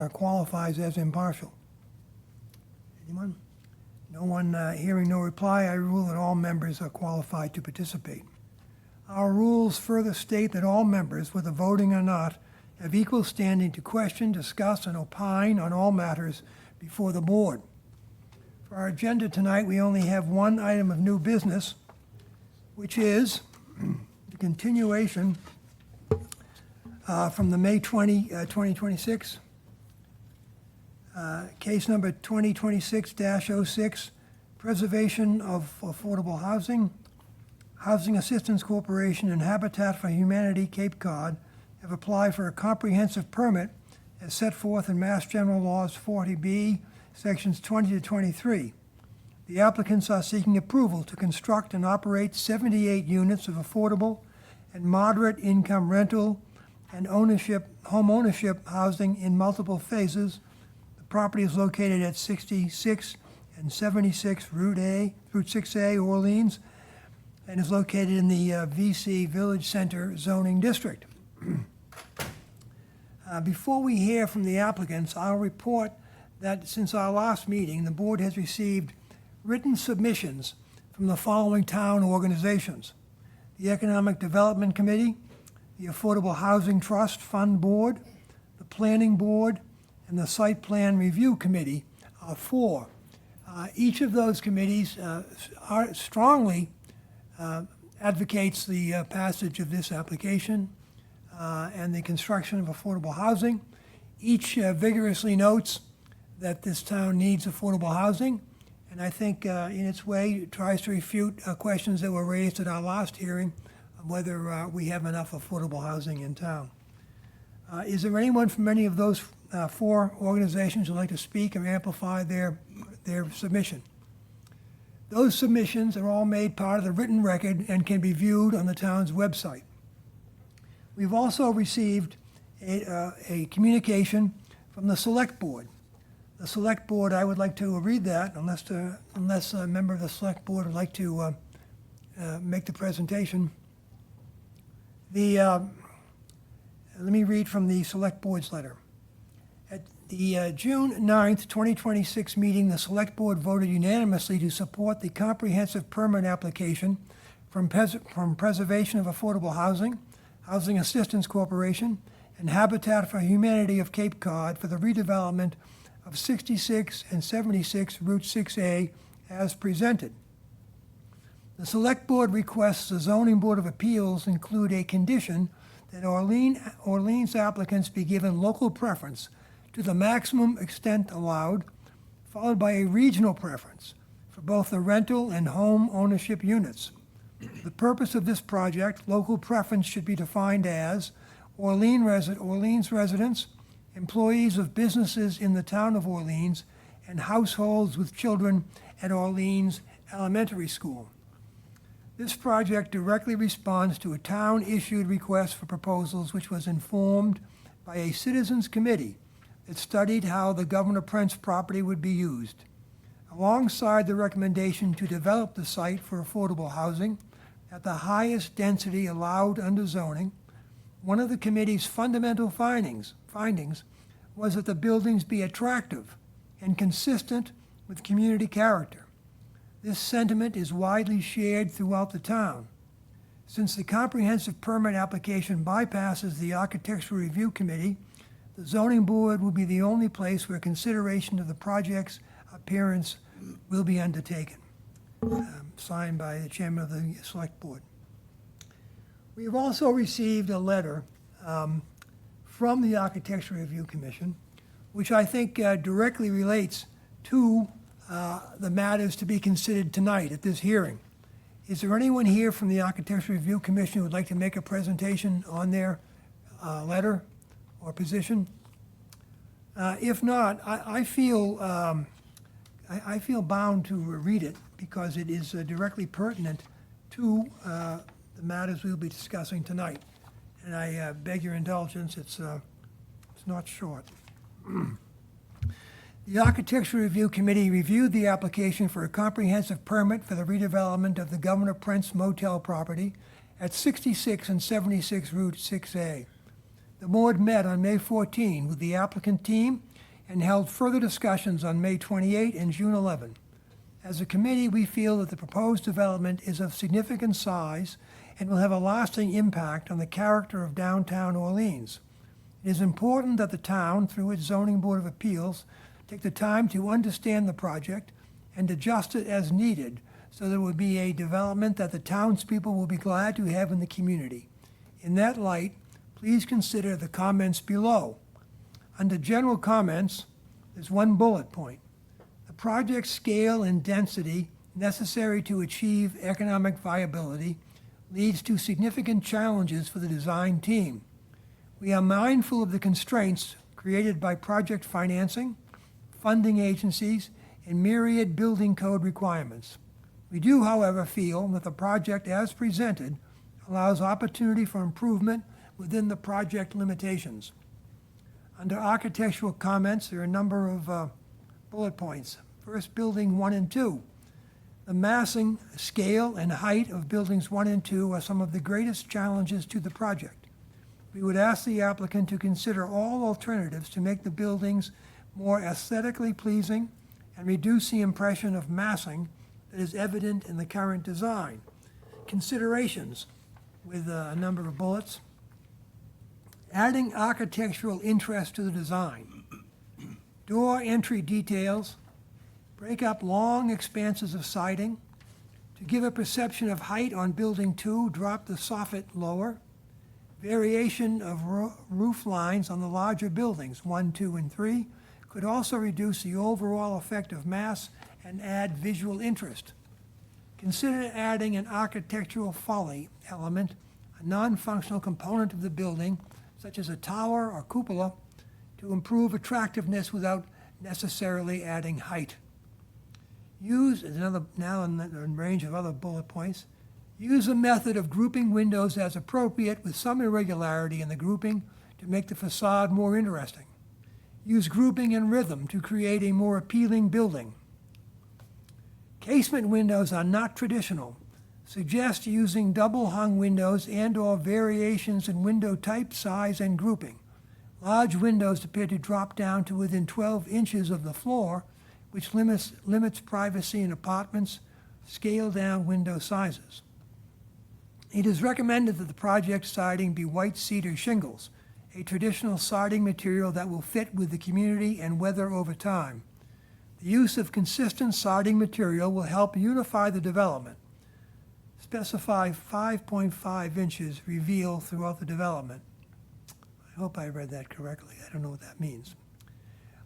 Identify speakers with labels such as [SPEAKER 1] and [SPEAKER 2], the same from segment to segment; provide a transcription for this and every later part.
[SPEAKER 1] qualifies as impartial. Anyone? No one hearing no reply, I rule that all members are qualified to participate. Our rules further state that all members, whether voting or not, have equal standing to question, discuss, and opine on all matters before the board. For our agenda tonight, we only have one item of new business, which is the continuation from the May 2026, case number 2026-06, Preservation of Affordable Housing, Housing Assistance Corporation, and Habitat for Humanity Cape Cod have applied for a comprehensive permit as set forth in Mass General Laws 40B, Sections 20 to 23. The applicants are seeking approval to construct and operate 78 units of affordable and moderate income rental and home ownership housing in multiple phases. The property is located at 66 and 76 Route 6A, Orleans, and is located in the VC Village Center zoning district. Before we hear from the applicants, I'll report that since our last meeting, the board has received written submissions from the following town organizations: the Economic Development Committee, the Affordable Housing Trust Fund Board, the Planning Board, and the Site Plan Review Committee are four. Each of those committees strongly advocates the passage of this application and the construction of affordable housing. Each vigorously notes that this town needs affordable housing, and I think in its way tries to refute questions that were raised at our last hearing of whether we have enough affordable housing in town. Is there anyone from any of those four organizations who'd like to speak or amplify their submission? Those submissions are all made part of the written record and can be viewed on the town's website. We've also received a communication from the Select Board. The Select Board, I would like to read that, unless a member of the Select Board would like to make the presentation. Let me read from the Select Board's letter. At the June 9th, 2026 meeting, the Select Board voted unanimously to support the comprehensive permit application from Preservation of Affordable Housing, Housing Assistance Corporation, and Habitat for Humanity of Cape Cod for the redevelopment of 66 and 76 Route 6A as presented. The Select Board requests the Zoning Board of Appeals include a condition that Orleans applicants be given local preference to the maximum extent allowed, followed by a regional preference for both the rental and home ownership units. The purpose of this project, local preference should be defined as Orleans residents, employees of businesses in the town of Orleans, and households with children at Orleans Elementary School. This project directly responds to a town-issued request for proposals which was informed by a citizens committee that studied how the Governor Prince property would be used. Alongside the recommendation to develop the site for affordable housing at the highest density allowed under zoning, one of the committee's fundamental findings was that the buildings be attractive and consistent with community character. This sentiment is widely shared throughout the town. Since the comprehensive permit application bypasses the Architectural Review Committee, the Zoning Board will be the only place where consideration of the project's appearance will be undertaken. Signed by the Chairman of the Select Board. We have also received a letter from the Architectural Review Commission, which I think directly relates to the matters to be considered tonight at this hearing. Is there anyone here from the Architectural Review Commission who would like to make a presentation on their letter or position? If not, I feel bound to read it because it is directly pertinent to the matters we'll be discussing tonight. And I beg your indulgence, it's not short. The Architectural Review Committee reviewed the application for a comprehensive permit for the redevelopment of the Governor Prince Motel property at 66 and 76 Route 6A. The board met on May 14 with the applicant team and held further discussions on May 28 and June 11. As a committee, we feel that the proposed development is of significant size and will have a lasting impact on the character of downtown Orleans. It is important that the town, through its Zoning Board of Appeals, take the time to understand the project and adjust it as needed so there will be a development that the townspeople will be glad to have in the community. In that light, please consider the comments below. Under general comments, there's one bullet point. The project scale and density necessary to achieve economic viability leads to significant challenges for the design team. We are mindful of the constraints created by project financing, funding agencies, and myriad building code requirements. We do, however, feel that the project as presented allows opportunity for improvement within the project limitations. Under architectural comments, there are a number of bullet points. First, building 1 and 2. The massing, scale, and height of buildings 1 and 2 are some of the greatest challenges to the project. We would ask the applicant to consider all alternatives to make the buildings more aesthetically pleasing and reduce the impression of massing that is evident in the current design. Considerations, with a number of bullets. Adding architectural interest to the design. Door entry details. Break up long expanses of siding. To give a perception of height on building 2, drop the soffit lower. Variation of roof lines on the larger buildings, 1, 2, and 3, could also reduce the overall effect of mass and add visual interest. Consider adding an architectural folly element, a non-functional component of the building, such as a tower or cupola, to improve attractiveness without necessarily adding height. Use, another now in the range of other bullet points, use a method of grouping windows as appropriate with some irregularity in the grouping to make the facade more interesting. Use grouping and rhythm to create a more appealing building. Casement windows are not traditional. Suggest using double-hung windows and/or variations in window type, size, and grouping. Large windows appear to drop down to within 12 inches of the floor, which limits privacy in apartments. Scale down window sizes. It is recommended that the project siding be white cedar shingles, a traditional siding material that will fit with the community and weather over time. The use of consistent siding material will help unify the development. Specify 5.5 inches reveal throughout the development. I hope I read that correctly. I don't know what that means.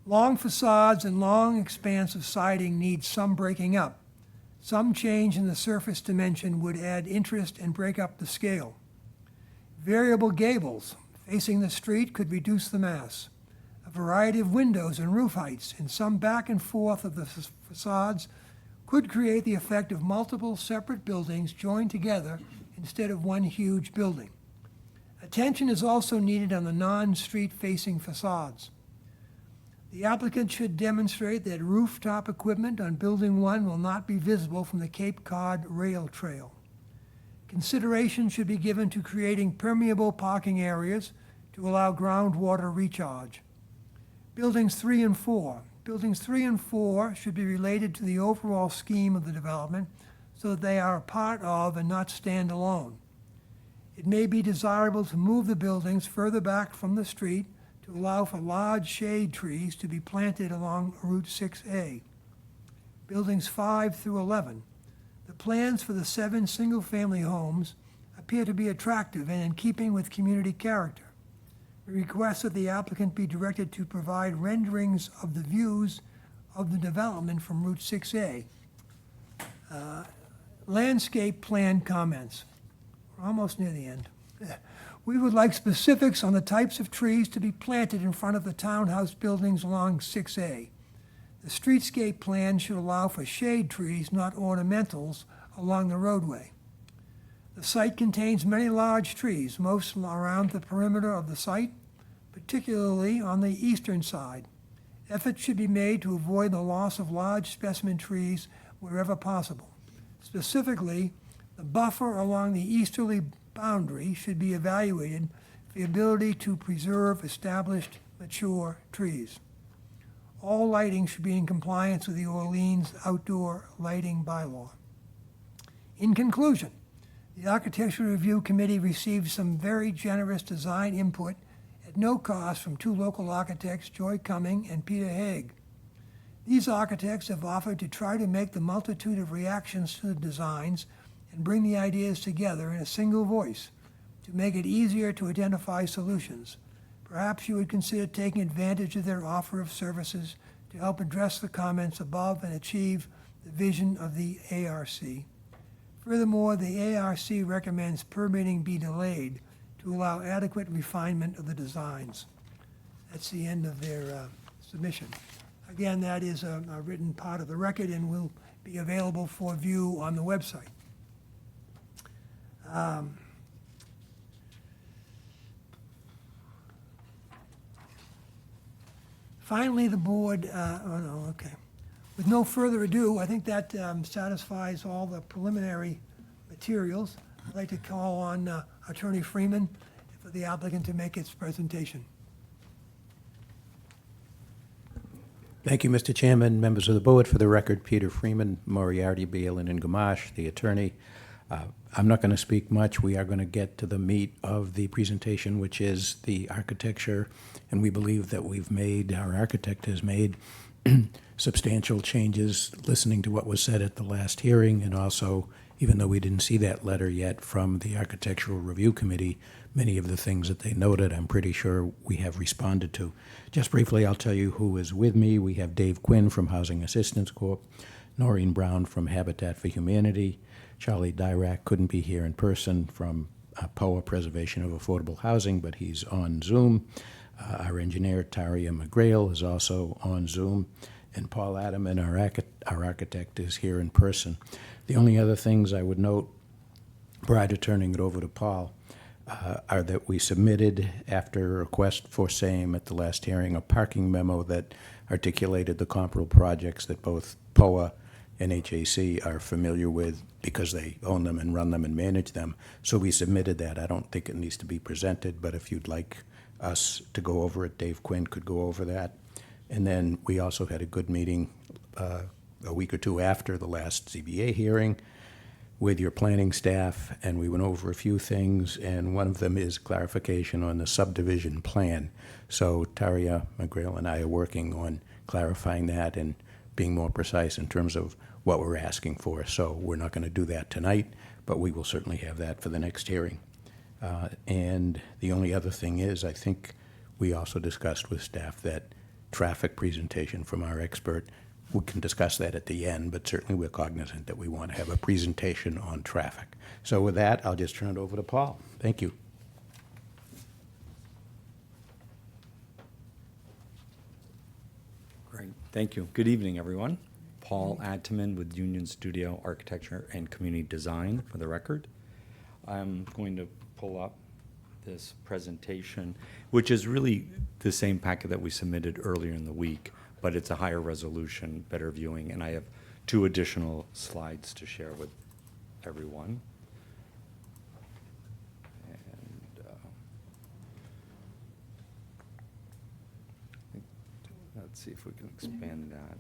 [SPEAKER 1] Long facades and long expanse of siding need some breaking up. Some change in the surface dimension would add interest and break up the scale. Variable gables facing the street could reduce the mass. A variety of windows and roof heights and some back and forth of the facades could create the effect of multiple separate buildings joined together instead of one huge building. Attention is also needed on the non-street facing facades. The applicant should demonstrate that rooftop equipment on Building 1 will not be visible from the Cape Cod Rail Trail. Consideration should be given to creating permeable parking areas to allow groundwater recharge. Buildings 3 and 4. Buildings 3 and 4 should be related to the overall scheme of the development so that they are a part of and not stand alone. It may be desirable to move the buildings further back from the street to allow for large shade trees to be planted along Route 6A. Buildings 5 through 11. The plans for the 7 single-family homes appear to be attractive and in keeping with community character. We request that the applicant be directed to provide renderings of the views of the development from Route 6A. Landscape plan comments. We're almost near the end. We would like specifics on the types of trees to be planted in front of the townhouse buildings along 6A. The streetscape plan should allow for shade trees, not ornamentals, along the roadway. The site contains many large trees, most around the perimeter of the site, particularly on the eastern side. Efforts should be made to avoid the loss of large specimen trees wherever possible. Specifically, the buffer along the easterly boundary should be evaluated for the ability to preserve established mature trees. All lighting should be in compliance with the Orleans Outdoor Lighting Bylaw. In conclusion, the Architecture Review Committee received some very generous design input at no cost from two local architects, Joy Cumming and Peter Haig. These architects have offered to try to make the multitude of reactions to the designs and bring the ideas together in a single voice to make it easier to identify solutions. Perhaps you would consider taking advantage of their offer of services to help address the comments above and achieve the vision of the ARC. Furthermore, the ARC recommends permitting be delayed to allow adequate refinement of the designs. That's the end of their submission. Again, that is a written part of the record and will be available for view on the website. Finally, the board, with no further ado, I think that satisfies all the preliminary materials. I'd like to call on Attorney Freeman for the applicant to make its presentation.
[SPEAKER 2] Thank you, Mr. Chairman, members of the board. For the record, Peter Freeman, Moriarty, Balin, and Gamache, the attorney. I'm not going to speak much. We are going to get to the meat of the presentation, which is the architecture, and we believe that our architect has made substantial changes, listening to what was said at the last hearing, and also, even though we didn't see that letter yet from the Architectural Review Committee, many of the things that they noted, I'm pretty sure we have responded to. Just briefly, I'll tell you who is with me. We have Dave Quinn from Housing Assistance Corp., Noreen Brown from Habitat for Humanity, Charlie Dirac couldn't be here in person from POA, Preservation of Affordable Housing, but he's on Zoom. Our engineer, Taria McGrail, is also on Zoom, and Paul Adam, our architect, is here in person. The only other things I would note prior to turning it over to Paul are that we submitted, after a request for same at the last hearing, a parking memo that articulated the comparable projects that both POA and HAC are familiar with because they own them and run them and manage them. So we submitted that. I don't think it needs to be presented, but if you'd like us to go over it, Dave Quinn could go over that. And then we also had a good meeting a week or two after the last ZBA hearing with your planning staff, and we went over a few things, and one of them is clarification on the subdivision plan. So Taria McGrail and I are working on clarifying that and being more precise in terms of what we're asking for. So we're not going to do that tonight, but we will certainly have that for the next hearing. And the only other thing is, I think we also discussed with staff that traffic presentation from our expert. We can discuss that at the end, but certainly we're cognizant that we want to have a presentation on traffic. So with that, I'll just turn it over to Paul. Thank you.
[SPEAKER 3] Great, thank you. Good evening, everyone. Paul Atteman with Union Studio Architecture and Community Design, for the record. I'm going to pull up this presentation, which is really the same packet that we submitted earlier in the week, but it's a higher resolution, better viewing, and I have 2 additional slides to share with everyone. And let's see if we can expand that.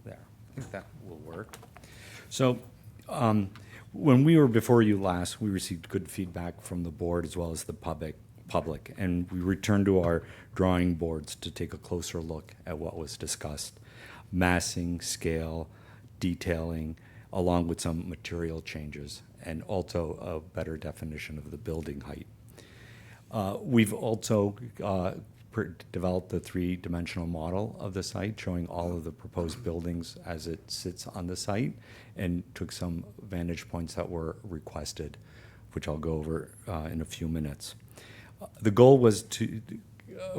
[SPEAKER 3] There, I think that will work. So when we were before you last, we received good feedback from the board as well as the public, and we returned to our drawing boards to take a closer look at what was discussed. Massing, scale, detailing, along with some material changes, and also a better definition of the building height. We've also developed the 3-dimensional model of the site, showing all of the proposed buildings as it sits on the site, and took some vantage points that were requested, which I'll go over in a few minutes. The goal was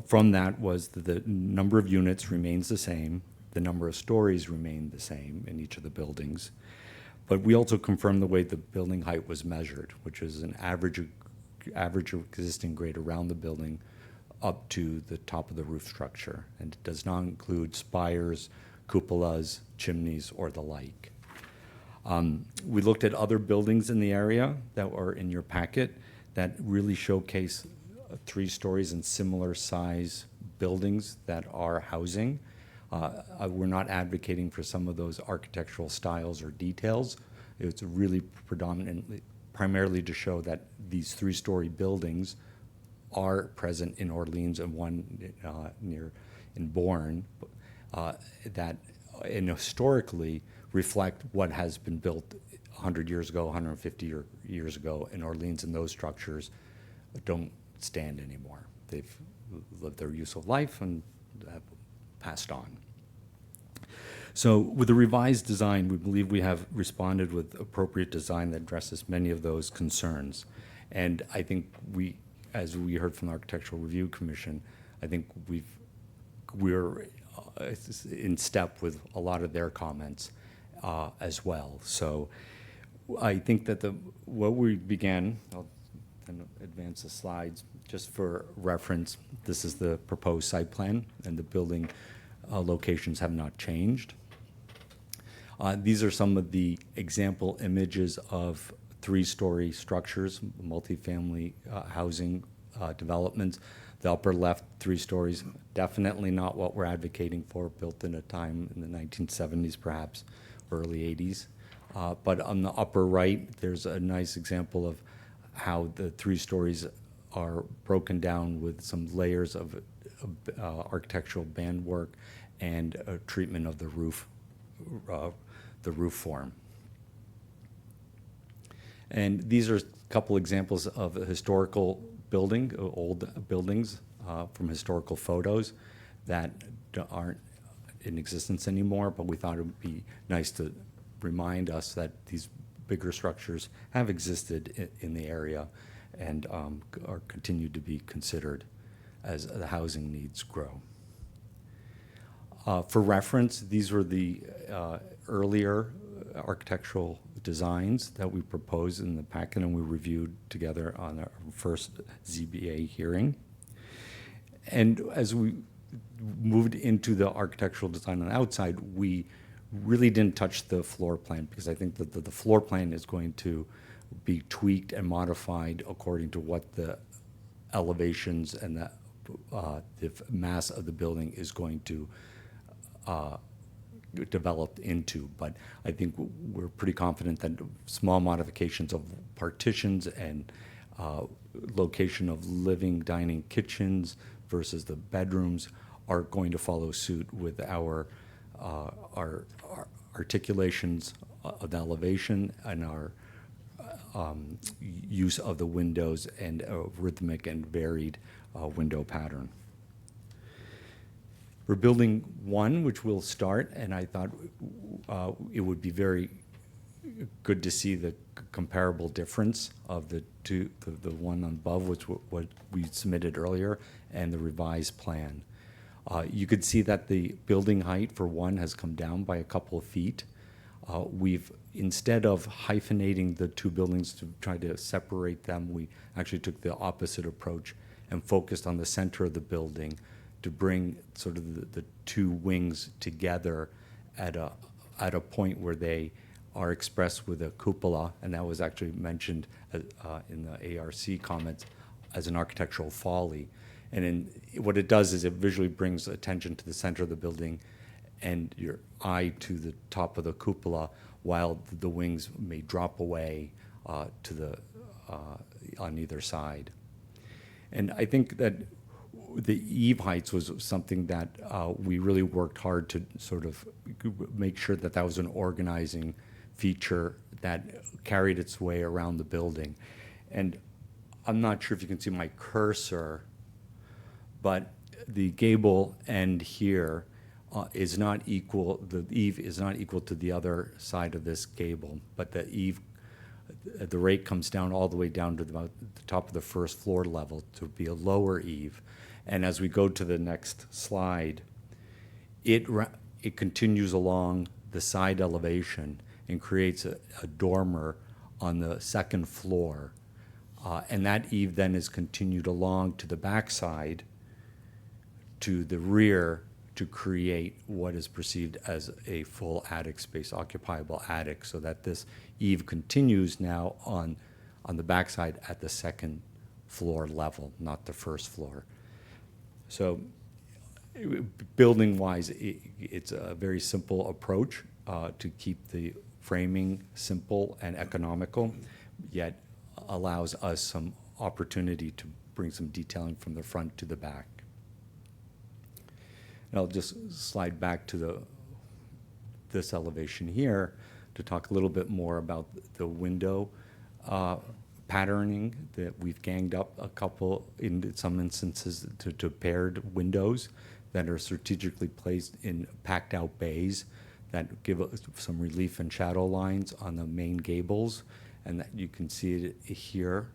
[SPEAKER 3] from that was that the number of units remains the same, the number of stories remained the same in each of the buildings, but we also confirmed the way the building height was measured, which is an average existing grade around the building up to the top of the roof structure, and it does not include spires, cupolas, chimneys, or the like. We looked at other buildings in the area that are in your packet that really showcase 3 stories and similar size buildings that are housing. We're not advocating for some of those architectural styles or details. It's really primarily to show that these three-story buildings are present in Orleans and one near in Bourne that and historically reflect what has been built 100 years ago, 150 years ago in Orleans, and those structures don't stand anymore. They've lived their useful life and have passed on. So with the revised design, we believe we have responded with appropriate design that addresses many of those concerns. And I think as we heard from the Architectural Review Commission, I think we're in step with a lot of their comments as well. So I think that what we began, I'll kind of advance the slides just for reference. This is the proposed site plan, and the building locations have not changed. These are some of the example images of three-story structures, multifamily housing developments. The upper left, 3 stories, definitely not what we're advocating for, built in a time in the 1970s, perhaps early 80s. But on the upper right, there's a nice example of how the 3 stories are broken down with some layers of architectural bandwork and a treatment of the roof form. And these are a couple examples of a historical building, old buildings from historical photos that aren't in existence anymore, but we thought it would be nice to remind us that these bigger structures have existed in the area and are continued to be considered as the housing needs grow. For reference, these were the earlier architectural designs that we proposed in the packet and we reviewed together on our first ZBA hearing. And as we moved into the architectural design on the outside, we really didn't touch the floor plan because I think that the floor plan is going to be tweaked and modified according to what the elevations and the mass of the building is going to developed into. But I think we're pretty confident that small modifications of partitions and location of living, dining, kitchens versus the bedrooms are going to follow suit with our articulations of the elevation and our use of the windows and a rhythmic and varied window pattern. For building 1, which we'll start, and I thought it would be very good to see the comparable difference of the two, the one above, which what we submitted earlier, and the revised plan. You could see that the building height for 1 has come down by a couple of feet. We've, instead of hyphenating the 2 buildings to try to separate them, we actually took the opposite approach and focused on the center of the building to bring sort of the 2 wings together at a point where they are expressed with a cupola, and that was actually mentioned in the ARC comments as an architectural folly. And what it does is it visually brings attention to the center of the building and your eye to the top of the cupola, while the wings may drop away to the on either side. And I think that the eave heights was something that we really worked hard to sort of make sure that that was an organizing feature that carried its way around the building. And I'm not sure if you can see my cursor, but the gable end here is not equal, the eave is not equal to the other side of this gable, but the eave, the rake comes down all the way down to about the top of the first floor level to be a lower eave. And as we go to the next slide, it continues along the side elevation and creates a dormer on the second floor. And that eave then is continued along to the backside, to the rear, to create what is perceived as a full attic space, occupiable attic, so that this eave continues now on the backside at the second floor level, not the first floor. So Building-wise, it's a very simple approach to keep the framing simple and economical, yet allows us some opportunity to bring some detailing from the front to the back. And I'll just slide back to this elevation here to talk a little bit more about the window patterning that we've ganged up a couple, in some instances, to paired windows that are strategically placed in packed out bays that give us some relief and shadow lines on the main gables, and that you can see it here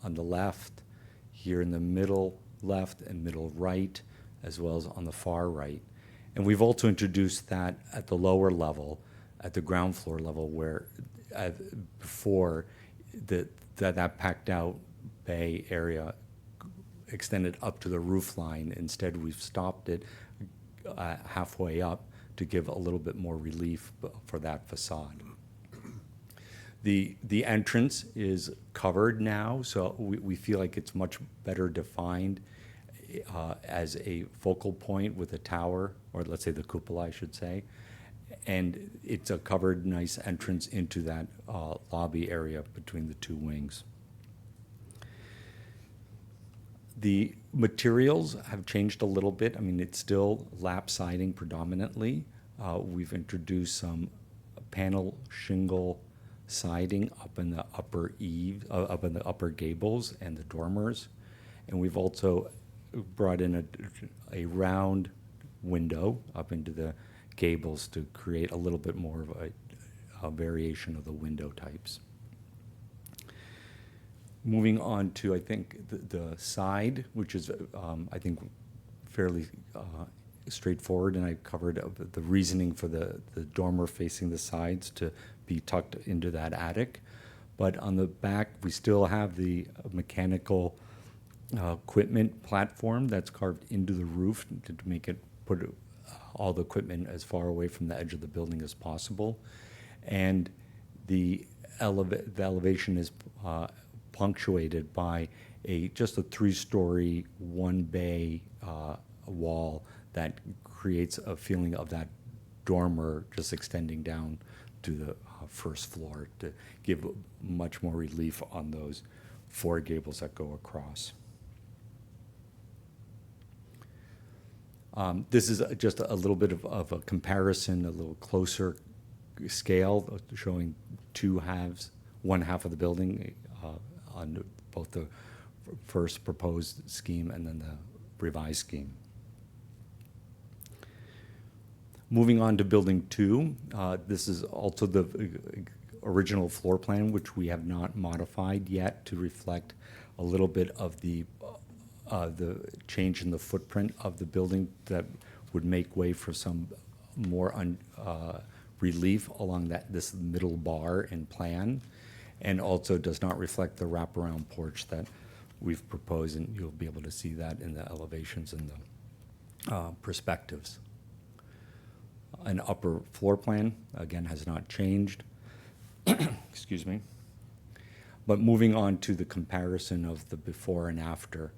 [SPEAKER 3] on the left, here in the middle left and middle right, as well as on the far right. And we've also introduced that at the lower level, at the ground floor level, where before that packed out bay area extended up to the roof line. Instead, we've stopped it halfway up to give a little bit more relief for that facade. The entrance is covered now, so we feel like it's much better defined as a focal point with a tower, or let's say the cupola, I should say. And it's a covered, nice entrance into that lobby area between the two wings. The materials have changed a little bit. I mean, it's still lap siding predominantly. We've introduced some panel shingle siding up in the upper eave, up in the upper gables and the dormers. And we've also brought in a round window up into the gables to create a little bit more of a variation of the window types. Moving on to, I think, the side, which is, I think, fairly straightforward, and I covered the reasoning for the dormer facing the sides to be tucked into that attic. But on the back, we still have the mechanical equipment platform that's carved into the roof to make it put all the equipment as far away from the edge of the building as possible. And the elevation is punctuated by just a 3-story, 1-bay wall that creates a feeling of that dormer just extending down to the first floor to give much more relief on those 4 gables that go across. This is just a little bit of a comparison, a little closer scale, showing 2 halves, 1 half of the building on both the first proposed scheme and then the revised scheme. Moving on to building 2, this is also the original floor plan, which we have not modified yet to reflect a little bit of the change in the footprint of the building that would make way for some more relief along this middle bar and plan, and also does not reflect the wraparound porch that we've proposed, and you'll be able to see that in the elevations and the perspectives. An upper floor plan, again, has not changed. Excuse me. But moving on to the comparison of the before and after,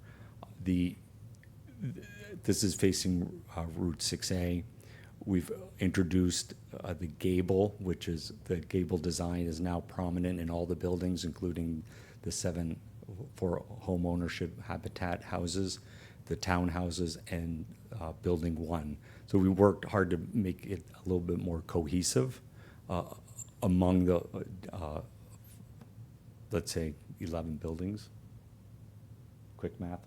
[SPEAKER 3] this is facing Route 6A. We've introduced the gable, which is the gable design is now prominent in all the buildings, including the 7 for home ownership habitat houses, the townhouses, and building 1. So we worked hard to make it a little bit more cohesive among the, let's say, 11 buildings. Quick math.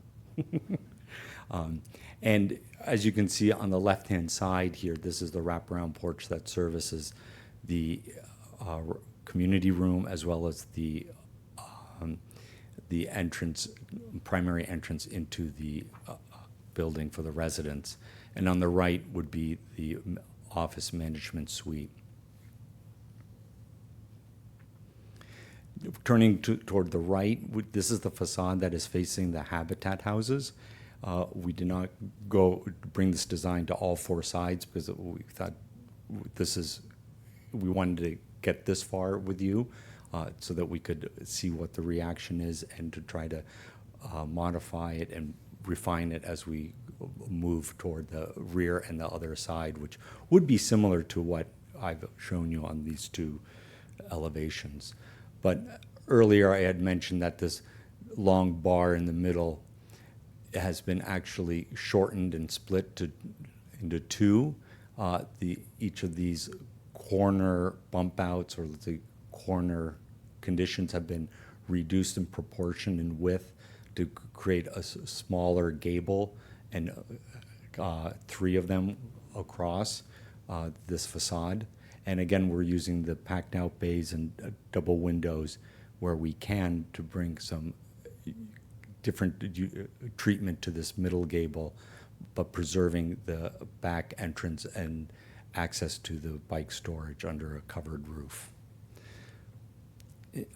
[SPEAKER 3] And as you can see on the left-hand side here, this is the wraparound porch that services the community room as well as the entrance, primary entrance into the building for the residents. And on the right would be the office management suite. Turning toward the right, this is the facade that is facing the habitat houses. We did not bring this design to all 4 sides because we thought we wanted to get this far with you so that we could see what the reaction is and to try to modify it and refine it as we move toward the rear and the other side, which would be similar to what I've shown you on these two elevations. But earlier I had mentioned that this long bar in the middle has been actually shortened and split into two. Each of these corner bump outs, or let's say corner conditions, have been reduced in proportion in width to create a smaller gable, and three of them across this facade. And again, we're using the packed out bays and double windows where we can to bring some different treatment to this middle gable, but preserving the back entrance and access to the bike storage under a covered roof.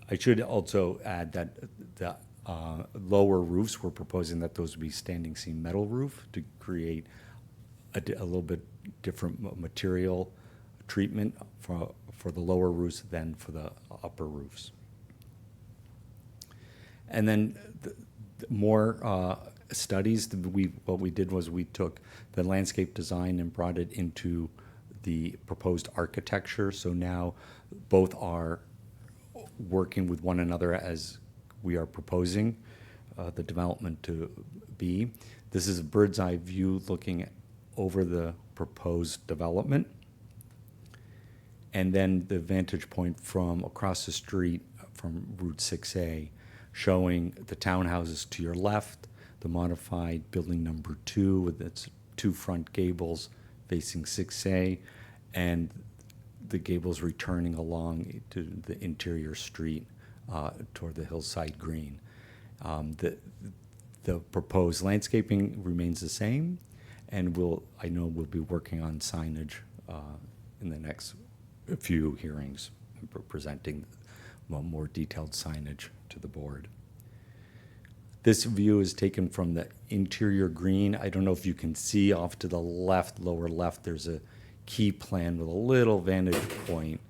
[SPEAKER 3] I should also add that the lower roofs, we're proposing that those be standing seam metal roof to create a little bit different material treatment for the lower roofs than for the upper roofs. And then more studies. What we did was we took the landscape design and brought it into the proposed architecture. So now both are working with one another as we are proposing the development to be. This is a bird's eye view looking over the proposed development. And then the vantage point from across the street from Route 6A, showing the townhouses to your left, the modified building number 2 with its two front gables facing 6A, and the gables returning along to the interior street toward the hillside green. The proposed landscaping remains the same, and I know we'll be working on signage in the next few hearings, presenting more detailed signage to the board. This view is taken from the interior green. I don't know if you can see off to the left, lower left, there's a key plan with a little vantage point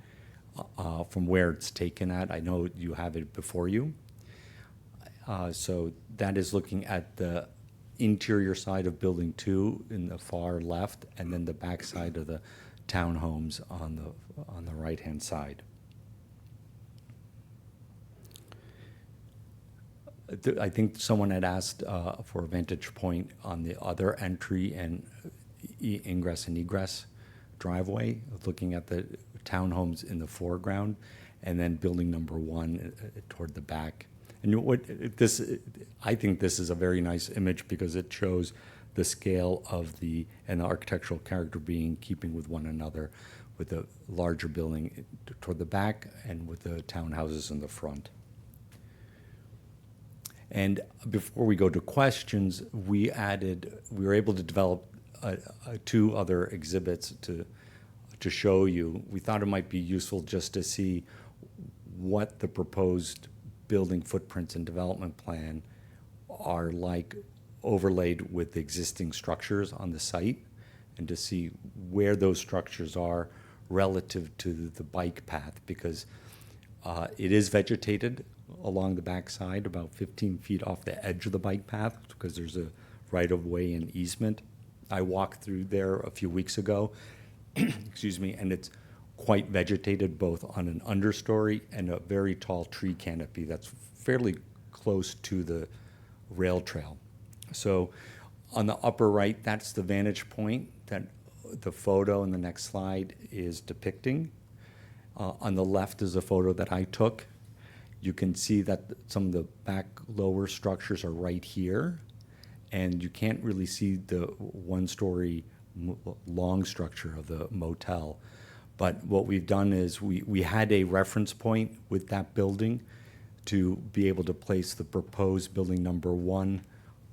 [SPEAKER 3] from where it's taken at. I know you have it before you. So that is looking at the interior side of building 2 in the far left, and then the back side of the townhomes on the right-hand side. I think someone had asked for a vantage point on the other entry and ingress and egress driveway, looking at the townhomes in the foreground, and then building number 1 toward the back. And I think this is a very nice image because it shows the scale of the architectural character being keeping with one another, with the larger building toward the back and with the townhouses in the front. And before we go to questions, we were able to develop 2 other exhibits to show you. We thought it might be useful just to see what the proposed building footprints and development plan are like overlaid with the existing structures on the site, and to see where those structures are relative to the bike path, because it is vegetated along the backside about 15 feet off the edge of the bike path, because there's a right-of-way and easement. I walked through there a few weeks ago, excuse me, and it's quite vegetated both on an understory and a very tall tree canopy that's fairly close to the rail trail. So on the upper right, that's the vantage point that the photo in the next slide is depicting. On the left is a photo that I took. You can see that some of the back lower structures are right here, and you can't really see the one-story long structure of the motel. But what we've done is we had a reference point with that building to be able to place the proposed building number 1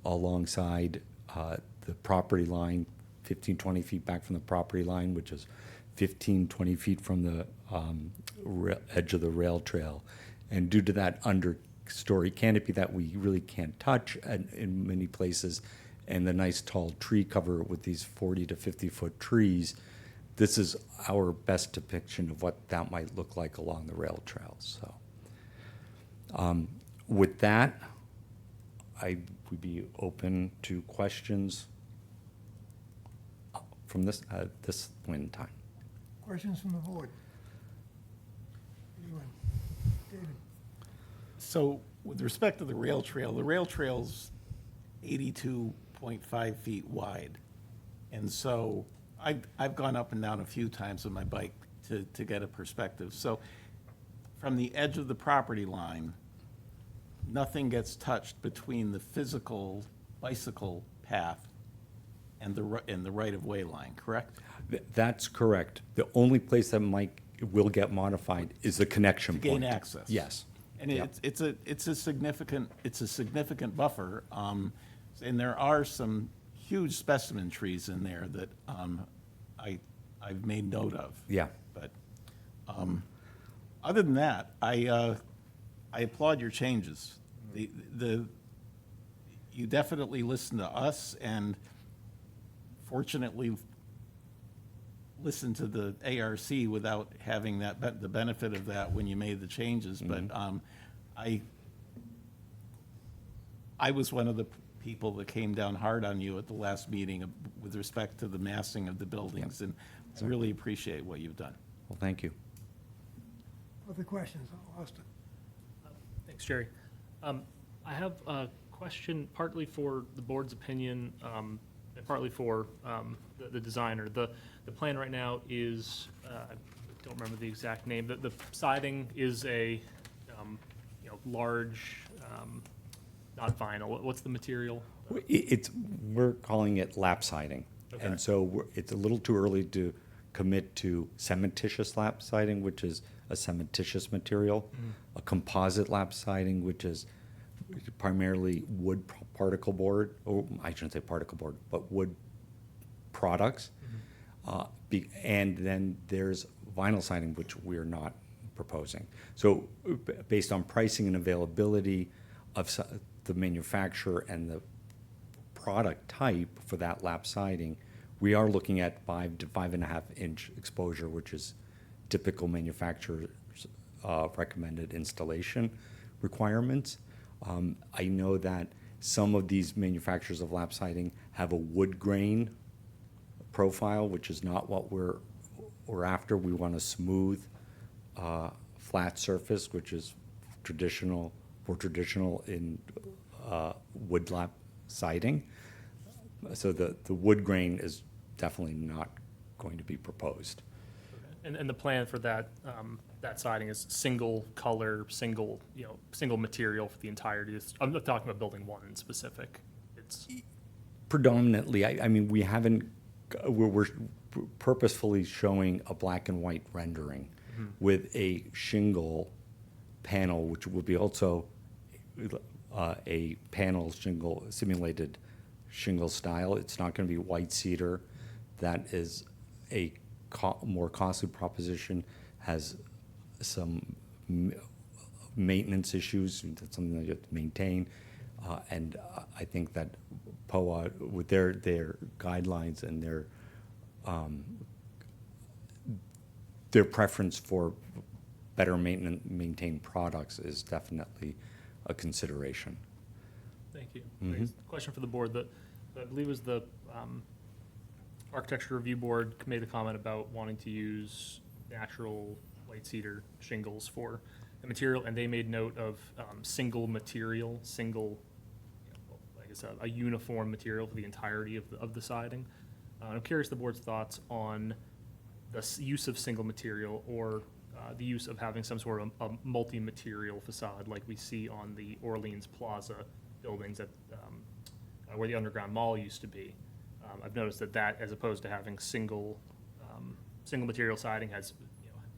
[SPEAKER 3] alongside the property line, 15, 20 feet back from the property line, which is 15, 20 feet from the edge of the rail trail. And due to that understory canopy that we really can't touch in many places, and the nice tall tree cover with these 40 to 50-foot trees, this is our best depiction of what that might look like along the rail trail. So with that, I would be open to questions from this point in time.
[SPEAKER 1] Questions from the board? Anyone? David?
[SPEAKER 4] So with respect to the rail trail's 82.5 feet wide. And so I've gone up and down a few times with my bike to get a perspective. So from the edge of the property line, nothing gets touched between the physical bicycle path and the right-of-way line, correct?
[SPEAKER 3] That's correct. The only place that will get modified is the connection
[SPEAKER 4] To
[SPEAKER 3] point.
[SPEAKER 4] gain access.
[SPEAKER 3] Yes.
[SPEAKER 4] And
[SPEAKER 3] Yep.
[SPEAKER 4] it's a significant buffer, and there are some huge specimen trees in there that I've made note of.
[SPEAKER 3] Yeah.
[SPEAKER 4] But other than that, I applaud your changes. You definitely listen to us, and fortunately listened to the ARC without having the benefit of that when you made the changes. But I was one of the people that came down hard on you at the last meeting with respect to the massing of the buildings, and I really appreciate what you've done.
[SPEAKER 3] Well, thank you.
[SPEAKER 1] Other questions? Austin?
[SPEAKER 5] Thanks, Jerry. I have a question partly for the board's opinion, and partly for the designer. The plan right now is, I don't remember the exact name, the siding is a, large, not vinyl. What's the material?
[SPEAKER 3] We're calling it lap siding.
[SPEAKER 5] Okay.
[SPEAKER 3] And so it's a little too early to commit to cementitious lap siding, which is a cementitious material, a composite lap siding, which is primarily wood particle board, or I shouldn't say particle board, but wood products. And then there's vinyl siding, which we're not proposing. So based on pricing and availability of the manufacturer and the product type for that lap siding, we are looking at 5 to 5.5 inch exposure, which is typical manufacturer's recommended installation requirements. I know that some of these manufacturers of lap siding have a wood grain profile, which is not what we're after. We want a smooth, flat surface, which is more traditional in wood lap siding. So the wood grain is definitely not going to be proposed.
[SPEAKER 5] And the plan for that, that siding is single color, single material for the entirety. I'm not talking about building one in specific. It's,
[SPEAKER 3] Predominantly, I mean, we're purposefully showing a black and white rendering with a shingle panel, which will be also a panel shingle, simulated shingle style. It's not going to be white cedar. That is a more costly proposition, has some maintenance issues. That's something that you have to maintain. And I think that POA, with their guidelines and their preference for better maintained products is definitely a consideration.
[SPEAKER 5] thank you. Thanks. Question for the board that I believe was the Architecture Review Board made a comment about wanting to use natural white cedar shingles for the material, and they made note of single material, I guess a uniform material for the entirety of the siding. I'm curious the board's thoughts on the use of single material or the use of having some sort of a multi-material facade like we see on the Orleans Plaza buildings where the Underground Mall used to be. I've noticed that as opposed to having single material siding has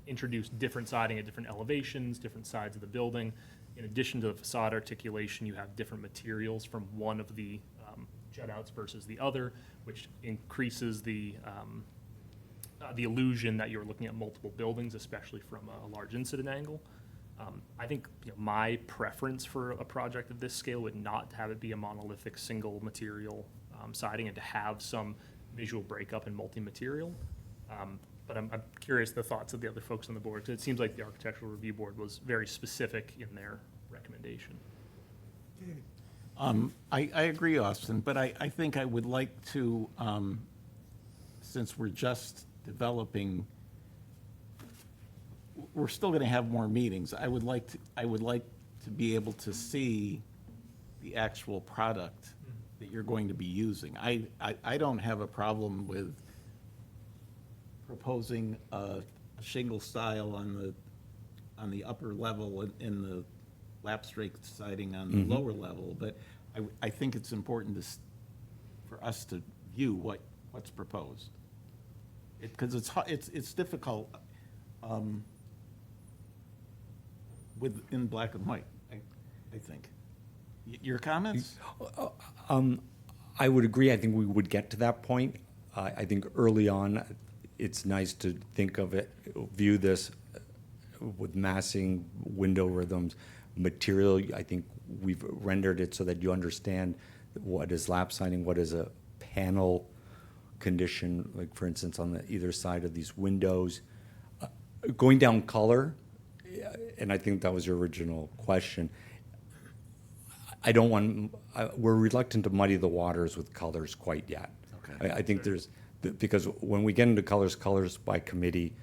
[SPEAKER 5] introduced different siding at different elevations, different sides of the building. In addition to the facade articulation, you have different materials from one of the jut outs versus the other, which increases the illusion that you're looking at multiple buildings, especially from a large incident angle. I think my preference for a project of this scale would not have it be a monolithic single material siding and to have some visual breakup in multi-material. But I'm curious the thoughts of the other folks on the board, because it seems like the Architectural Review Board was very specific in their recommendation.
[SPEAKER 1] David?
[SPEAKER 4] I agree, Austin, but I think I would like to, since we're just developing, we're still going to have more meetings. I would like to be able to see the actual product that you're going to be using. I don't have a problem with proposing a shingle style on the upper level and the lap strake siding on the lower level, but I think it's important for us to view what's proposed. Because it's difficult in black and white, I think. Your comments?
[SPEAKER 3] I would agree. I think we would get to that point. I think early on, it's nice to think of it, view this with massing, window rhythms, material. I think we've rendered it so that you understand what is lap siding, what is a panel condition, like for instance, on the either side of these windows. Going down color, and I think that was your original question. I don't want, we're reluctant to muddy the waters with colors quite yet.
[SPEAKER 4] Okay.
[SPEAKER 3] I think because when we get into colors by committee,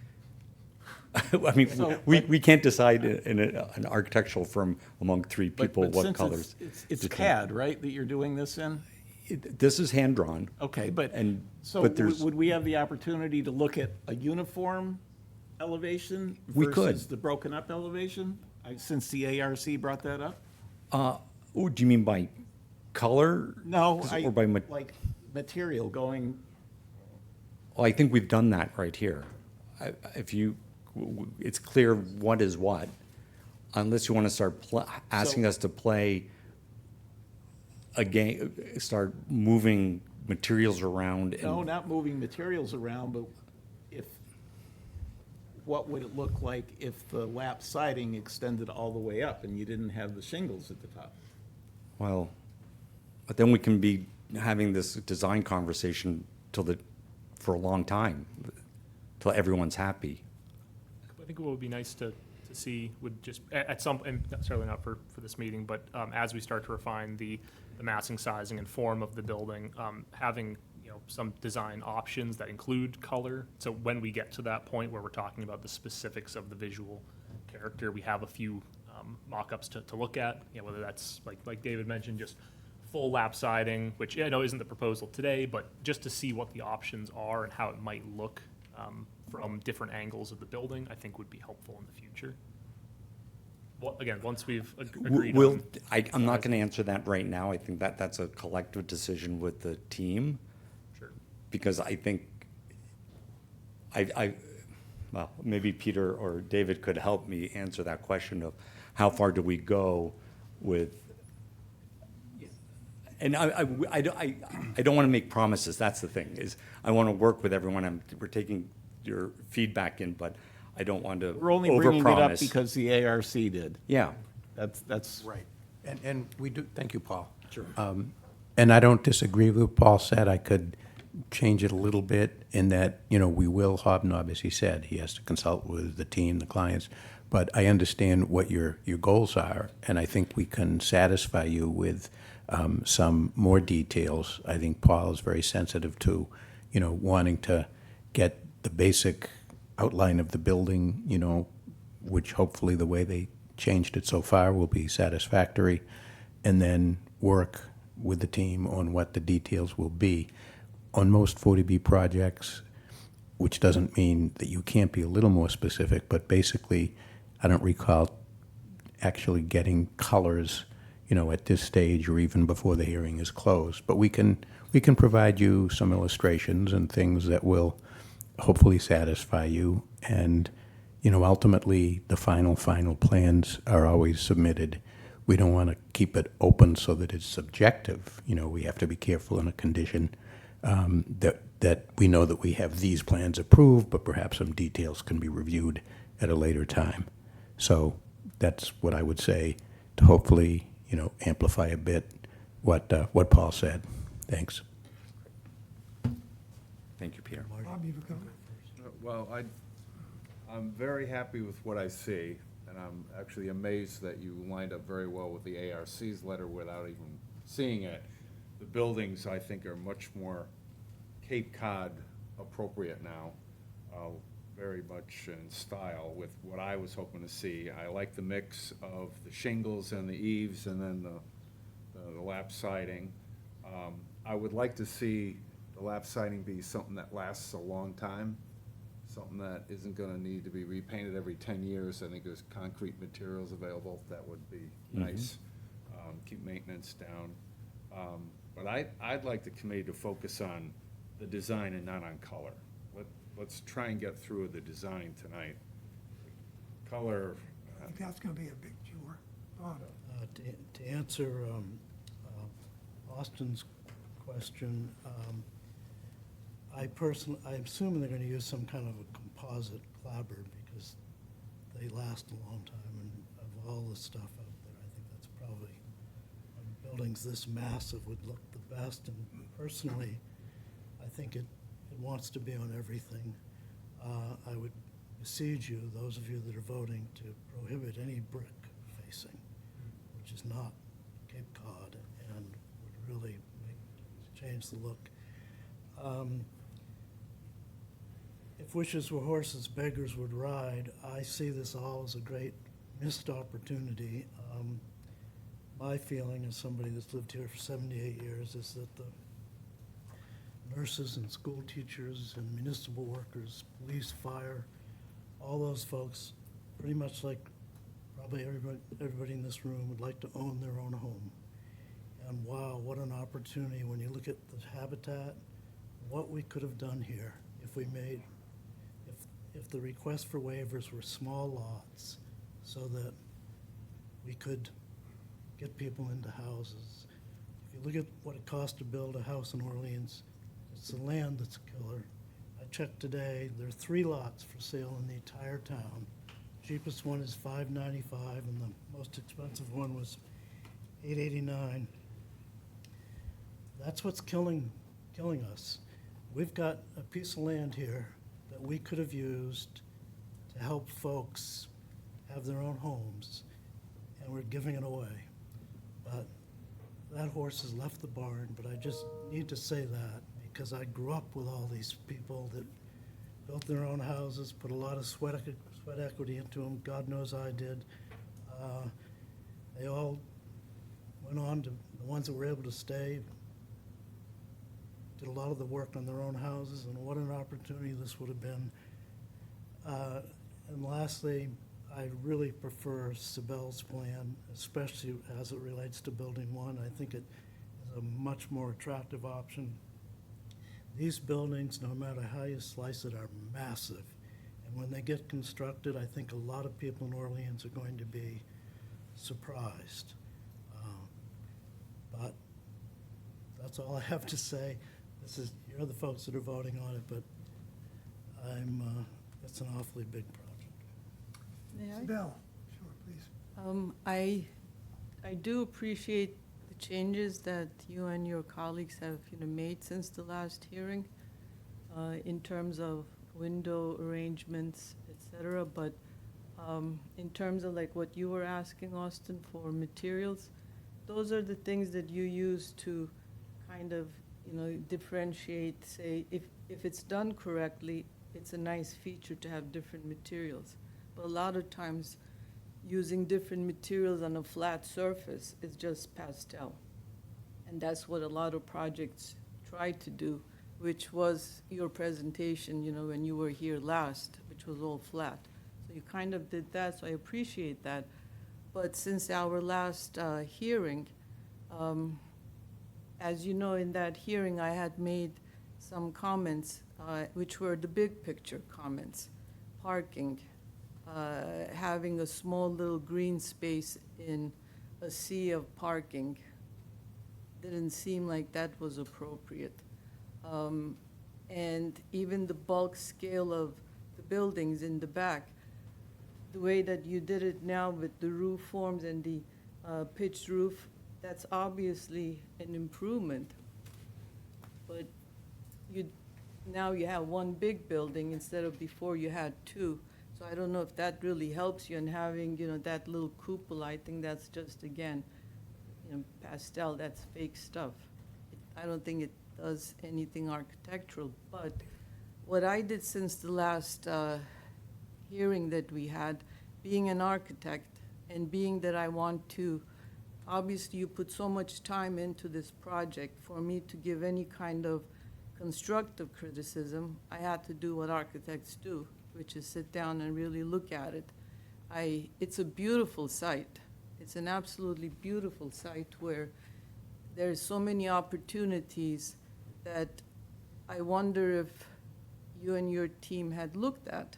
[SPEAKER 3] I mean, we can't decide in an architectural firm among three people
[SPEAKER 4] But
[SPEAKER 3] what
[SPEAKER 4] since
[SPEAKER 3] colors.
[SPEAKER 4] it's
[SPEAKER 3] to
[SPEAKER 4] CAD, right, that you're doing this in?
[SPEAKER 3] This is hand-drawn.
[SPEAKER 4] Okay, but,
[SPEAKER 3] And-
[SPEAKER 4] so
[SPEAKER 3] but there's-
[SPEAKER 4] would we have the opportunity to look at a uniform elevation
[SPEAKER 3] We could.
[SPEAKER 4] versus the broken up elevation? Since the ARC brought that up?
[SPEAKER 3] Oh, do you mean by color?
[SPEAKER 4] No,
[SPEAKER 3] Or by,
[SPEAKER 4] like material going,
[SPEAKER 3] well, I think we've done that right here. If you, it's clear what is what, unless you want to start asking us to play a game, start moving materials around.
[SPEAKER 4] no, not moving materials around, but what would it look like if the lap siding extended all the way up and you didn't have the shingles at the top?
[SPEAKER 3] Well, but then we can be having this design conversation for a long time, till everyone's happy.
[SPEAKER 5] I think what would be nice to see would just, at some, and certainly not for this meeting, but as we start to refine the massing, sizing, and form of the building, having, some design options that include color. So when we get to that point where we're talking about the specifics of the visual character, we have a few mock-ups to look at, whether that's, like David mentioned, just full lap siding, which I know isn't the proposal today, but just to see what the options are and how it might look from different angles of the building, I think would be helpful in the future. Well, again, once we've agreed on.
[SPEAKER 3] I'm not going to answer that right now. I think that's a collective decision with the team.
[SPEAKER 5] Sure.
[SPEAKER 3] Because I think, well, maybe Peter or David could help me answer that question of how far do we go with, and I don't want to make promises, that's the thing, is I want to work with everyone, we're taking your feedback in, but I don't want to
[SPEAKER 4] We're only bringing it up
[SPEAKER 3] overpromise.
[SPEAKER 4] because the ARC did.
[SPEAKER 3] Yeah,
[SPEAKER 4] That's.
[SPEAKER 2] Right. And we do, thank you, Paul. Sure. And I don't disagree with what Paul said. I could change it a little bit in that, we will hobnob, as he said. He has to consult with the team, the clients. But I understand what your goals are, and I think we can satisfy you with some more details. I think Paul is very sensitive to, wanting to get the basic outline of the building, which hopefully the way they changed it so far will be satisfactory, and then work with the team on what the details will be. On most 40B projects, which doesn't mean that you can't be a little more specific, but basically, I don't recall actually getting colors, at this stage or even before the hearing is closed. But we can provide you some illustrations and things that will hopefully satisfy you. And, ultimately, the final plans are always submitted. We don't want to keep it open so that it's subjective. We have to be careful in a condition that we know that we have these plans approved, but perhaps some details can be reviewed at a later time. So that's what I would say to hopefully, amplify a bit what Paul said. Thanks.
[SPEAKER 3] thank you, Peter.
[SPEAKER 1] Bob, you have a comment?
[SPEAKER 6] Well, I'm very happy with what I see, and I'm actually amazed that you lined up very well with the ARC's letter without even seeing it. The buildings, I think, are much more Cape Cod appropriate now, very much in style with what I was hoping to see. I like the mix of the shingles and the eaves and then the lap siding. I would like to see the lap siding be something that lasts a long time, something that isn't gonna need to be repainted every 10 years. I think there's concrete materials available that would be nice, keep maintenance down. But I'd like the committee to focus on the design and not on color. Let's try and get through the design tonight. Color,
[SPEAKER 1] I think that's gonna be a big chore. Bob?
[SPEAKER 7] To answer Austin's question, I'm assuming they're gonna use some kind of a composite clapboard because they last a long time, and of all the stuff out there, I think that's probably, when buildings this massive would look the best, and personally, I think it wants to be on everything. I would beseech you, those of you that are voting, to prohibit any brick facing, which is not Cape Cod, and would really change the look. If wishes were horses, beggars would ride. I see this all as a great missed opportunity. My feeling as somebody that's lived here for 78 years is that the nurses and school teachers and municipal workers, police, fire, all those folks, pretty much like probably everybody in this room would like to own their own home. And wow, what an opportunity when you look at the habitat, what we could have done here if we made, if the request for waivers were small lots so that we could get people into houses. If you look at what it costs to build a house in Orleans, it's the land that's a killer. I checked today, there are 3 lots for sale in the entire town. Cheapest one is $595, and the most expensive one was $889. That's what's killing us. We've got a piece of land here that we could have used to help folks have their own homes, and we're giving it away. But that horse has left the barn, but I just need to say that because I grew up with all these people that built their own houses, put a lot of sweat equity into them. God knows I did. They all went on to, the ones that were able to stay, did a lot of the work on their own houses, and what an opportunity this would have been. And lastly, I really prefer Sibel's plan, especially as it relates to Building 1. I think it is a much more attractive option. These buildings, no matter how you slice it, are massive. And when they get constructed, I think a lot of people in Orleans are going to be surprised. But that's all I have to say. You're the folks that are voting on it, but it's an awfully big project.
[SPEAKER 8] May I?
[SPEAKER 1] Bill? Sure, please.
[SPEAKER 8] I do appreciate the changes that you and your colleagues have, made since the last hearing, in terms of window arrangements, et cetera. But in terms of like what you were asking, Austin, for materials, those are the things that you use to kind of, differentiate, say, if it's done correctly, it's a nice feature to have different materials. But a lot of times, using different materials on a flat surface is just pastel. And that's what a lot of projects try to do, which was your presentation, when you were here last, which was all flat. So you kind of did that, so I appreciate that. But since our last hearing, as you know, in that hearing, I had made some comments, which were the big picture comments. Parking, having a small little green space in a sea of parking didn't seem like that was appropriate. And even the bulk scale of the buildings in the back, the way that you did it now with the roof forms and the pitched roof, that's obviously an improvement. But now you have one big building instead of before you had 2. So I don't know if that really helps you in having, that little cupola. I think that's just, again, pastel, that's fake stuff. I don't think it does anything architectural, but what I did since the last hearing that we had, being an architect, and being that I want to, obviously you put so much time into this project, for me to give any kind of constructive criticism, I had to do what architects do, which is sit down and really look at it. It's a beautiful site. It's an absolutely beautiful site where there's so many opportunities that I wonder if you and your team had looked at.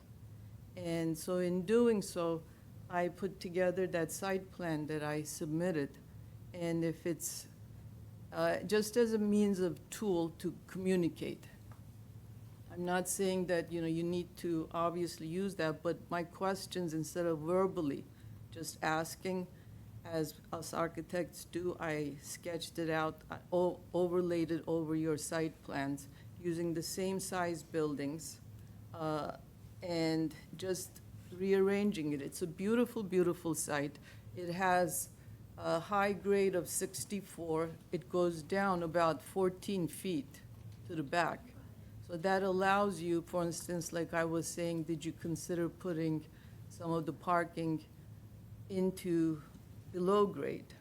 [SPEAKER 8] And so in doing so, I put together that site plan that I submitted. And if it's just as a means of tool to communicate. I'm not saying that, you need to obviously use that, but my questions, instead of verbally just asking, as us architects do, I sketched it out, I overlaid it over your site plans, using the same size buildings, and just rearranging it. It's a beautiful, beautiful site. It has a high grade of 64. It goes down about 14 feet to the back. So that allows you, for instance, like I was saying, did you consider putting some of the parking into below grade?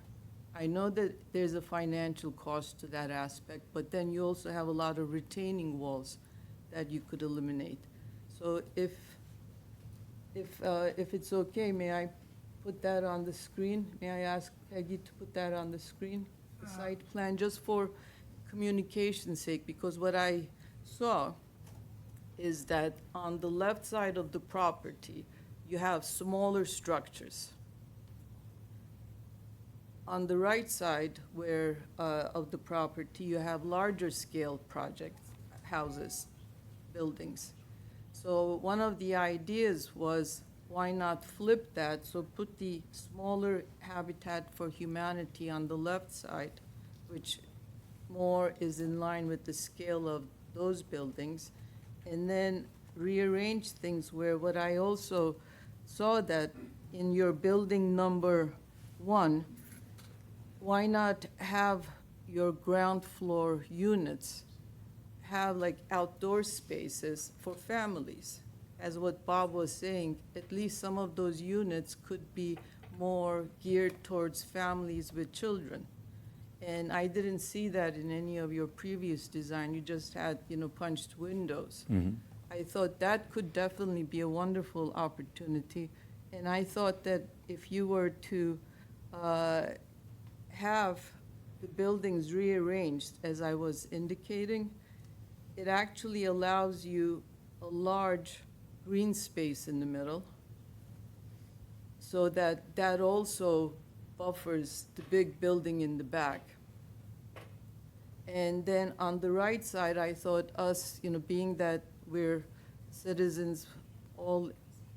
[SPEAKER 8] I know that there's a financial cost to that aspect, but then you also have a lot of retaining walls that you could eliminate. So if it's okay, may I put that on the screen? May I ask Peggy to put that on the screen, the site plan, just for communication's sake? Because what I saw is that on the left side of the property, you have smaller structures. On the right side of the property, you have larger scale projects, houses, buildings. So one of the ideas was, why not flip that? So put the smaller Habitat for Humanity on the left side, which more is in line with the scale of those buildings, and then rearrange things where what I also saw that in your building number 1, why not have your ground floor units have like outdoor spaces for families? As what Bob was saying, at least some of those units could be more geared towards families with children. And I didn't see that in any of your previous design. You just had, punched windows. I thought that could definitely be a wonderful opportunity. And I thought that if you were to have the buildings rearranged, as I was indicating, it actually allows you a large green space in the middle, so that also buffers the big building in the back. And then on the right side, I thought us, being that we're citizens all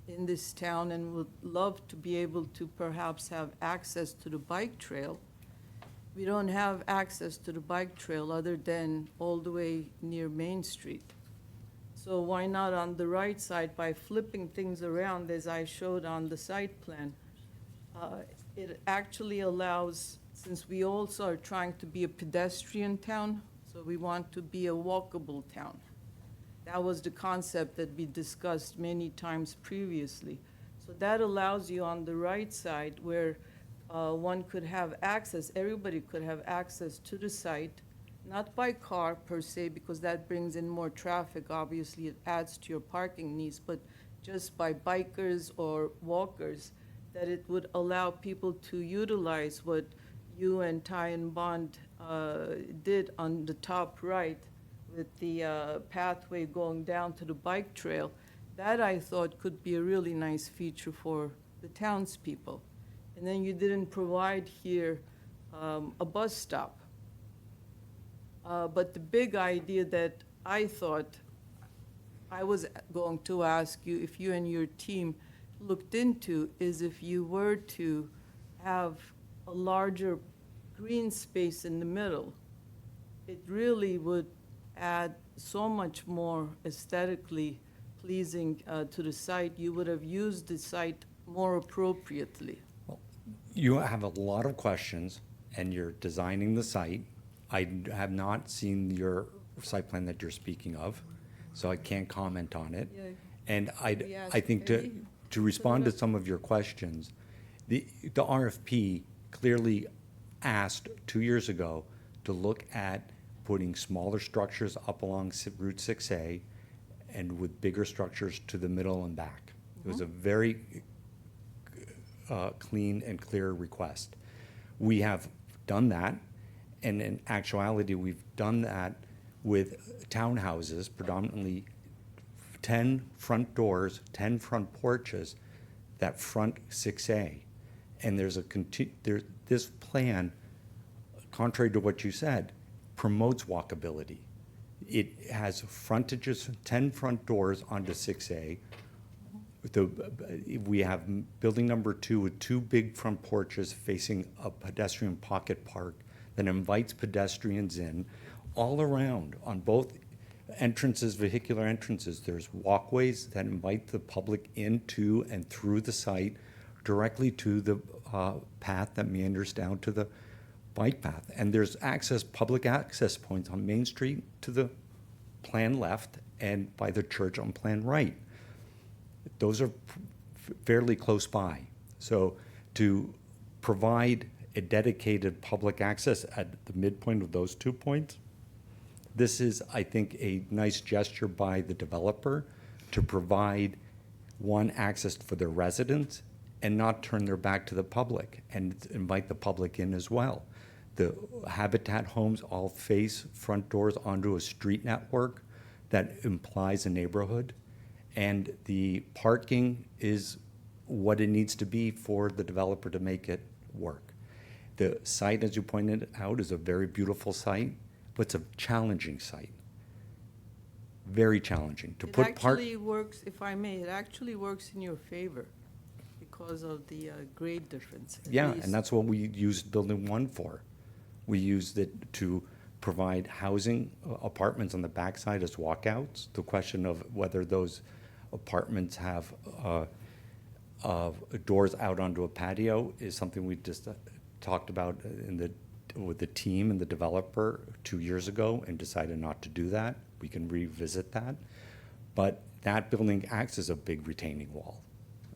[SPEAKER 8] in this town and would love to be able to perhaps have access to the bike trail, we don't have access to the bike trail other than all the way near Main Street. So why not on the right side, by flipping things around as I showed on the site plan, it actually allows, since we also are trying to be a pedestrian town, so we want to be a walkable town. That was the concept that we discussed many times previously. So that allows you on the right side where one could have access, everybody could have access to the site, not by car per se, because that brings in more traffic. Obviously, it adds to your parking needs, but just by bikers or walkers, that it would allow people to utilize what you and Ty and Bond did on the top right with the pathway going down to the bike trail. That I thought could be a really nice feature for the townspeople. And then you didn't provide here a bus stop. But the big idea that I thought I was going to ask you, if you and your team looked into, is if you were to have a larger green space in the middle, it really would add so much more aesthetically pleasing to the site. You would have used the site more appropriately.
[SPEAKER 3] You have a lot of questions, and you're designing the site. I have not seen your site plan that you're speaking of, so I can't comment on it.
[SPEAKER 8] Yeah.
[SPEAKER 3] And
[SPEAKER 8] We
[SPEAKER 3] I
[SPEAKER 8] asked
[SPEAKER 3] think
[SPEAKER 8] Peggy
[SPEAKER 3] to respond to
[SPEAKER 8] that.
[SPEAKER 3] some of your questions, the RFP clearly asked 2 years ago to look at putting smaller structures up along Route 6A and with bigger structures to the middle and back. It was a very clean and clear request. We have done that, and in actuality, we've done that with townhouses, predominantly 10 front doors, 10 front porches that front 6A. And there's this plan, contrary to what you said, promotes walkability. It has frontages, 10 front doors onto 6A. We have building number 2 with 2 big front porches facing a pedestrian pocket park that invites pedestrians in all around on both entrances, vehicular entrances. There's walkways that invite the public into and through the site directly to the path that meanders down to the bike path. And there's public access points on Main Street to the plan left and by the church on plan right. Those are fairly close by. So to provide a dedicated public access at the midpoint of those 2 points, this is, I think, a nice gesture by the developer to provide one, access for their residents and not turn their back to the public and invite the public in as well. The Habitat homes all face front doors onto a street network that implies a neighborhood. And the parking is what it needs to be for the developer to make it work. The site, as you pointed out, is a very beautiful site, but it's a challenging site. Very challenging. To
[SPEAKER 8] It
[SPEAKER 3] put
[SPEAKER 8] actually works, if I may, it actually works in your favor because of the grade difference. at
[SPEAKER 3] Yeah,
[SPEAKER 8] least.
[SPEAKER 3] and that's what we used Building 1 for. We used it to provide housing, apartments on the backside as walkouts. The question of whether those apartments have doors out onto a patio is something we just talked about with the team and the developer 2 years ago and decided not to do that. We can revisit that. But that building acts as a big retaining wall,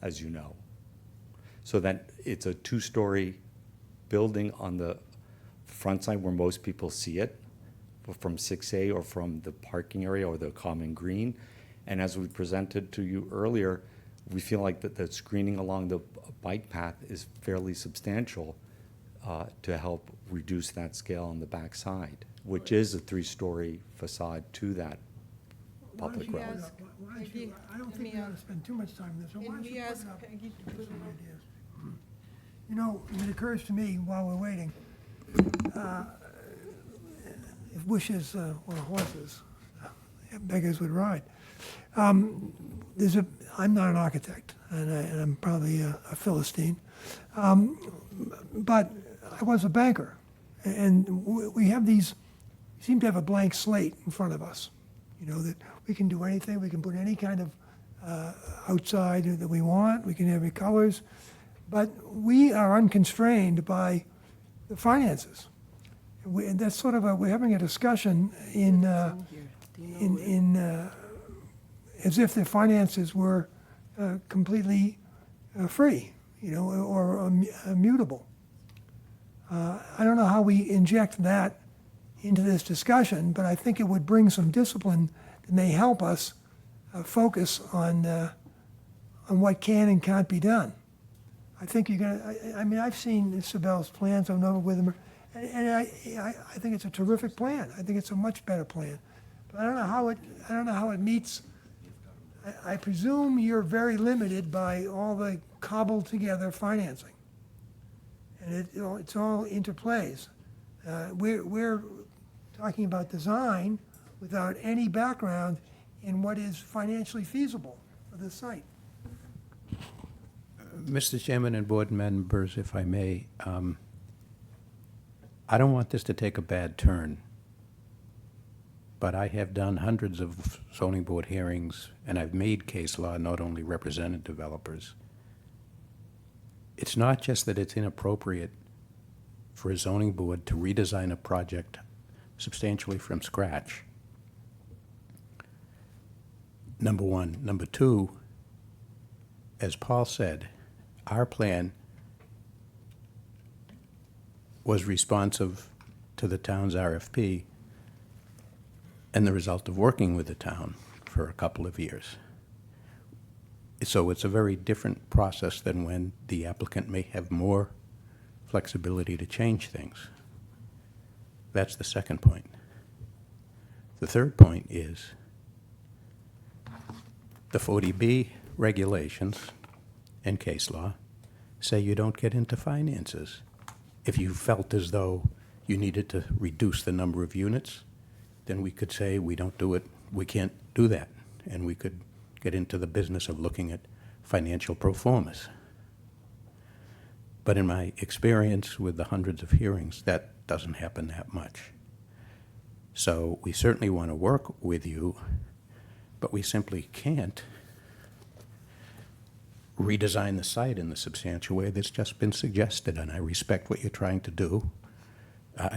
[SPEAKER 3] as you know. So that it's a 2-story building on the front side where most people see it, from 6A or from the parking area or the common green. And as we presented to you earlier, we feel like that the screening along the bike path is fairly substantial to help reduce that scale on the back side, which is a 3-story facade to that
[SPEAKER 1] Why don't
[SPEAKER 3] public
[SPEAKER 1] you
[SPEAKER 3] road.
[SPEAKER 1] put it up? Why don't you-
[SPEAKER 8] Peggy,
[SPEAKER 1] I don't
[SPEAKER 8] let
[SPEAKER 1] think
[SPEAKER 8] me
[SPEAKER 1] we ought to
[SPEAKER 8] ask-
[SPEAKER 1] spend too much time on this, so why
[SPEAKER 8] Can
[SPEAKER 1] don't
[SPEAKER 8] we
[SPEAKER 1] you put
[SPEAKER 8] ask
[SPEAKER 1] it up?
[SPEAKER 8] Peggy to
[SPEAKER 1] Give
[SPEAKER 8] put it
[SPEAKER 1] some
[SPEAKER 8] up?
[SPEAKER 1] ideas. You know, it occurs to me while we're waiting, if wishes were horses, beggars would ride. I'm not an architect, and I'm probably a Philistine, but I was a banker, and we have seem to have a blank slate in front of us. You know, that we can do anything, we can put any kind of outside that we want, we can have any colors, but we are unconstrained by the finances. And that's sort of we're having a discussion in, as if the finances were completely free, you know, or immutable. I don't know how we inject that into this discussion, but I think it would bring some discipline that may help us focus on what can and can't be done. I think you're gonna. I mean, I've seen Isabel's plans. I've known with them, and I think it's a terrific plan. I think it's a much better plan. But I don't know how it meets. I presume you're very limited by all the cobbled together financing, and it's all interplays. We're talking about design without any background in what is financially feasible for the site.
[SPEAKER 2] Mr. Chairman and board members, if I may, I don't want this to take a bad turn, but I have done hundreds of zoning board hearings, and I've made case law, not only represented developers. It's not just that it's inappropriate for a zoning board to redesign a project substantially from scratch. Number one. Number two, as Paul said, our plan was responsive to the town's RFP and the result of working with the town for a couple of years. So it's a very different process than when the applicant may have more flexibility to change things. That's the second point. The third point is the 40B regulations and case law say you don't get into finances. If you felt as though you needed to reduce the number of units, then we could say we don't do it, we can't do that. And we could get into the business of looking at financial pro formas. But in my experience with the hundreds of hearings, that doesn't happen that much. So we certainly want to work with you, but we simply can't redesign the site in the substantial way that's just been suggested, and I respect what you're trying to do.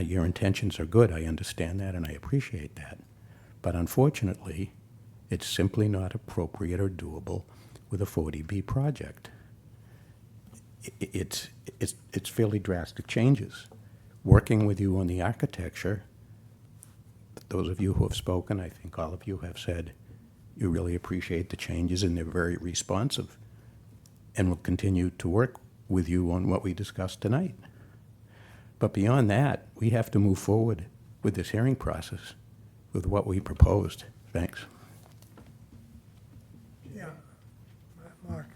[SPEAKER 2] Your intentions are good, I understand that, and I appreciate that. But unfortunately, it's simply not appropriate or doable with a 40B project. It's fairly drastic changes. Working with you on the architecture, those of you who have spoken, I think all of you have said, you really appreciate the changes and they're very responsive. And we'll continue to work with you on what we discussed tonight. But beyond that, we have to move forward with this hearing process with what we proposed. Thanks.
[SPEAKER 1] Yeah. Mark?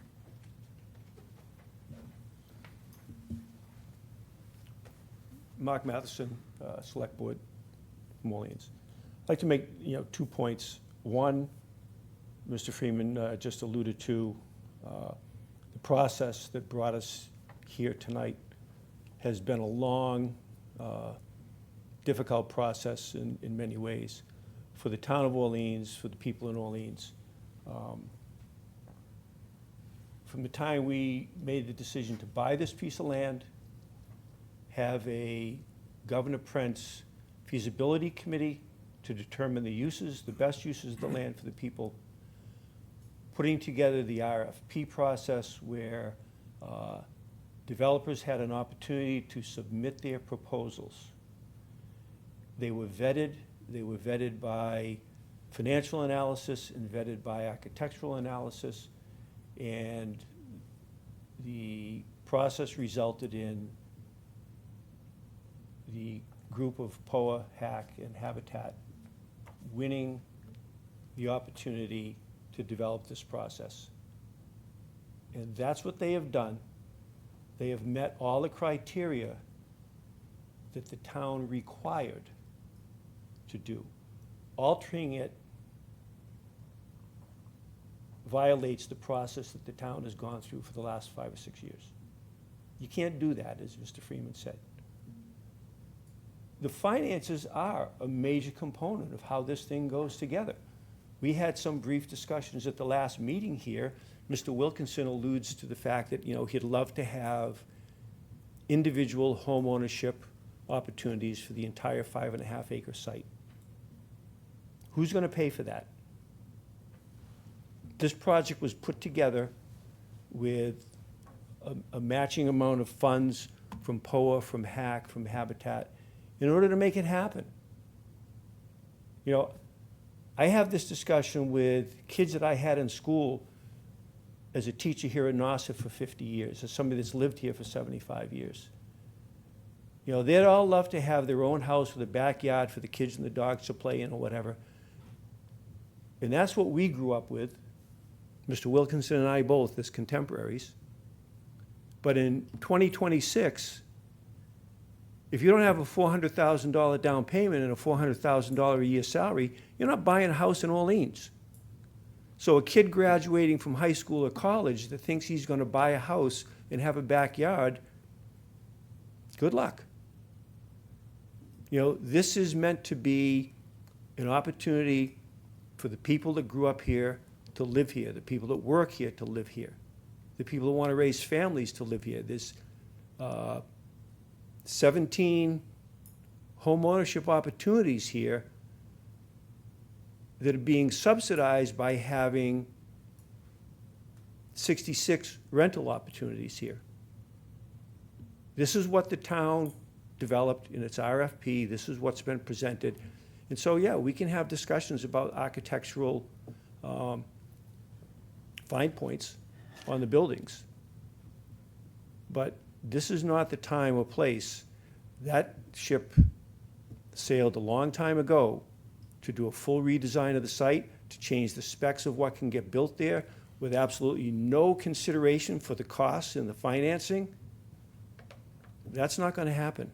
[SPEAKER 9] Mark Matheson, Select Board from Orleans. I'd like to make 2 points. One, Mr. Freeman just alluded to the process that brought us here tonight has been a long, difficult process in many ways for the town of Orleans, for the people in Orleans. From the time we made the decision to buy this piece of land, have a Governor Prince feasibility committee to determine the uses, the best uses of the land for the people, putting together the RFP process where developers had an opportunity to submit their proposals. They were vetted by financial analysis and vetted by architectural analysis, and the process resulted in the group of POA, HAC, and Habitat winning the opportunity to develop this process. And that's what they have done. They have met all the criteria that the town required to do. Altering it violates the process that the town has gone through for the last 5 or 6 years. You can't do that, as Mr. Freeman said. The finances are a major component of how this thing goes together. We had some brief discussions at the last meeting here. Mr. Wilkinson alludes to the fact that, he'd love to have individual home ownership opportunities for the entire 5.5 acre site. Who's going to pay for that? This project was put together with a matching amount of funds from POA, from HAC, from Habitat, in order to make it happen. I have this discussion with kids that I had in school as a teacher here at Nauset for 50 years, as somebody that's lived here for 75 years. They'd all love to have their own house with a backyard for the kids and the dogs to play in or whatever. And that's what we grew up with, Mr. Wilkinson and I both, as contemporaries. But in 2026, if you don't have a $400,000 down payment and a $400,000 a year salary, you're not buying a house in Orleans. So a kid graduating from high school or college that thinks he's going to buy a house and have a backyard, good luck. This is meant to be an opportunity for the people that grew up here to live here, the people that work here to live here, the people that want to raise families to live here. There's 17 homeownership opportunities here that are being subsidized by having 66 rental opportunities here. This is what the town developed in its RFP. This is what's been presented. And so, yeah, we can have discussions about architectural fine points on the buildings. But this is not the time or place. That ship sailed a long time ago to do a full redesign of the site, to change the specs of what can get built there with absolutely no consideration for the costs and the financing. That's not going to happen.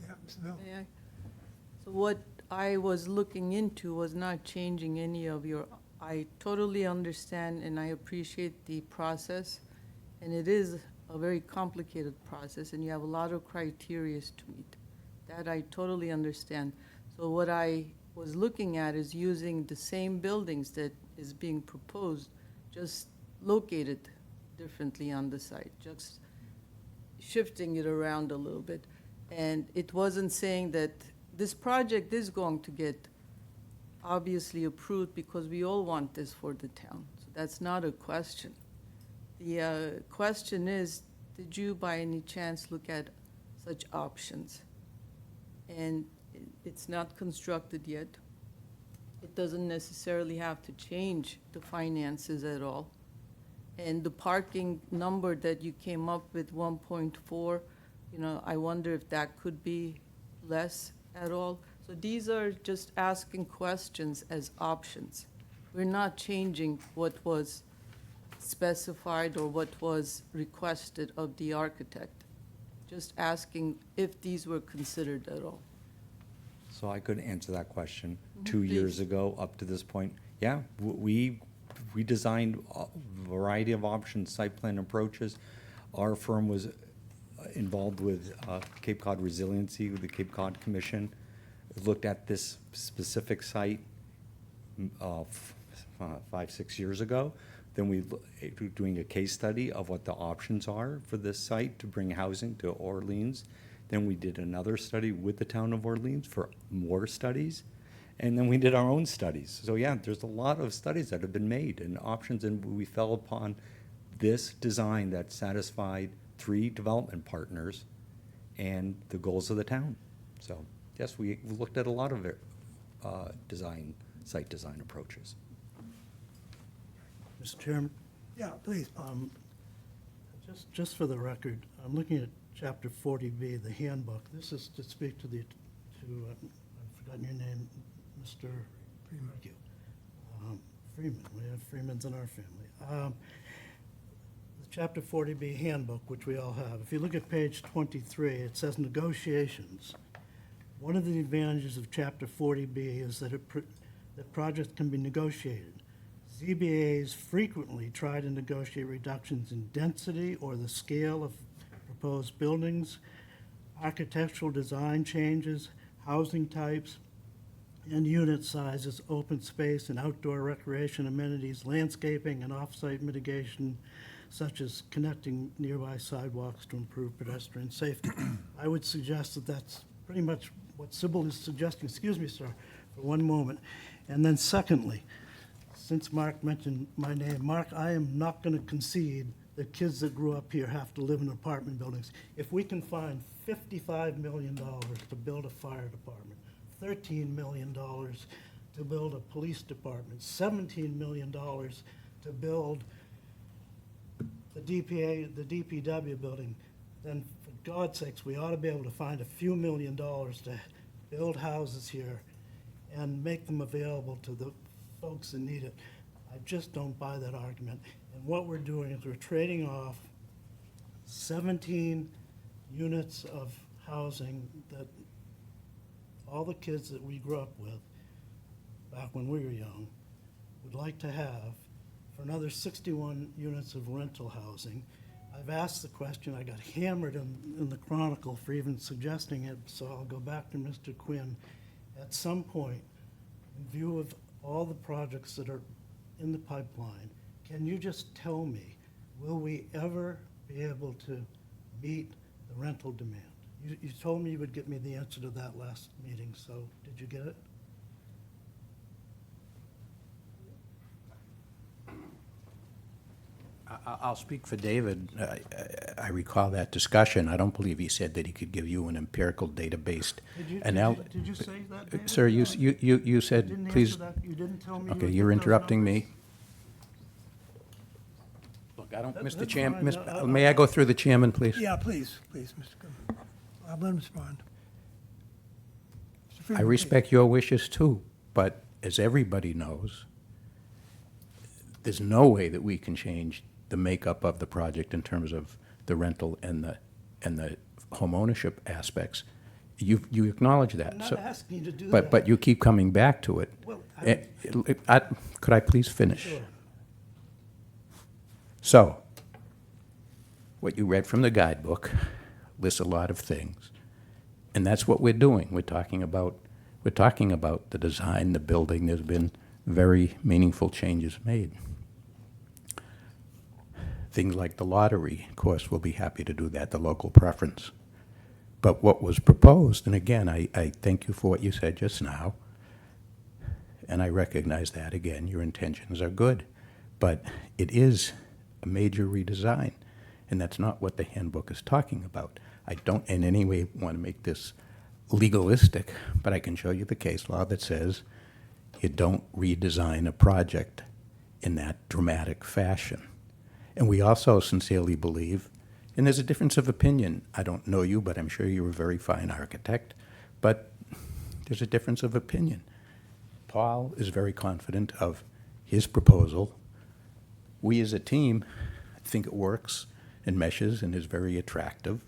[SPEAKER 1] Yeah, Mr. Bill?
[SPEAKER 8] May I? So what I was looking into was not changing any of your, I totally understand and I appreciate the process, and it is a very complicated process, and you have a lot of criteria to meet. That I totally understand. So what I was looking at is using the same buildings that is being proposed, just located differently on the site, just shifting it around a little bit. And it wasn't saying that this project is going to get obviously approved because we all want this for the town. So that's not a question. The question is, did you by any chance look at such options? And it's not constructed yet. It doesn't necessarily have to change the finances at all. And the parking number that you came up with, 1.4, I wonder if that could be less at all. So these are just asking questions as options. We're not changing what was specified or what was requested of the architect. Just asking if these were considered at all.
[SPEAKER 3] So I could answer that question.
[SPEAKER 8] Mhm,
[SPEAKER 3] 2 years
[SPEAKER 8] please.
[SPEAKER 3] ago, up to this point, yeah, we designed a variety of options, site plan approaches. Our firm was involved with Cape Cod Resiliency, with the Cape Cod Commission, looked at this specific site 5, 6 years ago. Then we doing a case study of what the options are for this site to bring housing to Orleans. Then we did another study with the town of Orleans for more studies. And then we did our own studies. So yeah, there's a lot of studies that have been made and options, and we fell upon this design that satisfied 3 development partners and the goals of the town. So yes, we looked at a lot of site design approaches.
[SPEAKER 7] Mr. Chairman,
[SPEAKER 1] Yeah, please.
[SPEAKER 7] just for the record, I'm looking at Chapter 40B, the handbook. This is to speak to I've forgotten your name, Mr.
[SPEAKER 1] Freeman.
[SPEAKER 7] Thank you. Freeman, we have Freemans in our family. The Chapter 40B handbook, which we all have, if you look at page 23, it says negotiations. One of the advantages of Chapter 40B is that that projects can be negotiated. ZBAs frequently try to negotiate reductions in density or the scale of proposed buildings, architectural design changes, housing types, and unit sizes, open space and outdoor recreation amenities, landscaping and off-site mitigation, such as connecting nearby sidewalks to improve pedestrian safety. I would suggest that that's pretty much what Sybil is suggesting. Excuse me, sir, for one moment. And then secondly, since Mark mentioned my name, Mark, I am not going to concede that kids that grew up here have to live in apartment buildings. If we can find $55 million to build a fire department, $13 million to build a police department, $17 million to build the DPW building, then for God's sakes, we ought to be able to find a few $1 million to build houses here and make them available to the folks that need it. I just don't buy that argument. And what we're doing is we're trading off 17 units of housing that all the kids that we grew up with back when we were young would like to have for another 61 units of rental housing. I've asked the question, I got hammered in the Chronicle for even suggesting it, so I'll go back to Mr. Quinn. At some point, in view of all the projects that are in the pipeline, can you just tell me, will we ever be able to meet the rental demand. You told me you would get me the answer to that last meeting, so did you get it?
[SPEAKER 2] I'll speak for David. I recall that discussion. I don't believe he said that he could give you an empirical data-based
[SPEAKER 7] Did you say that, David?
[SPEAKER 2] Sir, you
[SPEAKER 7] You
[SPEAKER 2] said,
[SPEAKER 7] didn't
[SPEAKER 2] please,
[SPEAKER 7] answer that, you didn't tell me. you
[SPEAKER 2] okay,
[SPEAKER 7] would
[SPEAKER 2] you're
[SPEAKER 7] get those
[SPEAKER 2] interrupting
[SPEAKER 7] numbers?
[SPEAKER 2] me. Look, I don't,
[SPEAKER 7] That-
[SPEAKER 2] Mr.
[SPEAKER 7] that's
[SPEAKER 2] Chairman,
[SPEAKER 7] fine.
[SPEAKER 2] may I go through the chairman, please?
[SPEAKER 1] Yeah, please, Mr. Goodman. I'll let him respond. Mr.
[SPEAKER 2] I
[SPEAKER 1] Freeman, please.
[SPEAKER 2] respect your wishes too, but as everybody knows, there's no way that we can change the makeup of the project in terms of the rental and the home ownership aspects. You acknowledge that.
[SPEAKER 7] I'm
[SPEAKER 2] so-
[SPEAKER 7] not asking you to do that.
[SPEAKER 2] But you keep coming back to it.
[SPEAKER 7] Well,
[SPEAKER 2] Could I please finish?
[SPEAKER 7] Sure.
[SPEAKER 2] So, what you read from the guidebook lists a lot of things, and that's what we're doing. We're talking about the design, the building. There's been very meaningful changes made. Things like the lottery, of course, we'll be happy to do that, the local preference. But what was proposed, and again, I thank you for what you said just now, and I recognize that, again, your intentions are good, but it is a major redesign, and that's not what the handbook is talking about. I don't in any way want to make this legalistic, but I can show you the case law that says you don't redesign a project in that dramatic fashion. And we also sincerely believe, and there's a difference of opinion. I don't know you, but I'm sure you're a very fine architect, but there's a difference of opinion. Paul is very confident of his proposal. We as a team think it works and meshes and is very attractive,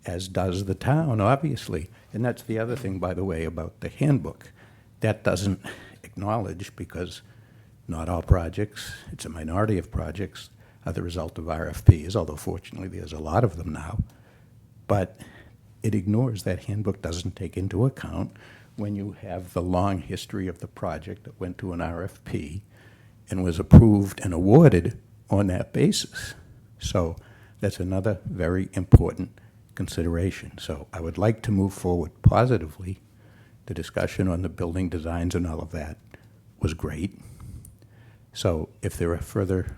[SPEAKER 2] as does the town, obviously. And that's the other thing, by the way, about the handbook. That doesn't acknowledge, because not all projects, it's a minority of projects, are the result of RFPs, although fortunately there's a lot of them now. But it ignores that handbook, doesn't take into account when you have the long history of the project that went to an RFP and was approved and awarded on that basis. So that's another very important consideration. So I would like to move forward positively. The discussion on the building designs and all of that was great. So if there are further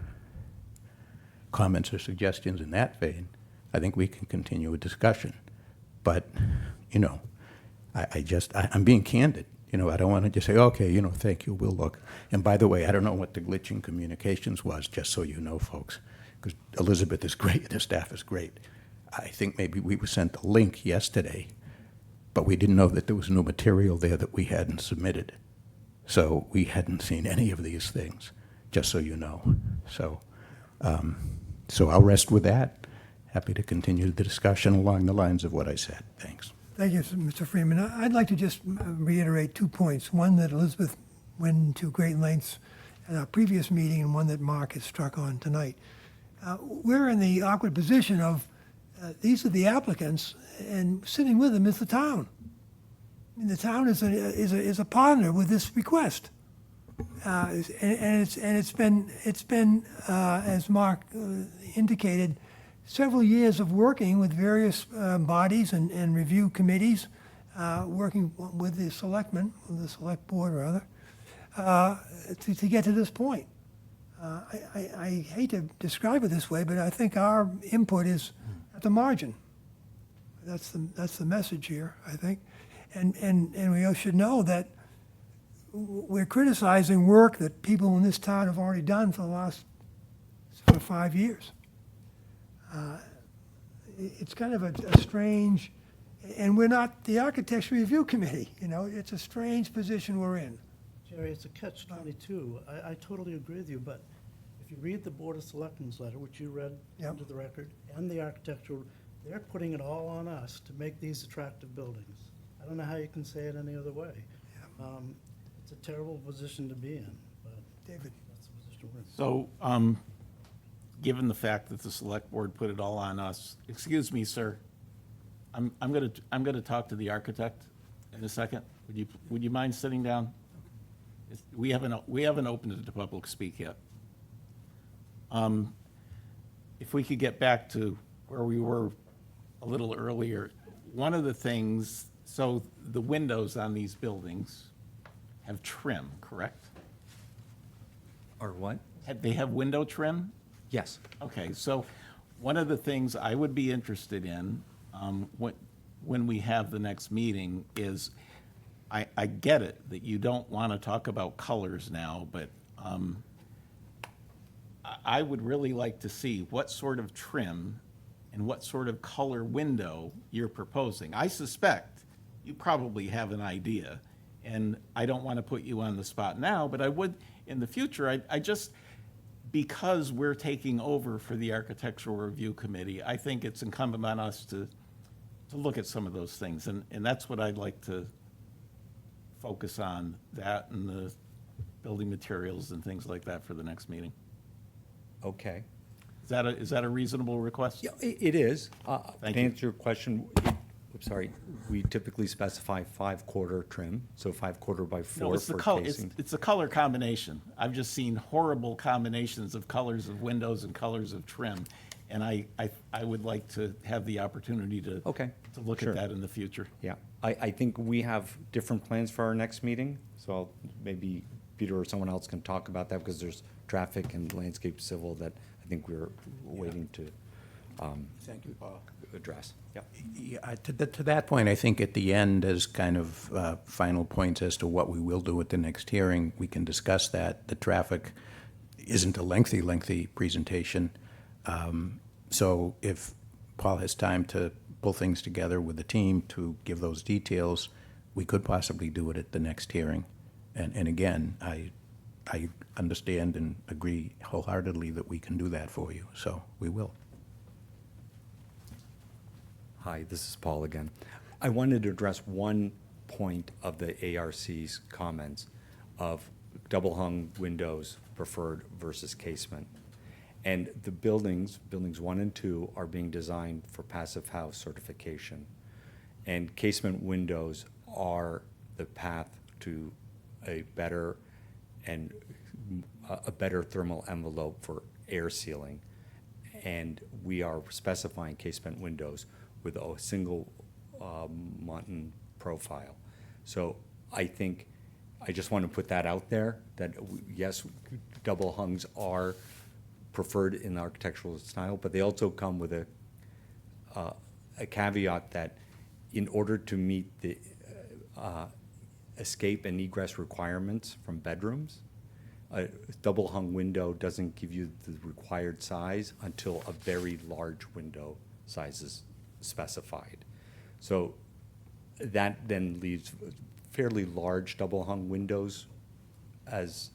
[SPEAKER 2] comments or suggestions in that vein, I think we can continue a discussion. But, you know, I'm being candid. You know, I don't want to just say, okay, you know, thank you, we'll look. And by the way, I don't know what the glitch in communications was, just so you know, folks, because Elizabeth is great, the staff is great. I think maybe we were sent a link yesterday, but we didn't know that there was new material there that we hadn't submitted. So we hadn't seen any of these things, just so you know. So I'll rest with that. Happy to continue the discussion along the lines of what I said. Thanks.
[SPEAKER 1] Thank you, Mr. Freeman. I'd like to just reiterate 2 points. One that Elizabeth went into great lengths at our previous meeting, and one that Mark has struck on tonight. We're in the awkward position of these are the applicants, and sitting with them is the town. I mean, the town is a partner with this request, and it's been as Mark indicated, several years of working with various bodies and review committees, working with the selectmen, with the select board rather, to get to this point. I hate to describe it this way, but I think our input is at the margin. That's the message here, I think. And we all should know that we're criticizing work that people in this town have already done for the last 5 years. It's kind of a strange, and we're not the Architecture Review Committee, you know, it's a strange position we're in.
[SPEAKER 7] Jerry, it's a catch-22. I totally agree with you, but if you read the Board of Selectmen's letter, which you read
[SPEAKER 1] Yep.
[SPEAKER 7] into the record, and the architectural, they're putting it all on us to make these attractive buildings. I don't know how you can say it any other way. It's a terrible position to be in, but
[SPEAKER 1] David.
[SPEAKER 7] that's the position we're in.
[SPEAKER 4] So, given the fact that the select board put it all on us, excuse me, sir, I'm gonna talk to the architect in a second. Would you mind sitting down? We haven't opened it to public speak yet. If we could get back to where we were a little earlier, one of the things, so the windows on these buildings have trim, correct?
[SPEAKER 3] Or what?
[SPEAKER 4] They have window trim?
[SPEAKER 3] Yes.
[SPEAKER 4] Okay, so one of the things I would be interested in, when we have the next meeting is, I get it that you don't want to talk about colors now, but I would really like to see what sort of trim and what sort of color window you're proposing. I suspect you probably have an idea, and I don't want to put you on the spot now, but I would in the future. I just, because we're taking over for the Architectural Review Committee, I think it's incumbent on us to look at some of those things, and that's what I'd like to focus on, that and the building materials and things like that for the next meeting.
[SPEAKER 3] Okay.
[SPEAKER 4] Is that a reasonable request?
[SPEAKER 3] Yeah, it is.
[SPEAKER 4] Thank
[SPEAKER 3] To
[SPEAKER 4] you.
[SPEAKER 3] answer your question, I'm sorry, we typically specify 5-quarter trim, so 5-quarter by 4
[SPEAKER 4] No, it's the
[SPEAKER 3] for
[SPEAKER 4] color,
[SPEAKER 3] casing.
[SPEAKER 4] it's the color combination. I've just seen horrible combinations of colors of windows and colors of trim, and I would like to have the opportunity to
[SPEAKER 3] Okay,
[SPEAKER 4] to look
[SPEAKER 3] sure.
[SPEAKER 4] at that in the future.
[SPEAKER 3] Yeah, I think we have different plans for our next meeting, so maybe Peter or someone else can talk about that, because there's traffic and landscape civil that I think we're waiting to
[SPEAKER 2] Thank you, Paul.
[SPEAKER 3] address. Yeah.
[SPEAKER 2] Yeah, to that point, I think at the end, as kind of final points as to what we will do at the next hearing, we can discuss that. The traffic isn't a lengthy presentation. So if Paul has time to pull things together with the team to give those details, we could possibly do it at the next hearing. And again, I understand and agree wholeheartedly that we can do that for you, so we will.
[SPEAKER 3] Hi, this is Paul again. I wanted to address one point of the ARC's comments of double-hung windows preferred versus casement. And the buildings 1 and 2, are being designed for Passive House certification. And casement windows are the path to a better thermal envelope for air sealing. And we are specifying casement windows with a single Monton profile. So I think, I just want to put that out there, that yes, double hungs are preferred in the architectural style, but they also come with a caveat that in order to meet the escape and egress requirements from bedrooms, a double hung window doesn't give you the required size until a very large window size is specified. So that then leaves fairly large double hung windows as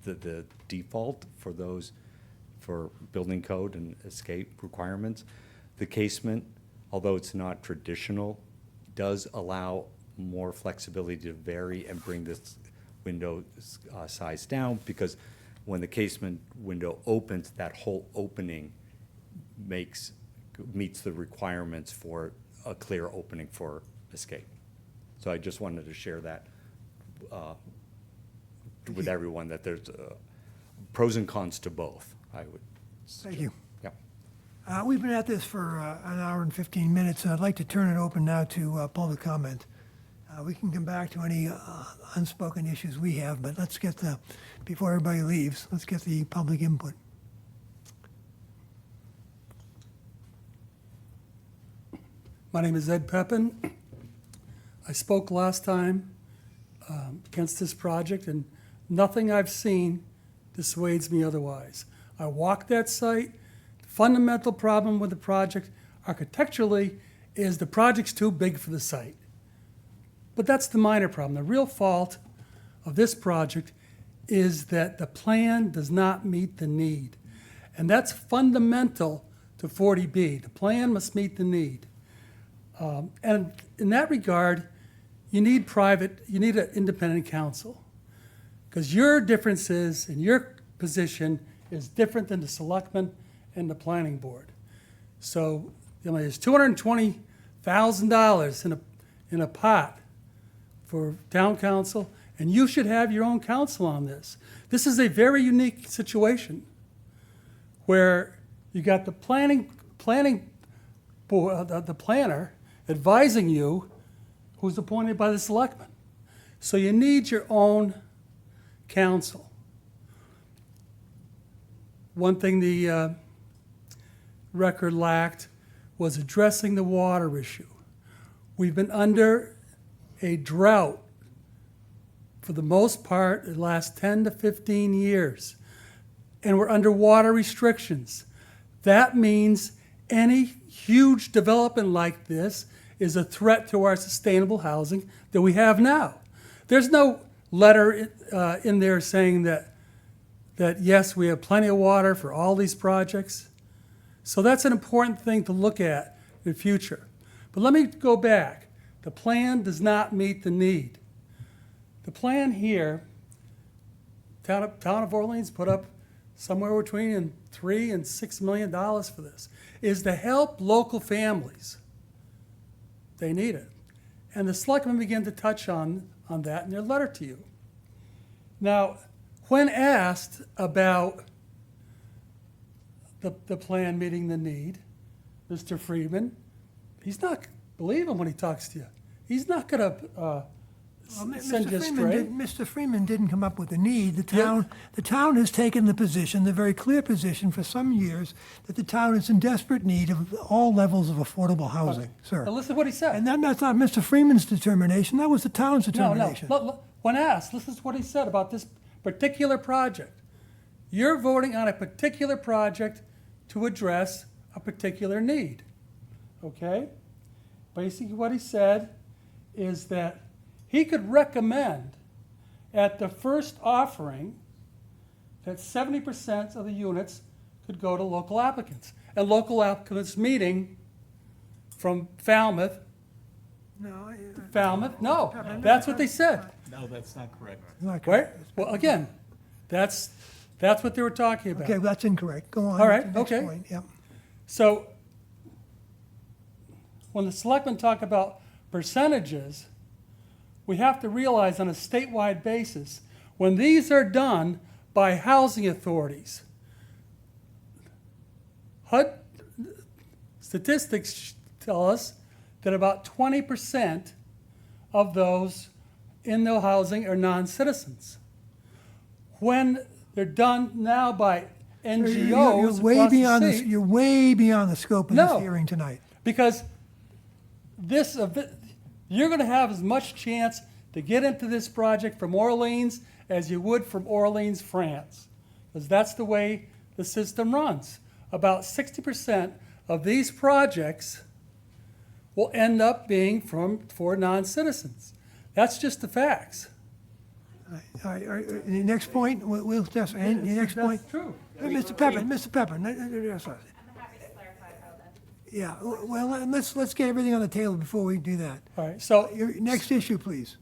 [SPEAKER 3] the default for those, for building code and escape requirements. The casement, although it's not traditional, does allow more flexibility to vary and bring this window size down, because when the casement window opens, that whole opening meets the requirements for a clear opening for escape. So I just wanted to share that with everyone, that there's pros and cons to both, I would.
[SPEAKER 1] Thank you.
[SPEAKER 3] Yeah.
[SPEAKER 1] We've been at this for an hour and 15 minutes, and I'd like to turn it open now to public comment. We can come back to any unspoken issues we have, but let's get before everybody leaves, let's get the public input.
[SPEAKER 10] My name is Ed Peppin. I spoke last time against this project, and nothing I've seen dissuades me otherwise. I walked that site. The fundamental problem with the project architecturally is the project's too big for the site. But that's the minor problem. The real fault of this project is that the plan does not meet the need. And that's fundamental to 40B. The plan must meet the need. And in that regard, you need an independent counsel. Because your differences in your position is different than the selectmen and the planning board. So, there's $220,000 in a pot for town council, and you should have your own counsel on this. This is a very unique situation where you got the planning the planner advising you who's appointed by the selectmen. So you need your own counsel. One thing the record lacked was addressing the water issue. We've been under a drought for the most part the last 10 to 15 years, and we're under water restrictions. That means any huge development like this is a threat to our sustainable housing that we have now. There's no letter in there saying that yes, we have plenty of water for all these projects. So that's an important thing to look at in the future. But let me go back. The plan does not meet the need. The plan here, town of Orleans put up somewhere between $3 and $6 million for this, is to help local families. They need it. And the selectmen began to touch on that in their letter to you. Now, when asked about the plan meeting the need, Mr. Friedman, he's not believing when he talks to you. He's not going to send you astray.
[SPEAKER 1] Mr. Freeman didn't come up with the need. The town has taken the position, the very clear position for some years, that the town is in desperate need of all levels of affordable housing, sir.
[SPEAKER 10] Now listen to what he said.
[SPEAKER 1] And that's not Mr. Freeman's determination, that was the town's determination.
[SPEAKER 10] No. When asked, listen to what he said about this particular project. You're voting on a particular project to address a particular need, okay? Basically what he said is that he could recommend at the first offering that 70% of the units could go to local applicants. And local applicants meeting from Falmouth, no, that's what they said.
[SPEAKER 4] No, that's not correct.
[SPEAKER 1] Not
[SPEAKER 10] Right?
[SPEAKER 1] correct.
[SPEAKER 10] Well, again, that's what they were talking about.
[SPEAKER 1] Okay, well, that's incorrect, go on.
[SPEAKER 10] All right,
[SPEAKER 1] to the next
[SPEAKER 10] okay.
[SPEAKER 1] point. Yep.
[SPEAKER 10] So when the selectmen talk about percentages, we have to realize on a statewide basis, when these are done by housing authorities, HUD statistics tell us that about 20% of those in the housing are non-citizens. When they're done now by NGOs
[SPEAKER 1] You're way
[SPEAKER 10] across
[SPEAKER 1] beyond
[SPEAKER 10] the
[SPEAKER 1] this,
[SPEAKER 10] state,
[SPEAKER 1] you're way beyond the scope of this
[SPEAKER 10] No.
[SPEAKER 1] hearing tonight.
[SPEAKER 10] because you're going to have as much chance to get into this project from Orleans as you would from Orleans, France, because that's the way the system runs. About 60% of these projects will end up being for non-citizens. That's just the facts.
[SPEAKER 1] All right, the next point, we'll just, and the next point.
[SPEAKER 10] That's true.
[SPEAKER 1] Mr. Pepin, yeah, well, let's get everything on the table before we do that.
[SPEAKER 10] All right, so
[SPEAKER 1] Your next issue, please.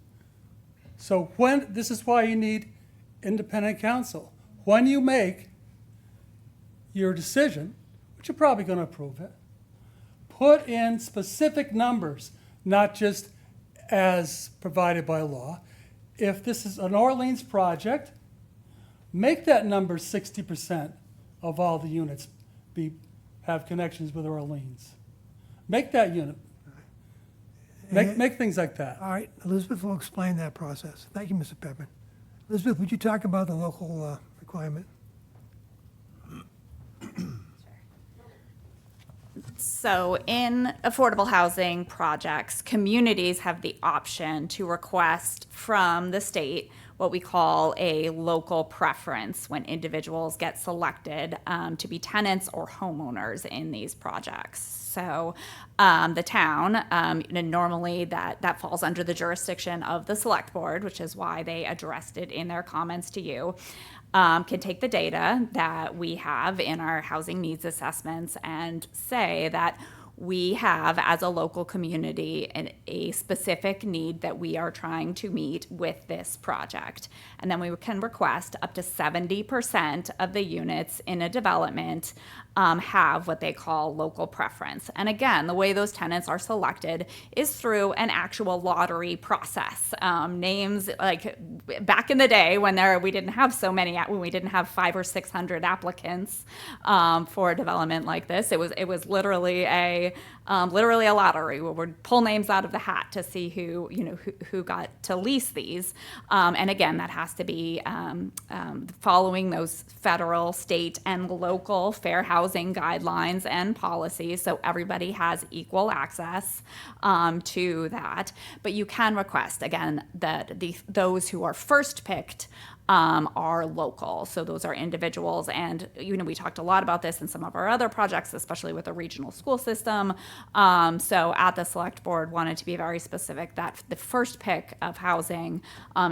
[SPEAKER 10] So this is why you need independent counsel. When you make your decision, which you're probably going to approve it, put in specific numbers, not just as provided by law. If this is an Orleans project, make that number 60% of all the units have connections with Orleans. Make that unit. Make things like that.
[SPEAKER 1] All right, Elizabeth will explain that process. Thank you, Mr. Pepin. Elizabeth, would you talk about the local requirement?
[SPEAKER 11] So in affordable housing projects, communities have the option to request from the state what we call a local preference when individuals get selected to be tenants or homeowners in these projects. So the town, normally that falls under the jurisdiction of the select board, which is why they addressed it in their comments to you, can take the data that we have in our housing needs assessments and say that we have, as a local community, a specific need that we are trying to meet with this project. And then we can request up to 70% of the units in a development have what they call local preference. And again, the way those tenants are selected is through an actual lottery process. Names, like back in the day when we didn't have so many, when we didn't have 500 or 600 applicants for a development like this, it was literally a literally a lottery where we'd pull names out of the hat to see who got to lease these. And again, that has to be following those federal, state, and local fair housing guidelines and policies, so everybody has equal access to that. But you can request, again, that those who are first picked are local. So those are individuals, and we talked a lot about this in some of our other projects, especially with the regional school system. So at the select board wanted to be very specific that the first pick of housing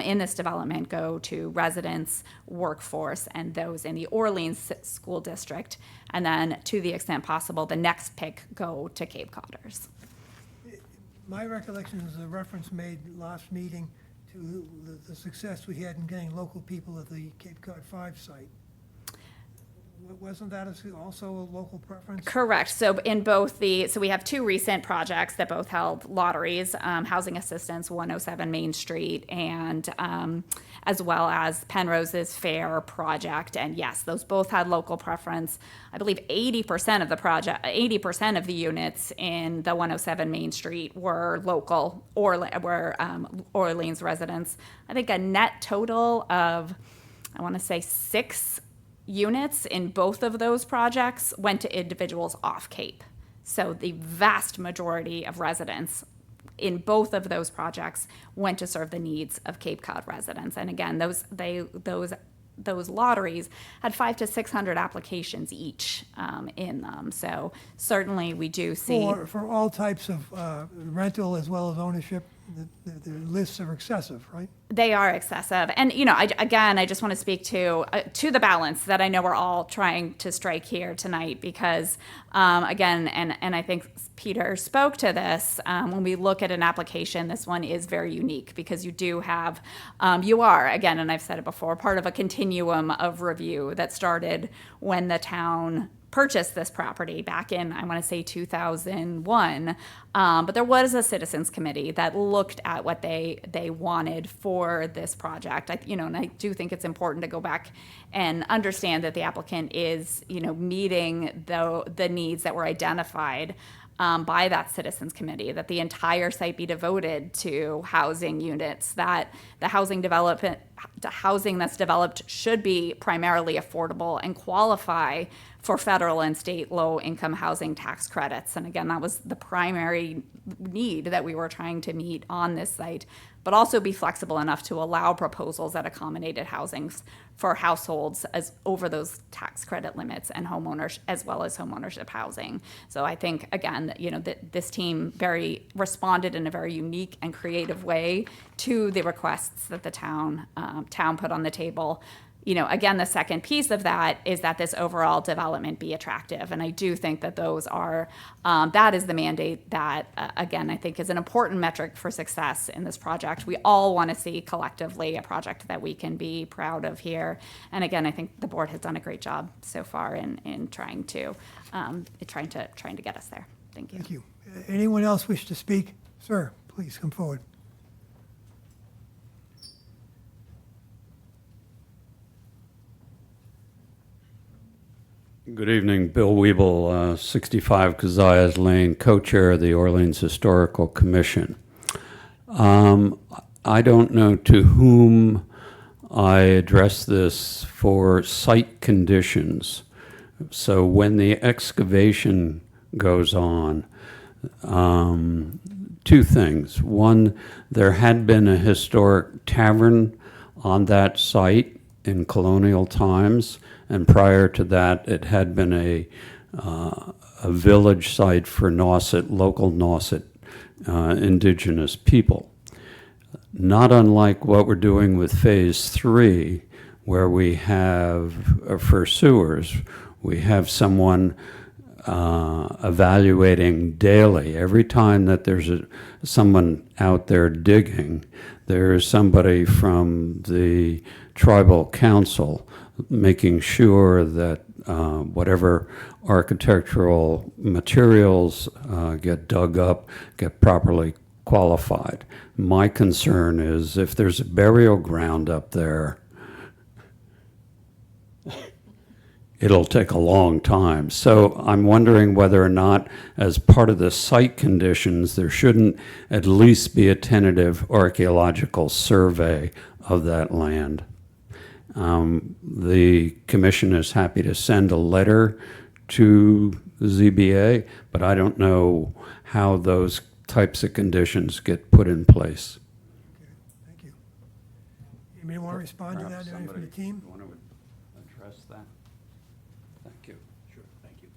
[SPEAKER 11] in this development go to residents, workforce, and those in the Orleans School District. And then to the extent possible, the next pick go to Cape Codders.
[SPEAKER 1] My recollection is a reference made last meeting to the success we had in getting local people at the Cape Cod 5 site. Wasn't that also a local preference?
[SPEAKER 11] Correct. So in both so we have two recent projects that both held lotteries, Housing Assistance 107 Main Street, and as well as Penrose's Fair project. And yes, those both had local preference. I believe 80% of the project, 80% of the units in the 107 Main Street were local, or were Orleans residents. I think a net total of, I want to say 6 units in both of those projects went to individuals off Cape. So the vast majority of residents in both of those projects went to serve the needs of Cape Cod residents. And again, those lotteries had 500 to 600 applications each in them. So certainly we do see.
[SPEAKER 1] For all types of rental as well as ownership, the lists are excessive, right?
[SPEAKER 11] They are excessive. And, I just want to speak to the balance that I know we're all trying to strike here tonight, because, again, and I think Peter spoke to this, when we look at an application, this one is very unique because you do have, you are, again, and I've said it before, part of a continuum of review that started when the town purchased this property back in, I want to say 2001, but there was a citizens committee that looked at what they wanted for this project. And I do think it's important to go back and understand that the applicant is, meeting the needs that were identified by that citizens committee, that the entire site be devoted to housing units, that the housing that's developed should be primarily affordable and qualify for federal and state low-income housing tax credits. And again, that was the primary need that we were trying to meet on this site, but also be flexible enough to allow proposals that accommodated housings for households as over those tax credit limits and homeowners, as well as homeownership housing. So I think, again, that this team responded in a very unique and creative way to the requests that the town put on the table. Again, the second piece of that is that this overall development be attractive. And I do think that those are, that is the mandate that, again, I think is an important metric for success in this project. We all want to see collectively a project that we can be proud of here. And again, I think the board has done a great job so far in trying to get us there. Thank you.
[SPEAKER 1] Thank you. Anyone else wish to speak? Sir, please come forward.
[SPEAKER 12] Good evening, Bill Weeble, 65 Keziahs Lane, co-chair of the Orleans Historical Commission. I don't know to whom I address this for site conditions. So when the excavation goes on, two things. One, there had been a historic tavern on that site in colonial times, and prior to that, it had been a village site for Nauset, local Nauset indigenous people. Not unlike what we're doing with Phase 3, where we have, for sewers, we have someone evaluating daily. Every time that there's someone out there digging, there's somebody from the tribal council making sure that whatever architectural materials get dug up, get properly qualified. My concern is if there's a burial ground up there, it'll take a long time. So I'm wondering whether or not, as part of the site conditions, there shouldn't at least be a tentative archaeological survey of that land. The commission is happy to send a letter to the ZBA, but I don't know how those types of conditions get put in place.
[SPEAKER 1] Thank you. Anybody want to respond to that, anybody from the team?
[SPEAKER 12] Want to address that? Thank you.
[SPEAKER 2] Sure, thank you.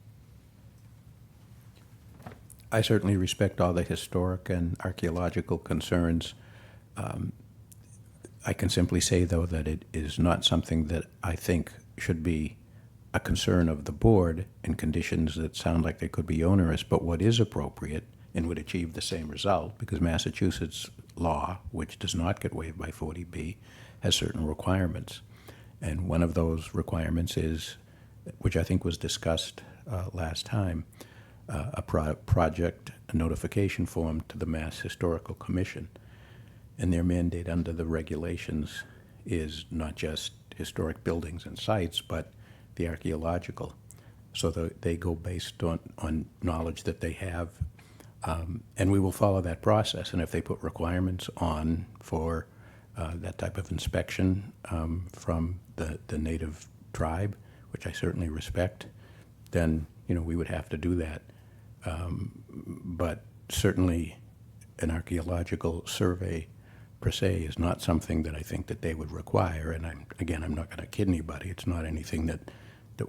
[SPEAKER 2] I certainly respect all the historic and archaeological concerns. I can simply say, though, that it is not something that I think should be a concern of the board in conditions that sound like they could be onerous, but what is appropriate and would achieve the same result, because Massachusetts law, which does not get waived by 40B, has certain requirements. And one of those requirements is, which I think was discussed last time, a project notification form to the Mass Historical Commission. And their mandate under the regulations is not just historic buildings and sites, but the archaeological. So they go based on knowledge that they have, and we will follow that process. And if they put requirements on for that type of inspection from the native tribe, which I certainly respect, then we would have to do that. But certainly an archaeological survey per se is not something that I think that they would require. And I'm not going to kid anybody. It's not anything that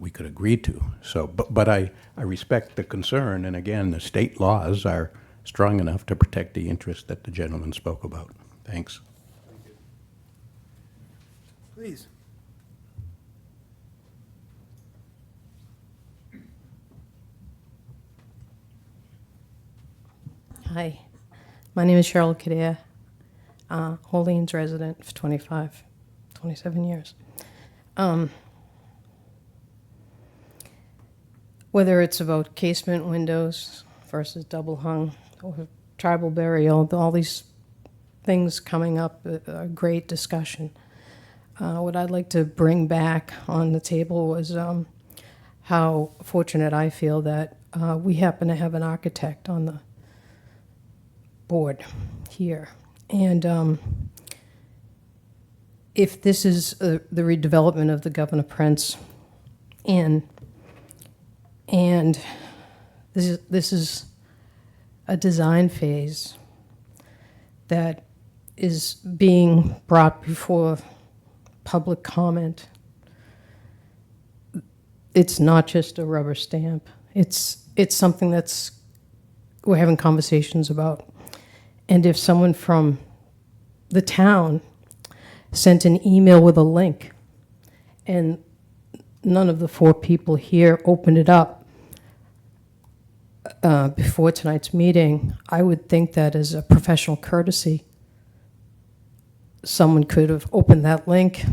[SPEAKER 2] we could agree to. So, but I respect the concern. And again, the state laws are strong enough to protect the interest that the gentleman spoke about. Thanks.
[SPEAKER 1] Please.
[SPEAKER 13] Hi, my name is Cheryl Kadea, Orleans resident for 27 years. Whether it's about casement windows versus double hung or tribal burial, all these things coming up, a great discussion. What I'd like to bring back on the table was how fortunate I feel that we happen to have an architect on the board here. And if this is the redevelopment of the Governor Prince Inn, and this is a design phase that is being brought before public comment, it's not just a rubber stamp. It's something that's we're having conversations about. And if someone from the town sent an email with a link and none of the four people here opened it up before tonight's meeting, I would think that as a professional courtesy, someone could have opened that link.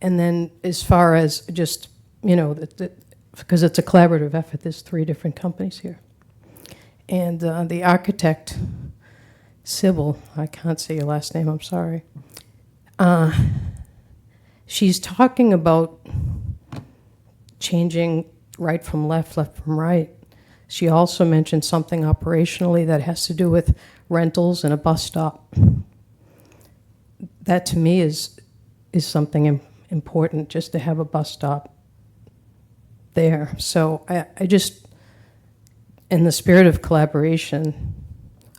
[SPEAKER 13] And then as far as just, because it's a collaborative effort, there's 3 different companies here. And the architect, Sybil, I can't say your last name, I'm sorry. She's talking about changing right from left, left from right. She also mentioned something operationally that has to do with rentals and a bus stop. That to me is something important, just to have a bus stop there. So I just, in the spirit of collaboration,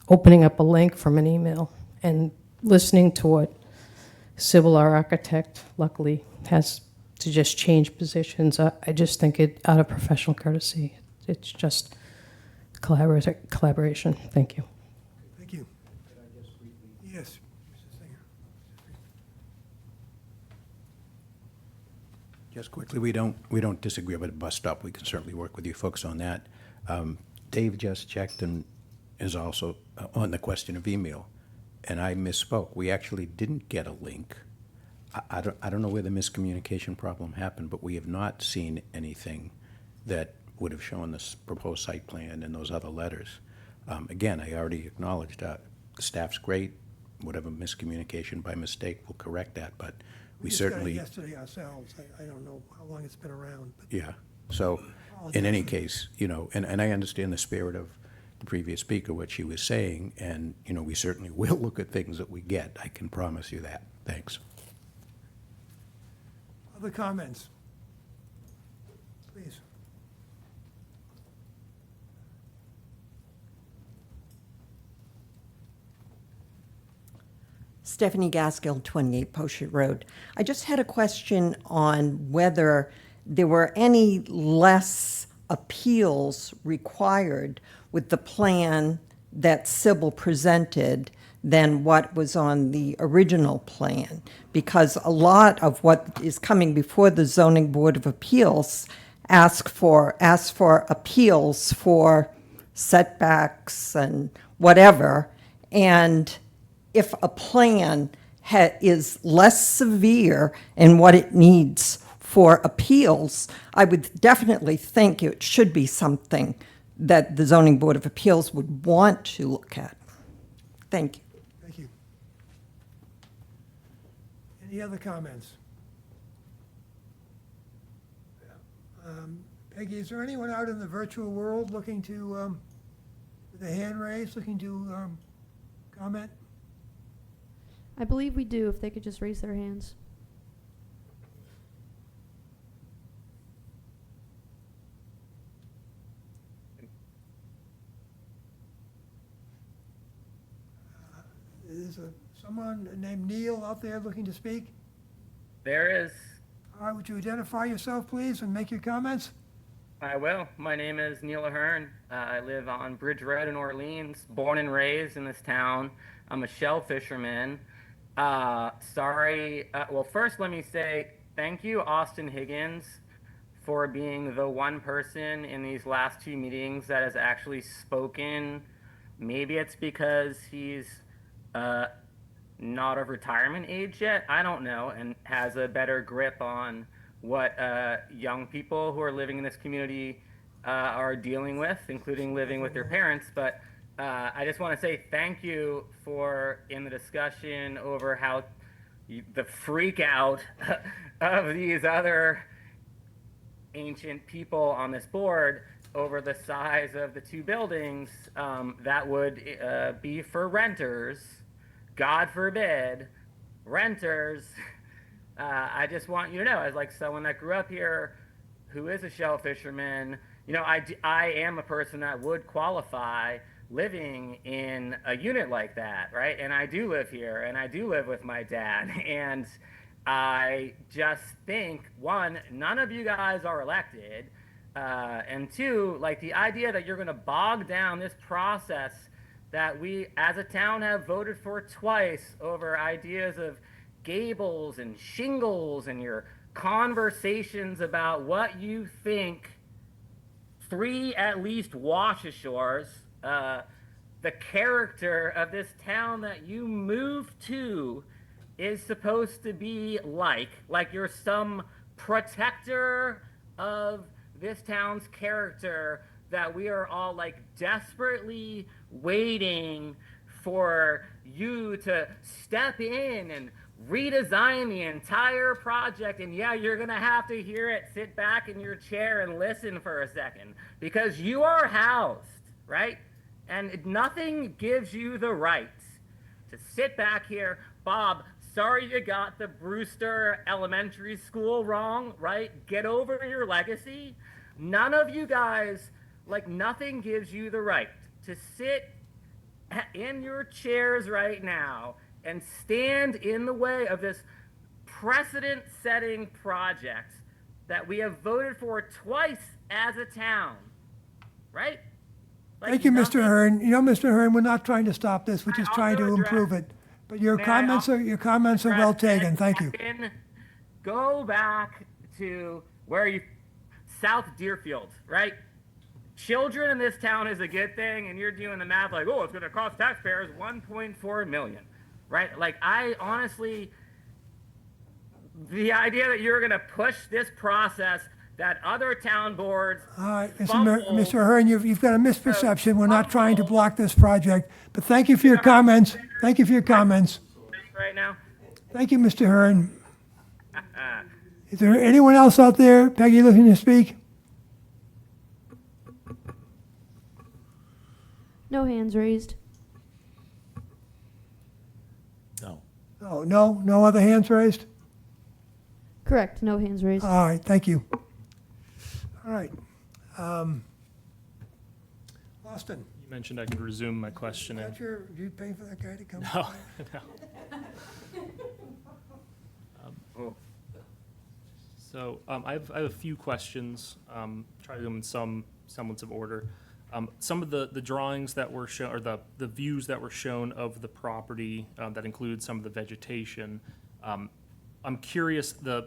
[SPEAKER 13] opening up a link from an email and listening to what Sybil, our architect, luckily has to just change positions. I just think it, out of professional courtesy, it's just collaboration. Thank you.
[SPEAKER 1] Thank you. Yes, Mr. Singer.
[SPEAKER 2] Just quickly, we don't disagree about a bus stop. We can certainly work with you folks on that. Dave just checked and is also on the question of email, and I misspoke. We actually didn't get a link. I don't know where the miscommunication problem happened, but we have not seen anything that would have shown this proposed site plan and those other letters. Again, I already acknowledged the staff's great. Whatever miscommunication by mistake, we'll correct that, but
[SPEAKER 1] We just
[SPEAKER 2] certainly.
[SPEAKER 1] got it yesterday ourselves. I don't know how long it's been around, but
[SPEAKER 2] Yeah, so, in any case, and I understand the spirit of the previous speaker, what she was saying, and, we certainly will look at things that we get, I can promise you that. Thanks.
[SPEAKER 1] other comments? Please.
[SPEAKER 14] Stephanie Gaskill, 28 Pochard Road. I just had a question on whether there were any less appeals required with the plan that Sybil presented than what was on the original plan. Because a lot of what is coming before the Zoning Board of Appeals ask for appeals for setbacks and whatever. And if a plan is less severe in what it needs for appeals, I would definitely think it should be something that the Zoning Board of Appeals would want to look at. Thank you.
[SPEAKER 1] Thank you. Any other comments? Peggy, is there anyone out in the virtual world looking to, with a hand raised, looking to comment?
[SPEAKER 15] I believe we do, if they could just raise their hands.
[SPEAKER 1] Is someone named Neil out there looking to speak?
[SPEAKER 16] There is.
[SPEAKER 1] All right, would you identify yourself, please, and make your comments?
[SPEAKER 16] I will. My name is Neil Ahern. I live on Bridge Road in Orleans, born and raised in this town. I'm a shell fisherman. Well, first let me say thank you, Austin Higgins, for being the one person in these last two meetings that has actually spoken. Maybe it's because he's not of retirement age yet, I don't know, and has a better grip on what young people who are living in this community are dealing with, including living with their parents. But I just want to say thank you for, in the discussion over how the freak out of these other ancient people on this board over the size of the two buildings that would be for renters. God forbid, renters. I just want you to know, as like someone that grew up here, who is a shell fisherman, I am a person that would qualify living in a unit like that, right? And I do live here, and I do live with my dad. And I just think, one, none of you guys are elected. And two, like the idea that you're going to bog down this process that we as a town have voted for twice over ideas of gables and shingles and your conversations about what you think 3 at least wash-ashores, the character of this town that you moved to is supposed to be like you're some protector of this town's character, that we are all like desperately waiting for you to step in and redesign the entire project. And yeah, you're gonna have to hear it, sit back in your chair and listen for a second, because you are housed, right? And nothing gives you the right to sit back here. Bob, sorry you got the Brewster Elementary School wrong, right? Get over your legacy. None of you guys, like, nothing gives you the right to sit in your chairs right now and stand in the way of this precedent-setting project that we have voted for twice as a town, right? Like,
[SPEAKER 1] Thank you, Mr. Hearn. Mr. Hearn, we're not trying to stop this, we're just trying to improve it. But your comments are well taken, thank you.
[SPEAKER 16] Go back to where you, South Deerfield, right? Children in this town is a good thing, and you're doing the math like, oh, it's gonna cost taxpayers $1.4 million, right? Like, I honestly, the idea that you're gonna push this process that other town boards
[SPEAKER 1] All right, Mr. Hearn, you've got a misperception. We're not trying to block this project, but thank you for your comments. Thank you for your comments.
[SPEAKER 16] right now.
[SPEAKER 1] Thank you, Mr. Hearn. Is there anyone else out there? Peggy, looking to speak?
[SPEAKER 15] No hands raised.
[SPEAKER 4] No.
[SPEAKER 1] Oh, no other hands raised?
[SPEAKER 15] Correct, no hands raised.
[SPEAKER 1] All right, thank you. All right. Austin,
[SPEAKER 5] You mentioned I could resume my question.
[SPEAKER 1] did you pay for that guy to come?
[SPEAKER 5] No, no. So I have a few questions. Try to do them in some semblance of order. Some of the drawings that were shown, or the views that were shown of the property that include some of the vegetation. I'm curious, I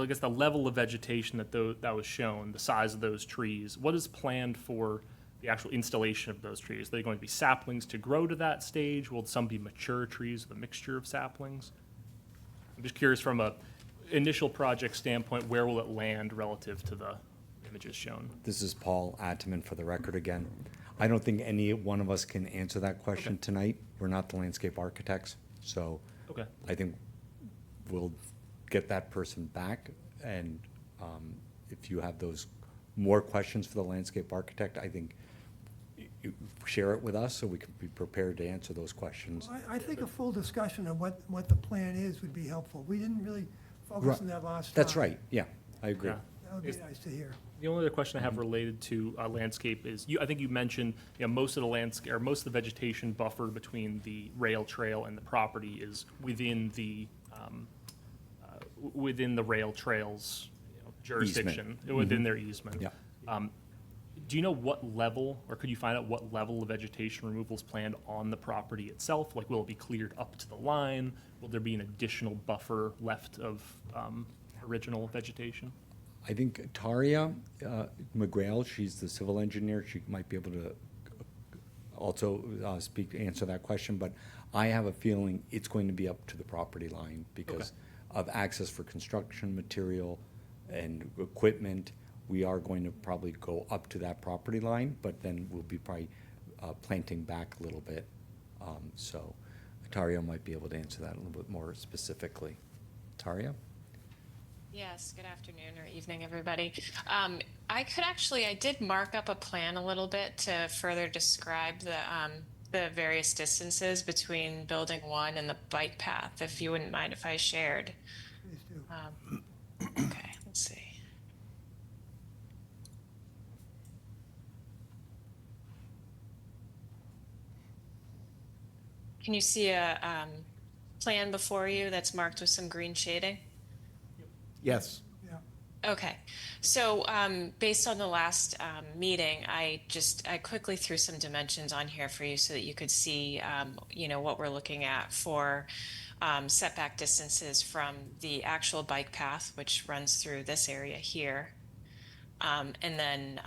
[SPEAKER 5] guess the level of vegetation that was shown, the size of those trees. What is planned for the actual installation of those trees? Are they going to be saplings to grow to that stage? Will some be mature trees with a mixture of saplings? I'm just curious from a initial project standpoint, where will it land relative to the images shown?
[SPEAKER 3] This is Paul Atman for the record again. I don't think any one of us can answer that question tonight. We're not the landscape architects, so
[SPEAKER 5] Okay.
[SPEAKER 3] I think we'll get that person back, and if you have those more questions for the landscape architect, I think you share it with us so we can be prepared to answer those questions.
[SPEAKER 1] I think a full discussion of what the plan is would be helpful. We didn't really focus on that last time.
[SPEAKER 3] That's right, yeah, I agree.
[SPEAKER 5] Yeah.
[SPEAKER 1] That would be nice to hear.
[SPEAKER 5] The only other question I have related to landscape is, I think you mentioned, most of the landscape, or most of the vegetation buffer between the rail trail and the property is within the rail trail's jurisdiction, within their easement.
[SPEAKER 3] Yeah.
[SPEAKER 5] Do you know what level, or could you find out what level of vegetation removal is planned on the property itself? Like, will it be cleared up to the line? Will there be an additional buffer left of original vegetation?
[SPEAKER 3] I think Taria McGrail, she's the civil engineer, she might be able to also answer that question, but I have a feeling it's going to be up to the property line because of access for construction material and equipment. We are going to probably go up to that property line, but then we'll be probably planting back a little bit. So Taria might be able to answer that a little bit more specifically. Taria?
[SPEAKER 17] Yes, good afternoon or evening, everybody. I did mark up a plan a little bit to further describe the various distances between building 1 and the bike path, if you wouldn't mind if I shared.
[SPEAKER 1] Please do.
[SPEAKER 17] Okay, let's see. Can you see a plan before you that's marked with some green shading?
[SPEAKER 4] Yes.
[SPEAKER 17] Okay, so based on the last meeting, I quickly threw some dimensions on here for you so that you could see, what we're looking at for setback distances from the actual bike path, which runs through this area here, and then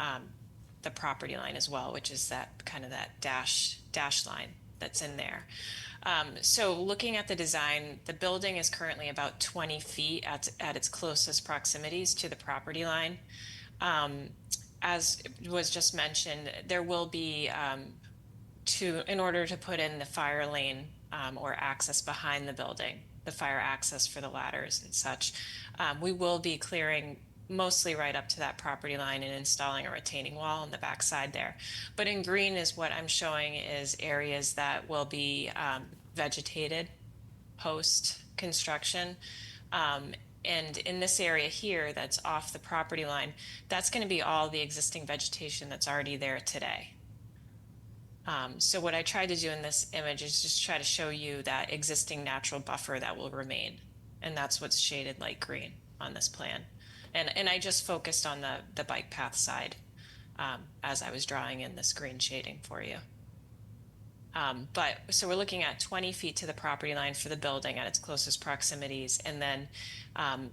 [SPEAKER 17] the property line as well, which is that kind of that dash line that's in there. So looking at the design, the building is currently about 20 feet at its closest proximities to the property line. As was just mentioned, there will be, in order to put in the fire lane or access behind the building, the fire access for the ladders and such, we will be clearing mostly right up to that property line and installing a retaining wall on the backside there. But in green is what I'm showing is areas that will be vegetated post-construction. And in this area here that's off the property line, that's going to be all the existing vegetation that's already there today. So what I tried to do in this image is just try to show you that existing natural buffer that will remain. And that's what's shaded light green on this plan. And I just focused on the bike path side as I was drawing in this green shading for you. So we're looking at 20 feet to the property line for the building at its closest proximities, and then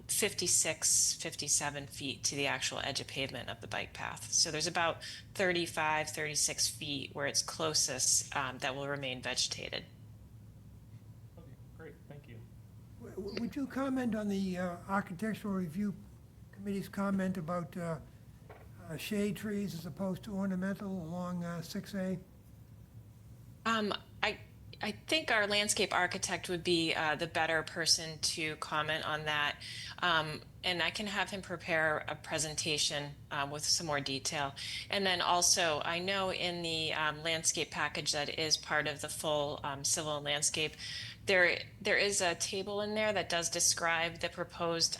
[SPEAKER 17] 56, 57 feet to the actual edge of pavement of the bike path. So there's about 35, 36 feet where it's closest that will remain vegetated.
[SPEAKER 5] Okay, great, thank you.
[SPEAKER 1] Would you comment on the Architectural Review Committee's comment about shade trees as opposed to ornamental along 6A?
[SPEAKER 17] I think our landscape architect would be the better person to comment on that. And I can have him prepare a presentation with some more detail. And then also, I know in the landscape package that is part of the full civil and landscape, there is a table in there that does describe the proposed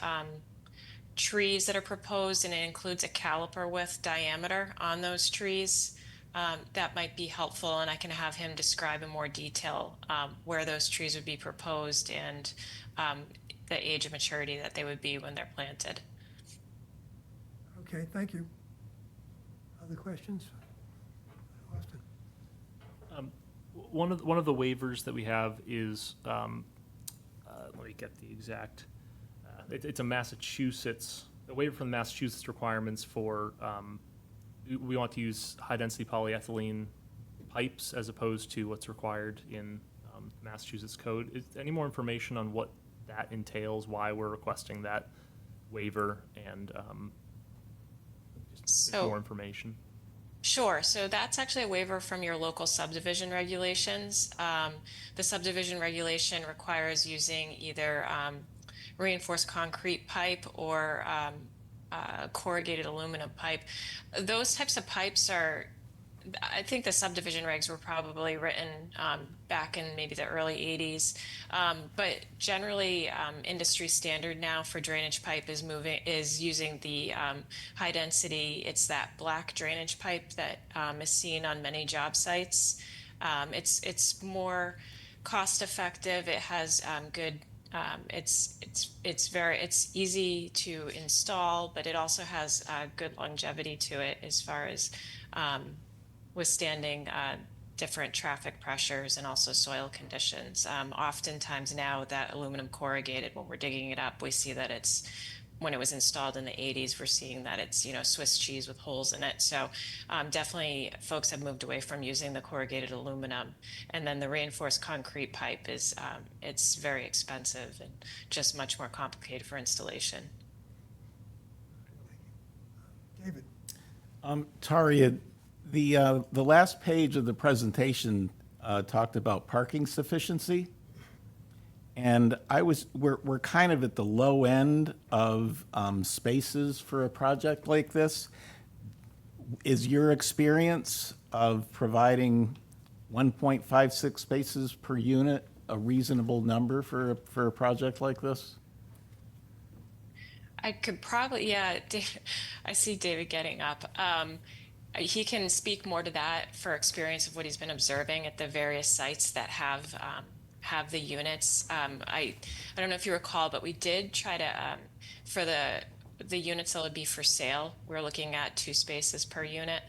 [SPEAKER 17] trees that are proposed, and it includes a caliper width diameter on those trees. That might be helpful, and I can have him describe in more detail where those trees would be proposed and the age of maturity that they would be when they're planted.
[SPEAKER 1] Okay, thank you. Other questions? Austin?
[SPEAKER 5] One of the waivers that we have is, let me get the exact, it's a Massachusetts, a waiver from the Massachusetts requirements for, we want to use high-density polyethylene pipes as opposed to what's required in Massachusetts code. Is any more information on what that entails, why we're requesting that waiver, and just
[SPEAKER 17] So-
[SPEAKER 5] more information?
[SPEAKER 17] Sure. So that's actually a waiver from your local subdivision regulations. The subdivision regulation requires using either reinforced concrete pipe or corrugated aluminum pipe. Those types of pipes are, I think the subdivision regs were probably written back in maybe the early 80s. But generally, industry standard now for drainage pipe is using the high density. It's that black drainage pipe that is seen on many job sites. It's more cost effective. It has good. It's easy to install, but it also has good longevity to it as far as withstanding different traffic pressures and also soil conditions. Oftentimes now that aluminum corrugated, when we're digging it up, we see that when it was installed in the 80s, we're seeing that it's, Swiss cheese with holes in it. So definitely folks have moved away from using the corrugated aluminum. And then the reinforced concrete pipe is, it's very expensive and just much more complicated for installation.
[SPEAKER 1] David?
[SPEAKER 4] Taria, the last page of the presentation talked about parking sufficiency. And we're kind of at the low end of spaces for a project like this. Is your experience of providing 1.56 spaces per unit a reasonable number for a project like this?
[SPEAKER 17] I could probably, yeah, I see David getting up. He can speak more to that for experience of what he's been observing at the various sites that have the units. I don't know if you recall, but we did try to, for the units that would be for sale, we're looking at 2 spaces per unit.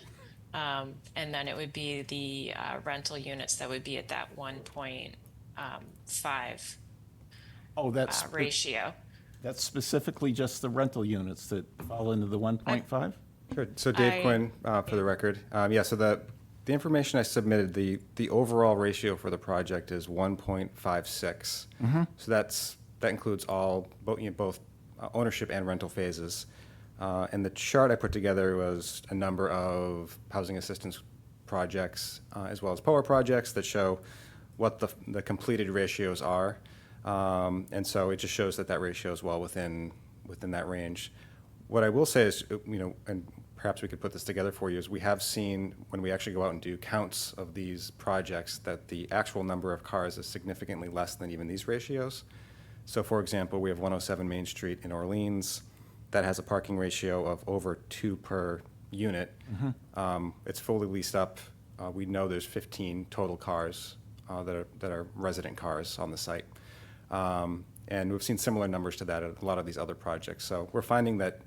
[SPEAKER 17] And then it would be the rental units that would be at that 1.5 ratio.
[SPEAKER 4] That's specifically just the rental units that fall into the 1.5?
[SPEAKER 18] Sure. So Dave Quinn, for the record. Yeah, so the information I submitted, the overall ratio for the project is 1.56. So that includes both ownership and rental phases. And the chart I put together was a number of housing assistance projects as well as POA projects that show what the completed ratios are. And so it just shows that ratio is well within that range. What I will say is, and perhaps we could put this together for you, is we have seen when we actually go out and do counts of these projects that the actual number of cars is significantly less than even these ratios. So for example, we have 107 Main Street in Orleans that has a parking ratio of over 2 per unit. It's fully leased up. We know there's 15 total cars that are resident cars on the site. And we've seen similar numbers to that at a lot of these other projects. So we're finding that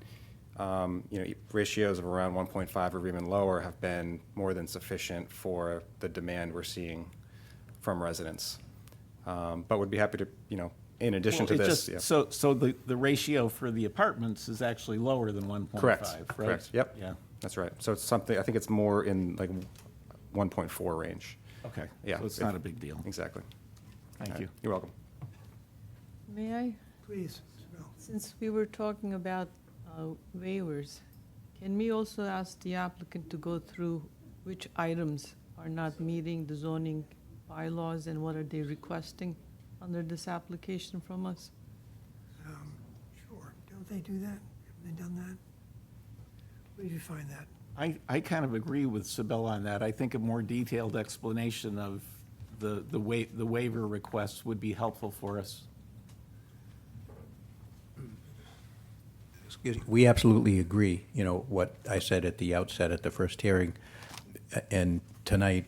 [SPEAKER 18] ratios of around 1.5 or even lower have been more than sufficient for the demand we're seeing from residents. But would be happy to, in addition to this. Yeah.
[SPEAKER 4] So the ratio for the apartments is actually lower than 1.5,
[SPEAKER 18] Correct.
[SPEAKER 4] right?
[SPEAKER 18] Correct. Yep.
[SPEAKER 4] Yeah.
[SPEAKER 18] That's right. So it's something, I think it's more in like 1.4 range.
[SPEAKER 4] Okay.
[SPEAKER 18] Yeah.
[SPEAKER 4] So it's not a big deal.
[SPEAKER 18] Exactly.
[SPEAKER 4] Thank you.
[SPEAKER 18] You're welcome.
[SPEAKER 8] May I?
[SPEAKER 1] Please.
[SPEAKER 8] Since we were talking about waivers, can we also ask the applicant to go through which items are not meeting the zoning bylaws and what are they requesting under this application from us?
[SPEAKER 1] Sure, don't they do that? Haven't they done that? Where did you find that?
[SPEAKER 4] I kind of agree with Sibylla on that. I think a more detailed explanation of the waiver requests would be helpful for us.
[SPEAKER 2] Excuse me, we absolutely agree, you know, what I said at the outset at the first hearing, and tonight,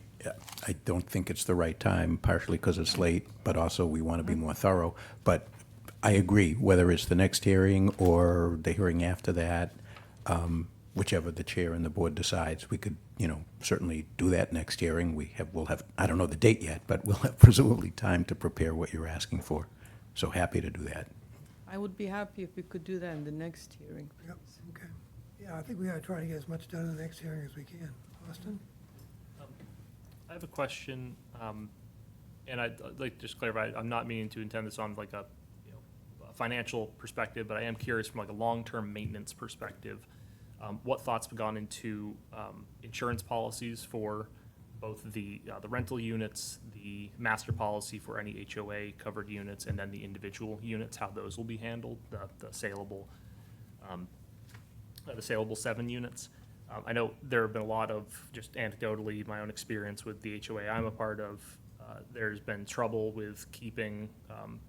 [SPEAKER 2] I don't think it's the right time, partially because it's late, but also we want to be more thorough. But I agree, whether it's the next hearing or the hearing after that, whichever the chair and the board decides, we could, you know, certainly do that next hearing. We'll have, I don't know the date yet, but we'll have presumably time to prepare what you're asking for. So happy to do that.
[SPEAKER 8] I would be happy if we could do that in the next hearing.
[SPEAKER 1] Yep, okay. Yeah, I think we ought to try to get as much done in the next hearing as we can. Austin?
[SPEAKER 5] I have a question, and I'd like to just clarify, I'm not meaning to intend this on like a, you know, a financial perspective, but I am curious from like a long-term maintenance perspective, what thoughts have gone into insurance policies for both the rental units, the master policy for any HOA covered units, and then the individual units, how those will be handled, the saleable 7 units. I know there have been a lot of, just anecdotally, my own experience with the HOA I'm a part of, there's been trouble with keeping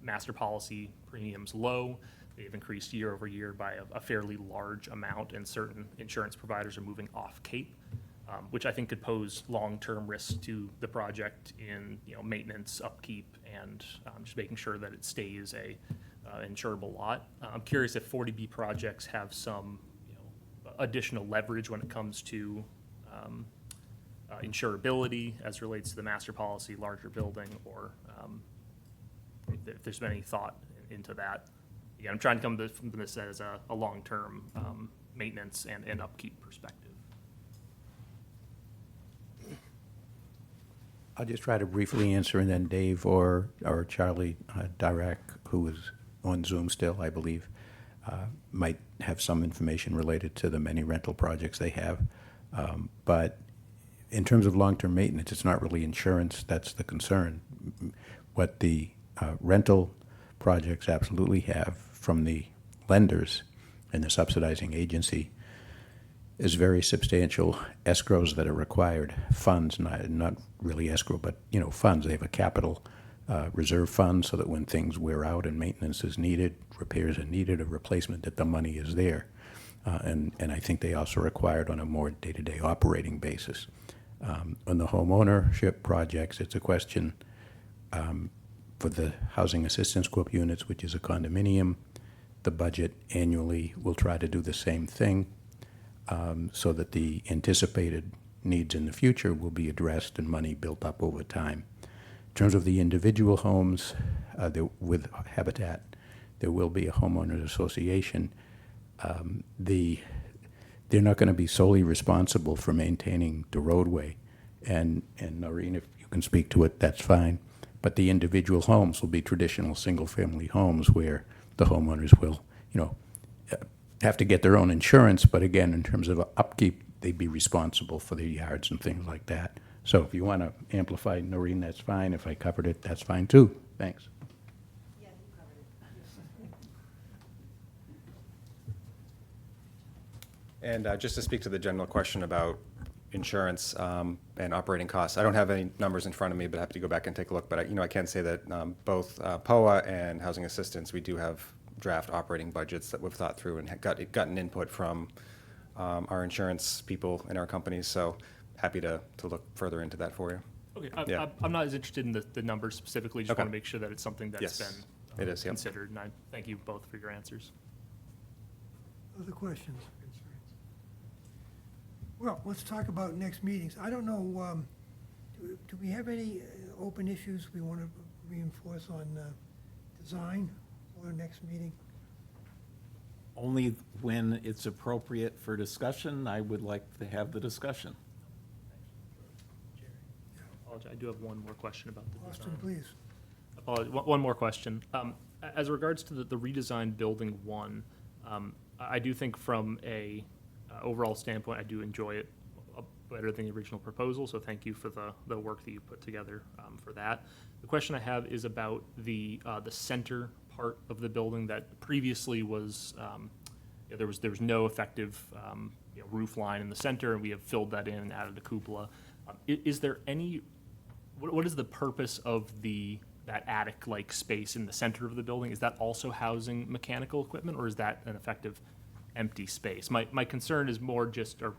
[SPEAKER 5] master policy premiums low. They've increased year over year by a fairly large amount, and certain insurance providers are moving off Cape, which I think could pose long-term risks to the project in, you know, maintenance, upkeep, and just making sure that it stays a insurable lot. I'm curious if 40B projects have some, you know, additional leverage when it comes to insurability as relates to the master policy, larger building, or if there's been any thought into that. Yeah, I'm trying to come from this as a long-term maintenance and upkeep perspective.
[SPEAKER 2] I'll just try to briefly answer, and then Dave or Charlie Dirac, who is on Zoom still, I believe, might have some information related to the many rental projects they have. But in terms of long-term maintenance, it's not really insurance that's the concern. What the rental projects absolutely have from the lenders and the subsidizing agency is very substantial escrows that are required, funds, not really escrow, but, you know, funds. They have a capital reserve fund so that when things wear out and maintenance is needed, repairs are needed, a replacement, that the money is there. And I think they also required on a more day-to-day operating basis. On the home ownership projects, it's a question for the Housing Assistance Corp units, which is a condominium. The budget annually will try to do the same thing. So that the anticipated needs in the future will be addressed and money built up over time. In terms of the individual homes, with Habitat, there will be a homeowners association. They're not going to be solely responsible for maintaining the roadway. And Noreen, if you can speak to it, that's fine. But the individual homes will be traditional single-family homes where the homeowners will, you know, have to get their own insurance, but again, in terms of upkeep, they'd be responsible for their yards and things like that. So if you want to amplify, Noreen, that's fine. If I covered it, that's fine too. Thanks.
[SPEAKER 14] Yeah, you covered it.
[SPEAKER 18] And just to speak to the general question about insurance and operating costs, I don't have any numbers in front of me, but I have to go back and take a look. But I can say that both POA and Housing Assistance, we do have draft operating budgets that we've thought through and gotten input from our insurance people in our companies. So happy to look further into that for you.
[SPEAKER 5] Okay,
[SPEAKER 18] Yeah.
[SPEAKER 5] I'm not as interested in the numbers specifically, just
[SPEAKER 18] Okay.
[SPEAKER 5] want to make sure that it's something that's
[SPEAKER 18] Yes,
[SPEAKER 5] been
[SPEAKER 18] it is, yep.
[SPEAKER 5] considered, and I thank you both for your answers.
[SPEAKER 1] Other questions or concerns? Well, let's talk about next meetings. I don't know, do we have any open issues we want to reinforce on design for our next meeting?
[SPEAKER 4] Only when it's appropriate for discussion, I would like to have the discussion.
[SPEAKER 5] Apologize, I do have one more question about the
[SPEAKER 1] Austin,
[SPEAKER 5] design.
[SPEAKER 1] please.
[SPEAKER 5] Apologize, one more question. As regards to the redesigned Building 1, I do think from a overall standpoint, I do enjoy it better than the original proposal, so thank you for the work that you put together for that. The question I have is about the center part of the building that previously was, there was no effective roof line in the center, and we have filled that in and added a cupola. Is there any, what is the purpose of that attic-like space in the center of the building? Is that also housing mechanical equipment, or is that an effective empty space? My concern is more just, or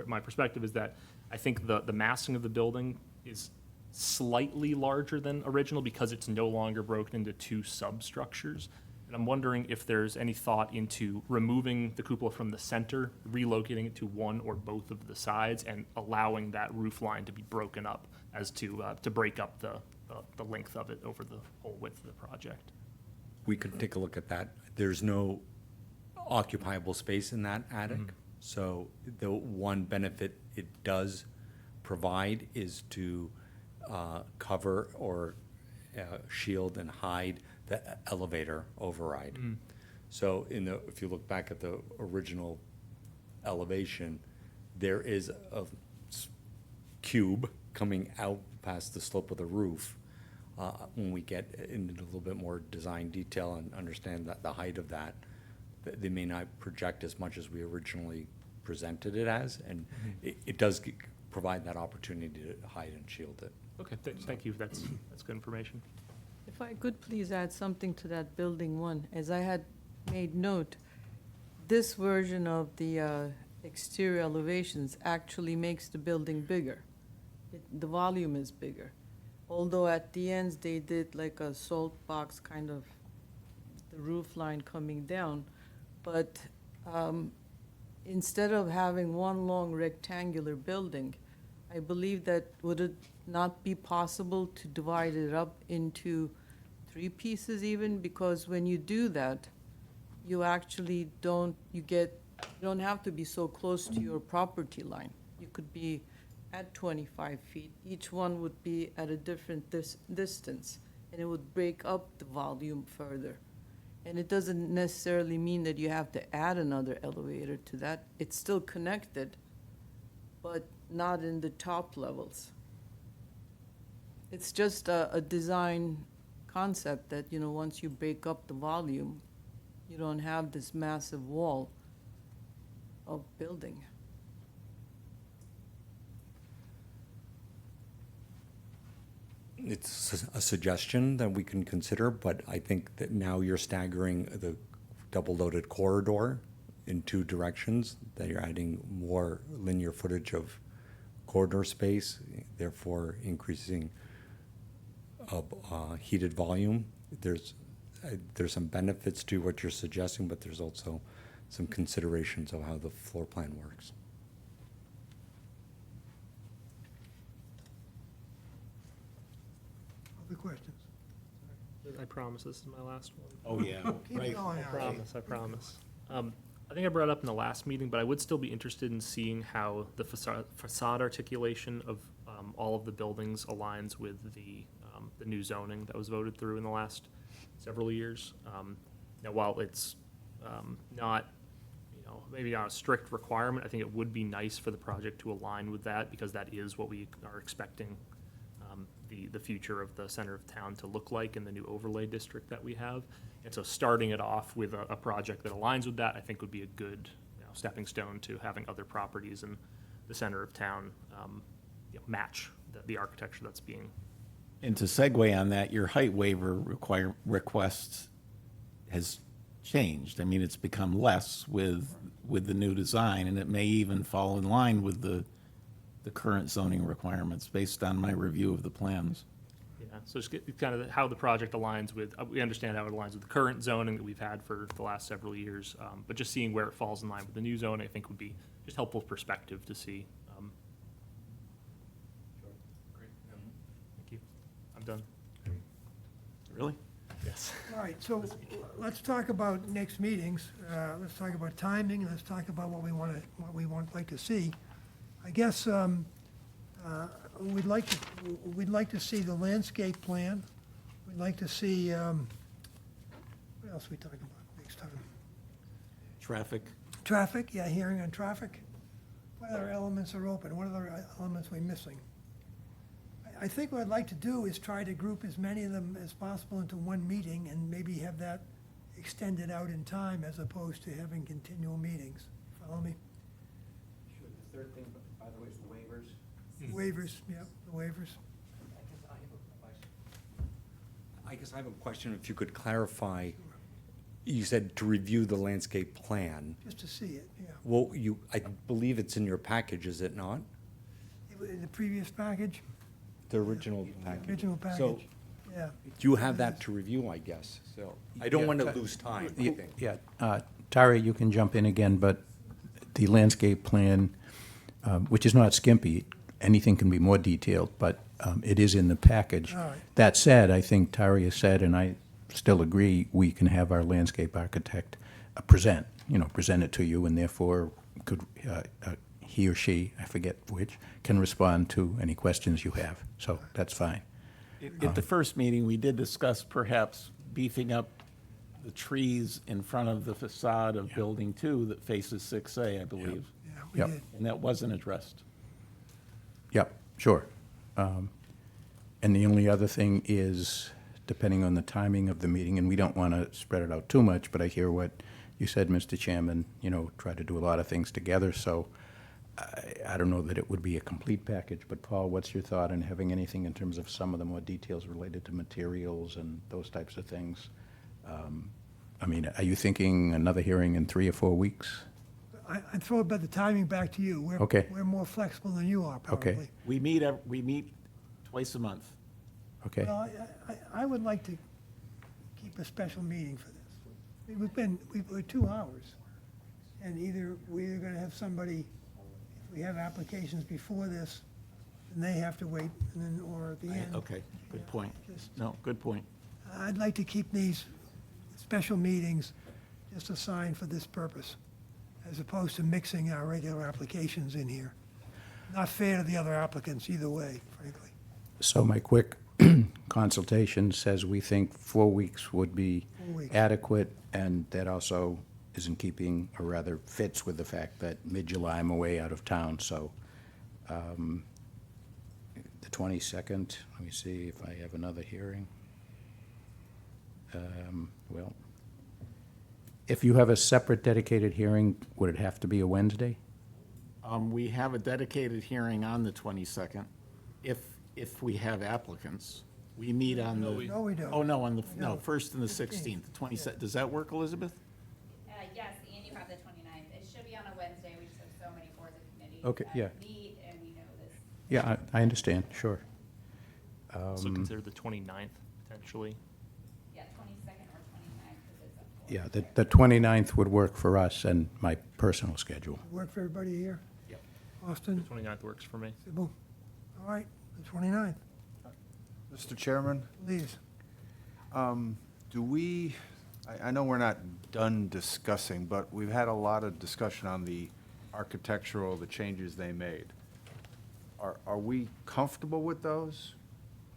[SPEAKER 5] my perspective is that I think the massing of the building is slightly larger than original because it's no longer broken into two substructures. And I'm wondering if there's any thought into removing the cupola from the center, relocating it to one or both of the sides, and allowing that roof line to be broken up as to break up the length of it over the whole width of the project.
[SPEAKER 3] We could take a look at that. There's no occupiable space in that attic. So the one benefit it does provide is to cover or shield and hide the elevator override. So if you look back at the original elevation, there is a cube coming out past the slope of the roof. When we get into a little bit more design detail and understand that the height of that, they may not project as much as we originally presented it as, and it does provide that opportunity to hide and shield it.
[SPEAKER 5] Okay, thank you. That's good information.
[SPEAKER 8] If I could please add something to that building one, as I had made note, this version of the exterior elevations actually makes the building bigger. The volume is bigger. Although at the ends, they did like a salt box kind of, the roof line coming down. But instead of having one long rectangular building, I believe that would it not be possible to divide it up into 3 pieces even? Because when you do that, you actually you don't have to be so close to your property line. You could be at 25 feet. Each one would be at a different distance, and it would break up the volume further. And it doesn't necessarily mean that you have to add another elevator to that. It's still connected, but not in the top levels. It's just a design concept that, once you break up the volume, you don't have this massive wall of building.
[SPEAKER 3] It's a suggestion that we can consider, but I think that now you're staggering the double-loaded corridor in 2 directions, that you're adding more linear footage of corridor space, therefore increasing heated volume. There's some benefits to what you're suggesting, but there's also some considerations of how the floor plan works.
[SPEAKER 1] Other questions?
[SPEAKER 5] I promise this is my last one.
[SPEAKER 4] Oh, yeah,
[SPEAKER 1] Keep
[SPEAKER 4] right.
[SPEAKER 1] going, Ari.
[SPEAKER 5] I promise. I think I brought it up in the last meeting, but I would still be interested in seeing how the facade articulation of all of the buildings aligns with the new zoning that was voted through in the last several years. Now, while it's not, maybe not a strict requirement, I think it would be nice for the project to align with that, because that is what we are expecting the future of the center of town to look like in the new overlay district that we have. And so starting it off with a project that aligns with that, I think would be a good stepping stone to having other properties in the center of town match the architecture that's being.
[SPEAKER 4] And to segue on that, your height waiver request has changed. I mean, it's become less with the new design, and it may even fall in line with the current zoning requirements based on my review of the plans.
[SPEAKER 5] Yeah, so just kind of how the project aligns with, we understand how it aligns with the current zoning that we've had for the last several years, but just seeing where it falls in line with the new zone, I think would be just helpful perspective to see. Great. Thank you. I'm done.
[SPEAKER 4] Really?
[SPEAKER 5] Yes.
[SPEAKER 1] All right, so let's talk about next meetings. Let's talk about timing, let's talk about what we like to see. I guess we'd like to see the landscape plan. We'd like to see, what else we talking about next time?
[SPEAKER 4] Traffic.
[SPEAKER 1] Traffic, yeah, hearing on traffic. what other elements are open? What other elements are we missing? I think what I'd like to do is try to group as many of them as possible into one meeting and maybe have that extended out in time as opposed to having continual meetings. Follow me?
[SPEAKER 2] Sure, the third thing, by the way, is the waivers.
[SPEAKER 1] Waivers, yeah, the waivers.
[SPEAKER 3] I guess I have a question, if you could clarify, you said to review the landscape plan.
[SPEAKER 1] Just to see it, yeah.
[SPEAKER 3] Well, I believe it's in your package, is it not?
[SPEAKER 1] In the previous package,
[SPEAKER 3] The original package?
[SPEAKER 1] original
[SPEAKER 3] So
[SPEAKER 1] package, yeah.
[SPEAKER 3] you have that to review, I guess, so. I don't want to lose time, I think.
[SPEAKER 2] Yeah, Tari, you can jump in again, but the landscape plan, which is not skimpy, anything can be more detailed, but it is in the package.
[SPEAKER 1] All right.
[SPEAKER 2] That said, I think Tari has said, and I still agree, we can have our landscape architect present it to you, and therefore could, he or she, I forget which, can respond to any questions you have. So that's fine.
[SPEAKER 4] At the first meeting, we did discuss perhaps beefing up the trees in front of the facade of Building 2 that faces 6A, I believe.
[SPEAKER 1] Yeah, we
[SPEAKER 2] Yep.
[SPEAKER 1] did.
[SPEAKER 4] And that wasn't addressed.
[SPEAKER 2] Yep, sure. And the only other thing is, depending on the timing of the meeting, and we don't want to spread it out too much, but I hear what you said, Mr. Chairman, try to do a lot of things together, so I don't know that it would be a complete package, but Paul, what's your thought on having anything in terms of some of the more details related to materials and those types of things? I mean, are you thinking another hearing in 3 or 4 weeks?
[SPEAKER 1] I'd throw about the timing back to you.
[SPEAKER 2] Okay.
[SPEAKER 1] We're more flexible than you are,
[SPEAKER 2] Okay.
[SPEAKER 1] probably.
[SPEAKER 4] We meet twice a month.
[SPEAKER 2] Okay,
[SPEAKER 1] Well, I would like to keep a special meeting for this. We're 2 hours, and we're going to have somebody, if we have applications before this, then they have to wait, and then, or at the end.
[SPEAKER 4] Okay, good point.
[SPEAKER 1] Just-
[SPEAKER 4] No, good point.
[SPEAKER 1] I'd like to keep these special meetings just assigned for this purpose, as opposed to mixing our regular applications in here. Not fair to the other applicants either way, frankly.
[SPEAKER 2] so my quick consultation says we think 4 weeks would be
[SPEAKER 1] 4 weeks.
[SPEAKER 2] adequate, and that also is in keeping, or rather fits with the fact that mid-July I'm away out of town, so the 22nd, let me see if I have another hearing. Well, if you have a separate dedicated hearing, would it have to be a Wednesday?
[SPEAKER 4] We have a dedicated hearing on the 22nd, if we have applicants. We meet on the.
[SPEAKER 1] No, we don't.
[SPEAKER 4] Oh, no,
[SPEAKER 1] No.
[SPEAKER 4] first and the 16th, the 22nd. Does that work, Elizabeth?
[SPEAKER 11] Yes, and you have the 29th. It should be on a Wednesday. We just have so many boards and committees.
[SPEAKER 2] Okay,
[SPEAKER 11] that
[SPEAKER 2] yeah.
[SPEAKER 11] meet, and we know this.
[SPEAKER 2] Yeah, I understand, sure.
[SPEAKER 5] So consider the 29th potentially.
[SPEAKER 11] Yeah, 22nd or 29th, because it's a
[SPEAKER 2] Yeah, the 29th would work for us and my personal schedule.
[SPEAKER 1] Work for everybody here?
[SPEAKER 5] Yep.
[SPEAKER 1] Austin,
[SPEAKER 5] 29th works for me.
[SPEAKER 1] Sybil? All right, the 29th,
[SPEAKER 19] Mr. Chairman,
[SPEAKER 1] please.
[SPEAKER 19] do we, I know we're not done discussing, but we've had a lot of discussion on the architectural, the changes they made. Are we comfortable with those?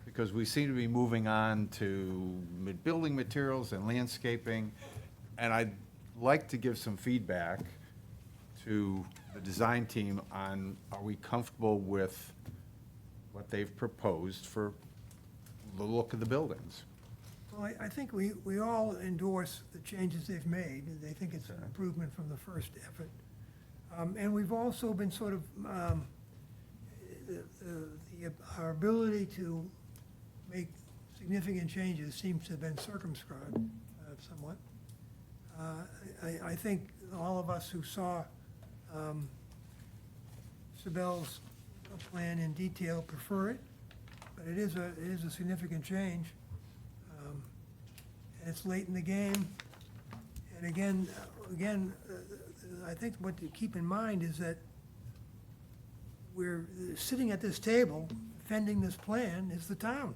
[SPEAKER 19] Because we seem to be moving on to building materials and landscaping, and I'd like to give some feedback to the design team on, are we comfortable with what they've proposed for the look of the buildings?
[SPEAKER 1] Well, I think we all endorse the changes they've made. They think it's an improvement from the first effort. And we've also been sort of, our ability to make significant changes seems to have been circumscribed somewhat. I think all of us who saw Sibel's plan in detail prefer it, but it is a significant change. And it's late in the game. And again, I think what to keep in mind is that we're sitting at this table, defending this plan is the town.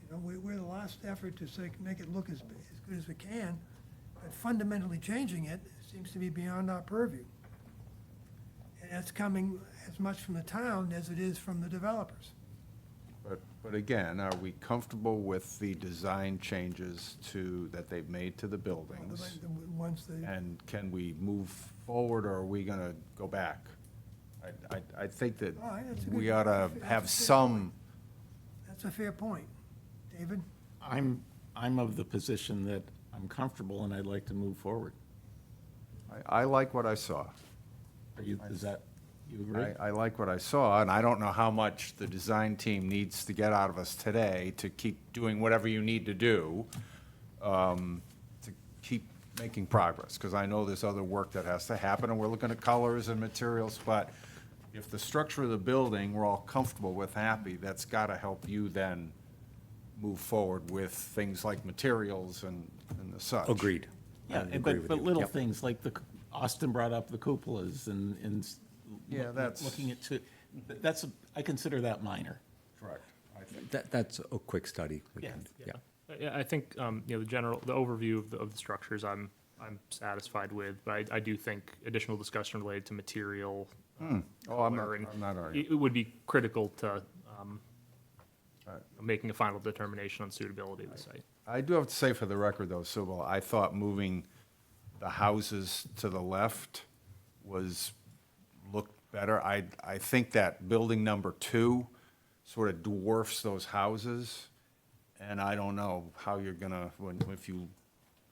[SPEAKER 1] You know, we're the last effort to say, make it look as good as we can, but fundamentally changing it seems to be beyond our purview. And that's coming as much from the town as it is from the developers.
[SPEAKER 19] But But again, are we comfortable with the design changes that they've made to the buildings?
[SPEAKER 1] Once they,
[SPEAKER 19] And can we move forward, or are we gonna go back? I think that
[SPEAKER 1] All right, that's a
[SPEAKER 19] we
[SPEAKER 1] good-
[SPEAKER 19] ought to
[SPEAKER 1] that's a
[SPEAKER 19] have
[SPEAKER 1] fair
[SPEAKER 19] some,
[SPEAKER 1] that's a fair point. David?
[SPEAKER 4] I'm of the position that I'm comfortable and I'd like to move forward.
[SPEAKER 19] I like what I saw.
[SPEAKER 4] You agree?
[SPEAKER 19] I like what I saw, and I don't know how much the design team needs to get out of us today to keep doing whatever you need to do, to keep making progress, because I know there's other work that has to happen, and we're looking at colors and materials, but if the structure of the building, we're all comfortable with, happy, that's gotta help you then move forward with things like materials and the such.
[SPEAKER 3] Agreed.
[SPEAKER 4] Yeah,
[SPEAKER 3] I agree with
[SPEAKER 4] but
[SPEAKER 3] you.
[SPEAKER 4] little
[SPEAKER 3] Yep.
[SPEAKER 4] things like Austin brought up the cupolas and
[SPEAKER 19] Yeah, that's-
[SPEAKER 4] looking at, I consider that minor.
[SPEAKER 19] Correct. I think.
[SPEAKER 3] That's a quick study. We
[SPEAKER 4] Yeah.
[SPEAKER 3] can-
[SPEAKER 5] Yeah, I think, the overview of the structures I'm satisfied with, but I do think additional discussion related to material.
[SPEAKER 19] Oh, I'm
[SPEAKER 5] color, and
[SPEAKER 19] not arguing.
[SPEAKER 5] It would be critical to, making a final determination on suitability of the site.
[SPEAKER 19] I do have to say for the record, though, Sybil, I thought moving the houses to the left looked better. I think that building number 2 sort of dwarfs those houses, and I don't know how you're gonna, if you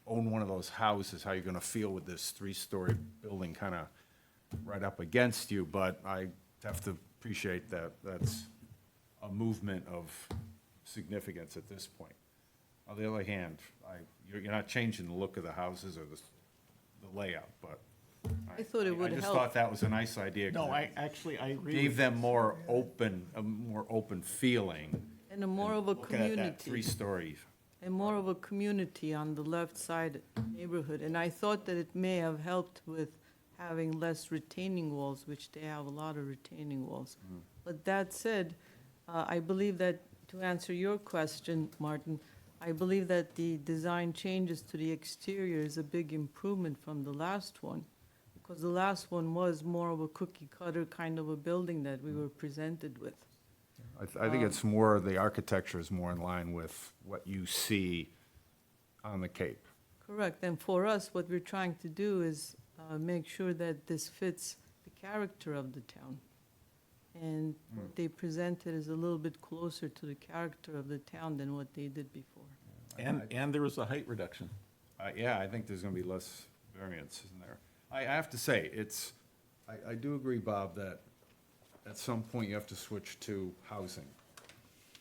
[SPEAKER 19] own one of those houses, how you're gonna feel with this 3-story building kind of right up against you, but I have to appreciate that that's a movement of significance at this point. On the other hand, you're not changing the look of the houses or the layout, but
[SPEAKER 8] I thought it would
[SPEAKER 19] I just
[SPEAKER 8] help.
[SPEAKER 19] thought that was a nice idea. 'cause
[SPEAKER 4] No,
[SPEAKER 19] it
[SPEAKER 4] I agree.
[SPEAKER 19] gave
[SPEAKER 4] with
[SPEAKER 19] them
[SPEAKER 4] you.
[SPEAKER 19] more open feeling.
[SPEAKER 8] And a more of a
[SPEAKER 19] Looking at that
[SPEAKER 8] community.
[SPEAKER 19] 3-story.
[SPEAKER 8] And more of a community on the left side neighborhood. And I thought that it may have helped with having less retaining walls, which they have a lot of retaining walls. But that said, I believe that, to answer your question, Martin, I believe that the design changes to the exterior is a big improvement from the last one, because the last one was more of a cookie cutter kind of a building that we were presented with.
[SPEAKER 19] I think it's more, the architecture is more in line with what you see on the Cape.
[SPEAKER 8] Correct, and for us, what we're trying to do is make sure that this fits the character of the town. And what they presented is a little bit closer to the character of the town than what they did before.
[SPEAKER 4] And there was a height reduction.
[SPEAKER 19] Yeah, I think there's gonna be less variance in there. I have to say, I do agree, Bob, that at some point you have to switch to housing,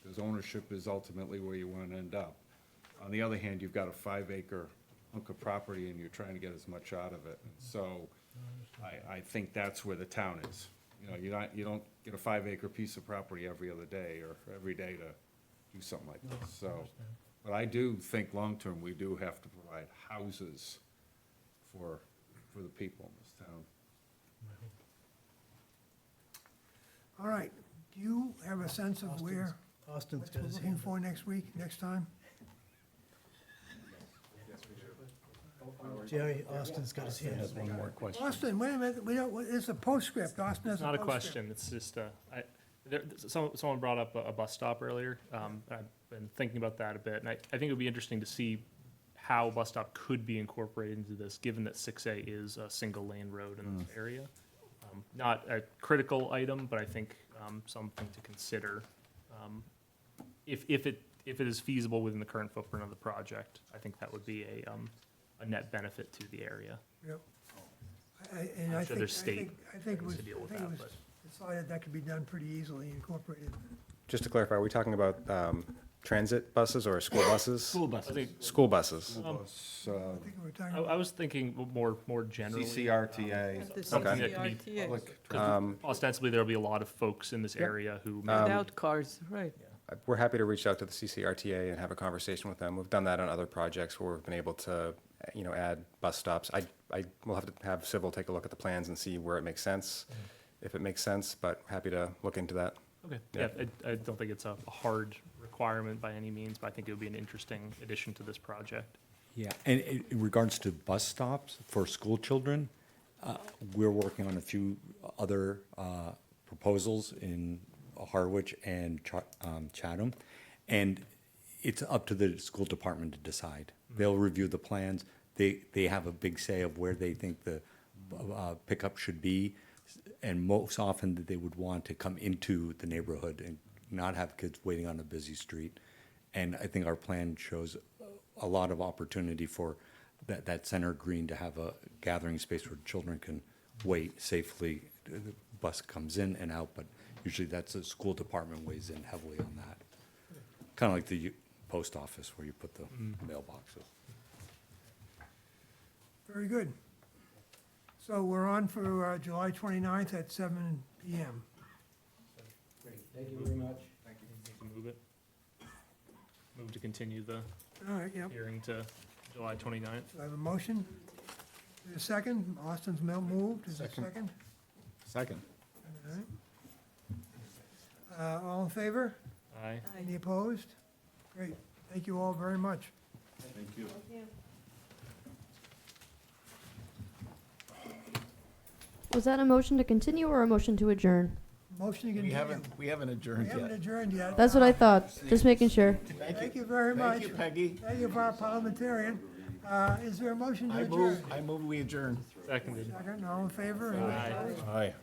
[SPEAKER 19] because ownership is ultimately where you want to end up. On the other hand, you've got a 5-acre hunk of property and you're trying to get as much out of it. And so I think that's where the town is. You don't get a 5-acre piece of property every other day or every day to do something like this. So, but I do think long-term, we do have to provide houses for the people in this town.
[SPEAKER 1] All right, do you have a sense of where,
[SPEAKER 7] Austin's
[SPEAKER 1] what
[SPEAKER 7] got
[SPEAKER 1] we're
[SPEAKER 7] his
[SPEAKER 1] looking
[SPEAKER 7] hand
[SPEAKER 1] for next week, next time?
[SPEAKER 7] up. Jerry, Austin's got his hand up.
[SPEAKER 4] One more question.
[SPEAKER 1] Austin, wait a minute, it's a postscript, Austin has
[SPEAKER 5] It's
[SPEAKER 1] a
[SPEAKER 5] not a
[SPEAKER 1] postscript.
[SPEAKER 5] question, it's just, someone brought up a bus stop earlier. I've been thinking about that a bit, and I think it would be interesting to see how a bus stop could be incorporated into this, given that 6A is a single-lane road in this area. Not a critical item, but I think something to consider. If it is feasible within the current footprint of the project, I think that would be a net benefit to the area.
[SPEAKER 1] Yep.
[SPEAKER 5] I'm
[SPEAKER 1] I
[SPEAKER 5] sure
[SPEAKER 1] think,
[SPEAKER 5] there's state
[SPEAKER 1] I think it
[SPEAKER 5] ways
[SPEAKER 1] was,
[SPEAKER 5] to deal with
[SPEAKER 1] I think it
[SPEAKER 5] that,
[SPEAKER 1] was decided that could be done pretty easily, incorporated.
[SPEAKER 18] Just to clarify, are we talking about transit buses or school buses?
[SPEAKER 4] School buses.
[SPEAKER 5] I think,
[SPEAKER 18] School buses.
[SPEAKER 1] I think we're talking
[SPEAKER 5] I was thinking more generally.
[SPEAKER 19] CCRTA.
[SPEAKER 8] The
[SPEAKER 5] Something that could be,
[SPEAKER 8] CCRTA,
[SPEAKER 5] because ostensibly there'll be a lot of folks in this area who may
[SPEAKER 8] without cars, right.
[SPEAKER 18] We're happy to reach out to the CCRTA and have a conversation with them. We've done that on other projects where we've been able to, add bus stops. I will have to have Civil take a look at the plans and see where it makes sense, if it makes sense, but happy to look into that.
[SPEAKER 5] Okay,
[SPEAKER 18] Yeah.
[SPEAKER 5] yeah, I don't think it's a hard requirement by any means, but I think it would be an interesting addition to this project.
[SPEAKER 3] Yeah, and in regards to bus stops for school children, we're working on a few other proposals in Harwich and Chatham. And it's up to the school department to decide. They'll review the plans. They have a big say of where they think the pickup should be. And most often they would want to come into the neighborhood and not have kids waiting on a busy street. And I think our plan shows a lot of opportunity for that center green to have a gathering space where children can wait safely. The bus comes in and out, but usually that's the school department weighs in heavily on that. Kind of like the post office where you put the mailboxes.
[SPEAKER 1] Very good. So we're on for July 29th at 7 PM.
[SPEAKER 2] Great, thank you very much.
[SPEAKER 5] Move it. Move to continue the
[SPEAKER 1] All right, yep.
[SPEAKER 5] hearing to July 29th.
[SPEAKER 1] Do I have a motion? Is there a second? Austin's moved. Is there a second?
[SPEAKER 4] Second.
[SPEAKER 1] All right. All in favor?
[SPEAKER 5] Aye.
[SPEAKER 1] Any opposed? Great. Thank you all very much.
[SPEAKER 4] Thank you.
[SPEAKER 15] Was that a motion to continue or a motion to adjourn?
[SPEAKER 1] Motion to
[SPEAKER 4] We
[SPEAKER 1] continue.
[SPEAKER 4] haven't
[SPEAKER 1] We
[SPEAKER 4] adjourned
[SPEAKER 1] haven't
[SPEAKER 4] yet.
[SPEAKER 1] adjourned yet.
[SPEAKER 15] That's what I thought, just making sure.
[SPEAKER 1] Thank you very much.
[SPEAKER 4] Thank you, Peggy.
[SPEAKER 1] Thank you for our parliamentarian. Is there a motion to adjourn?
[SPEAKER 4] I move we adjourn.
[SPEAKER 5] Seconded.
[SPEAKER 1] Second, all in favor? Any
[SPEAKER 5] Aye.
[SPEAKER 1] opposed?
[SPEAKER 4] Aye.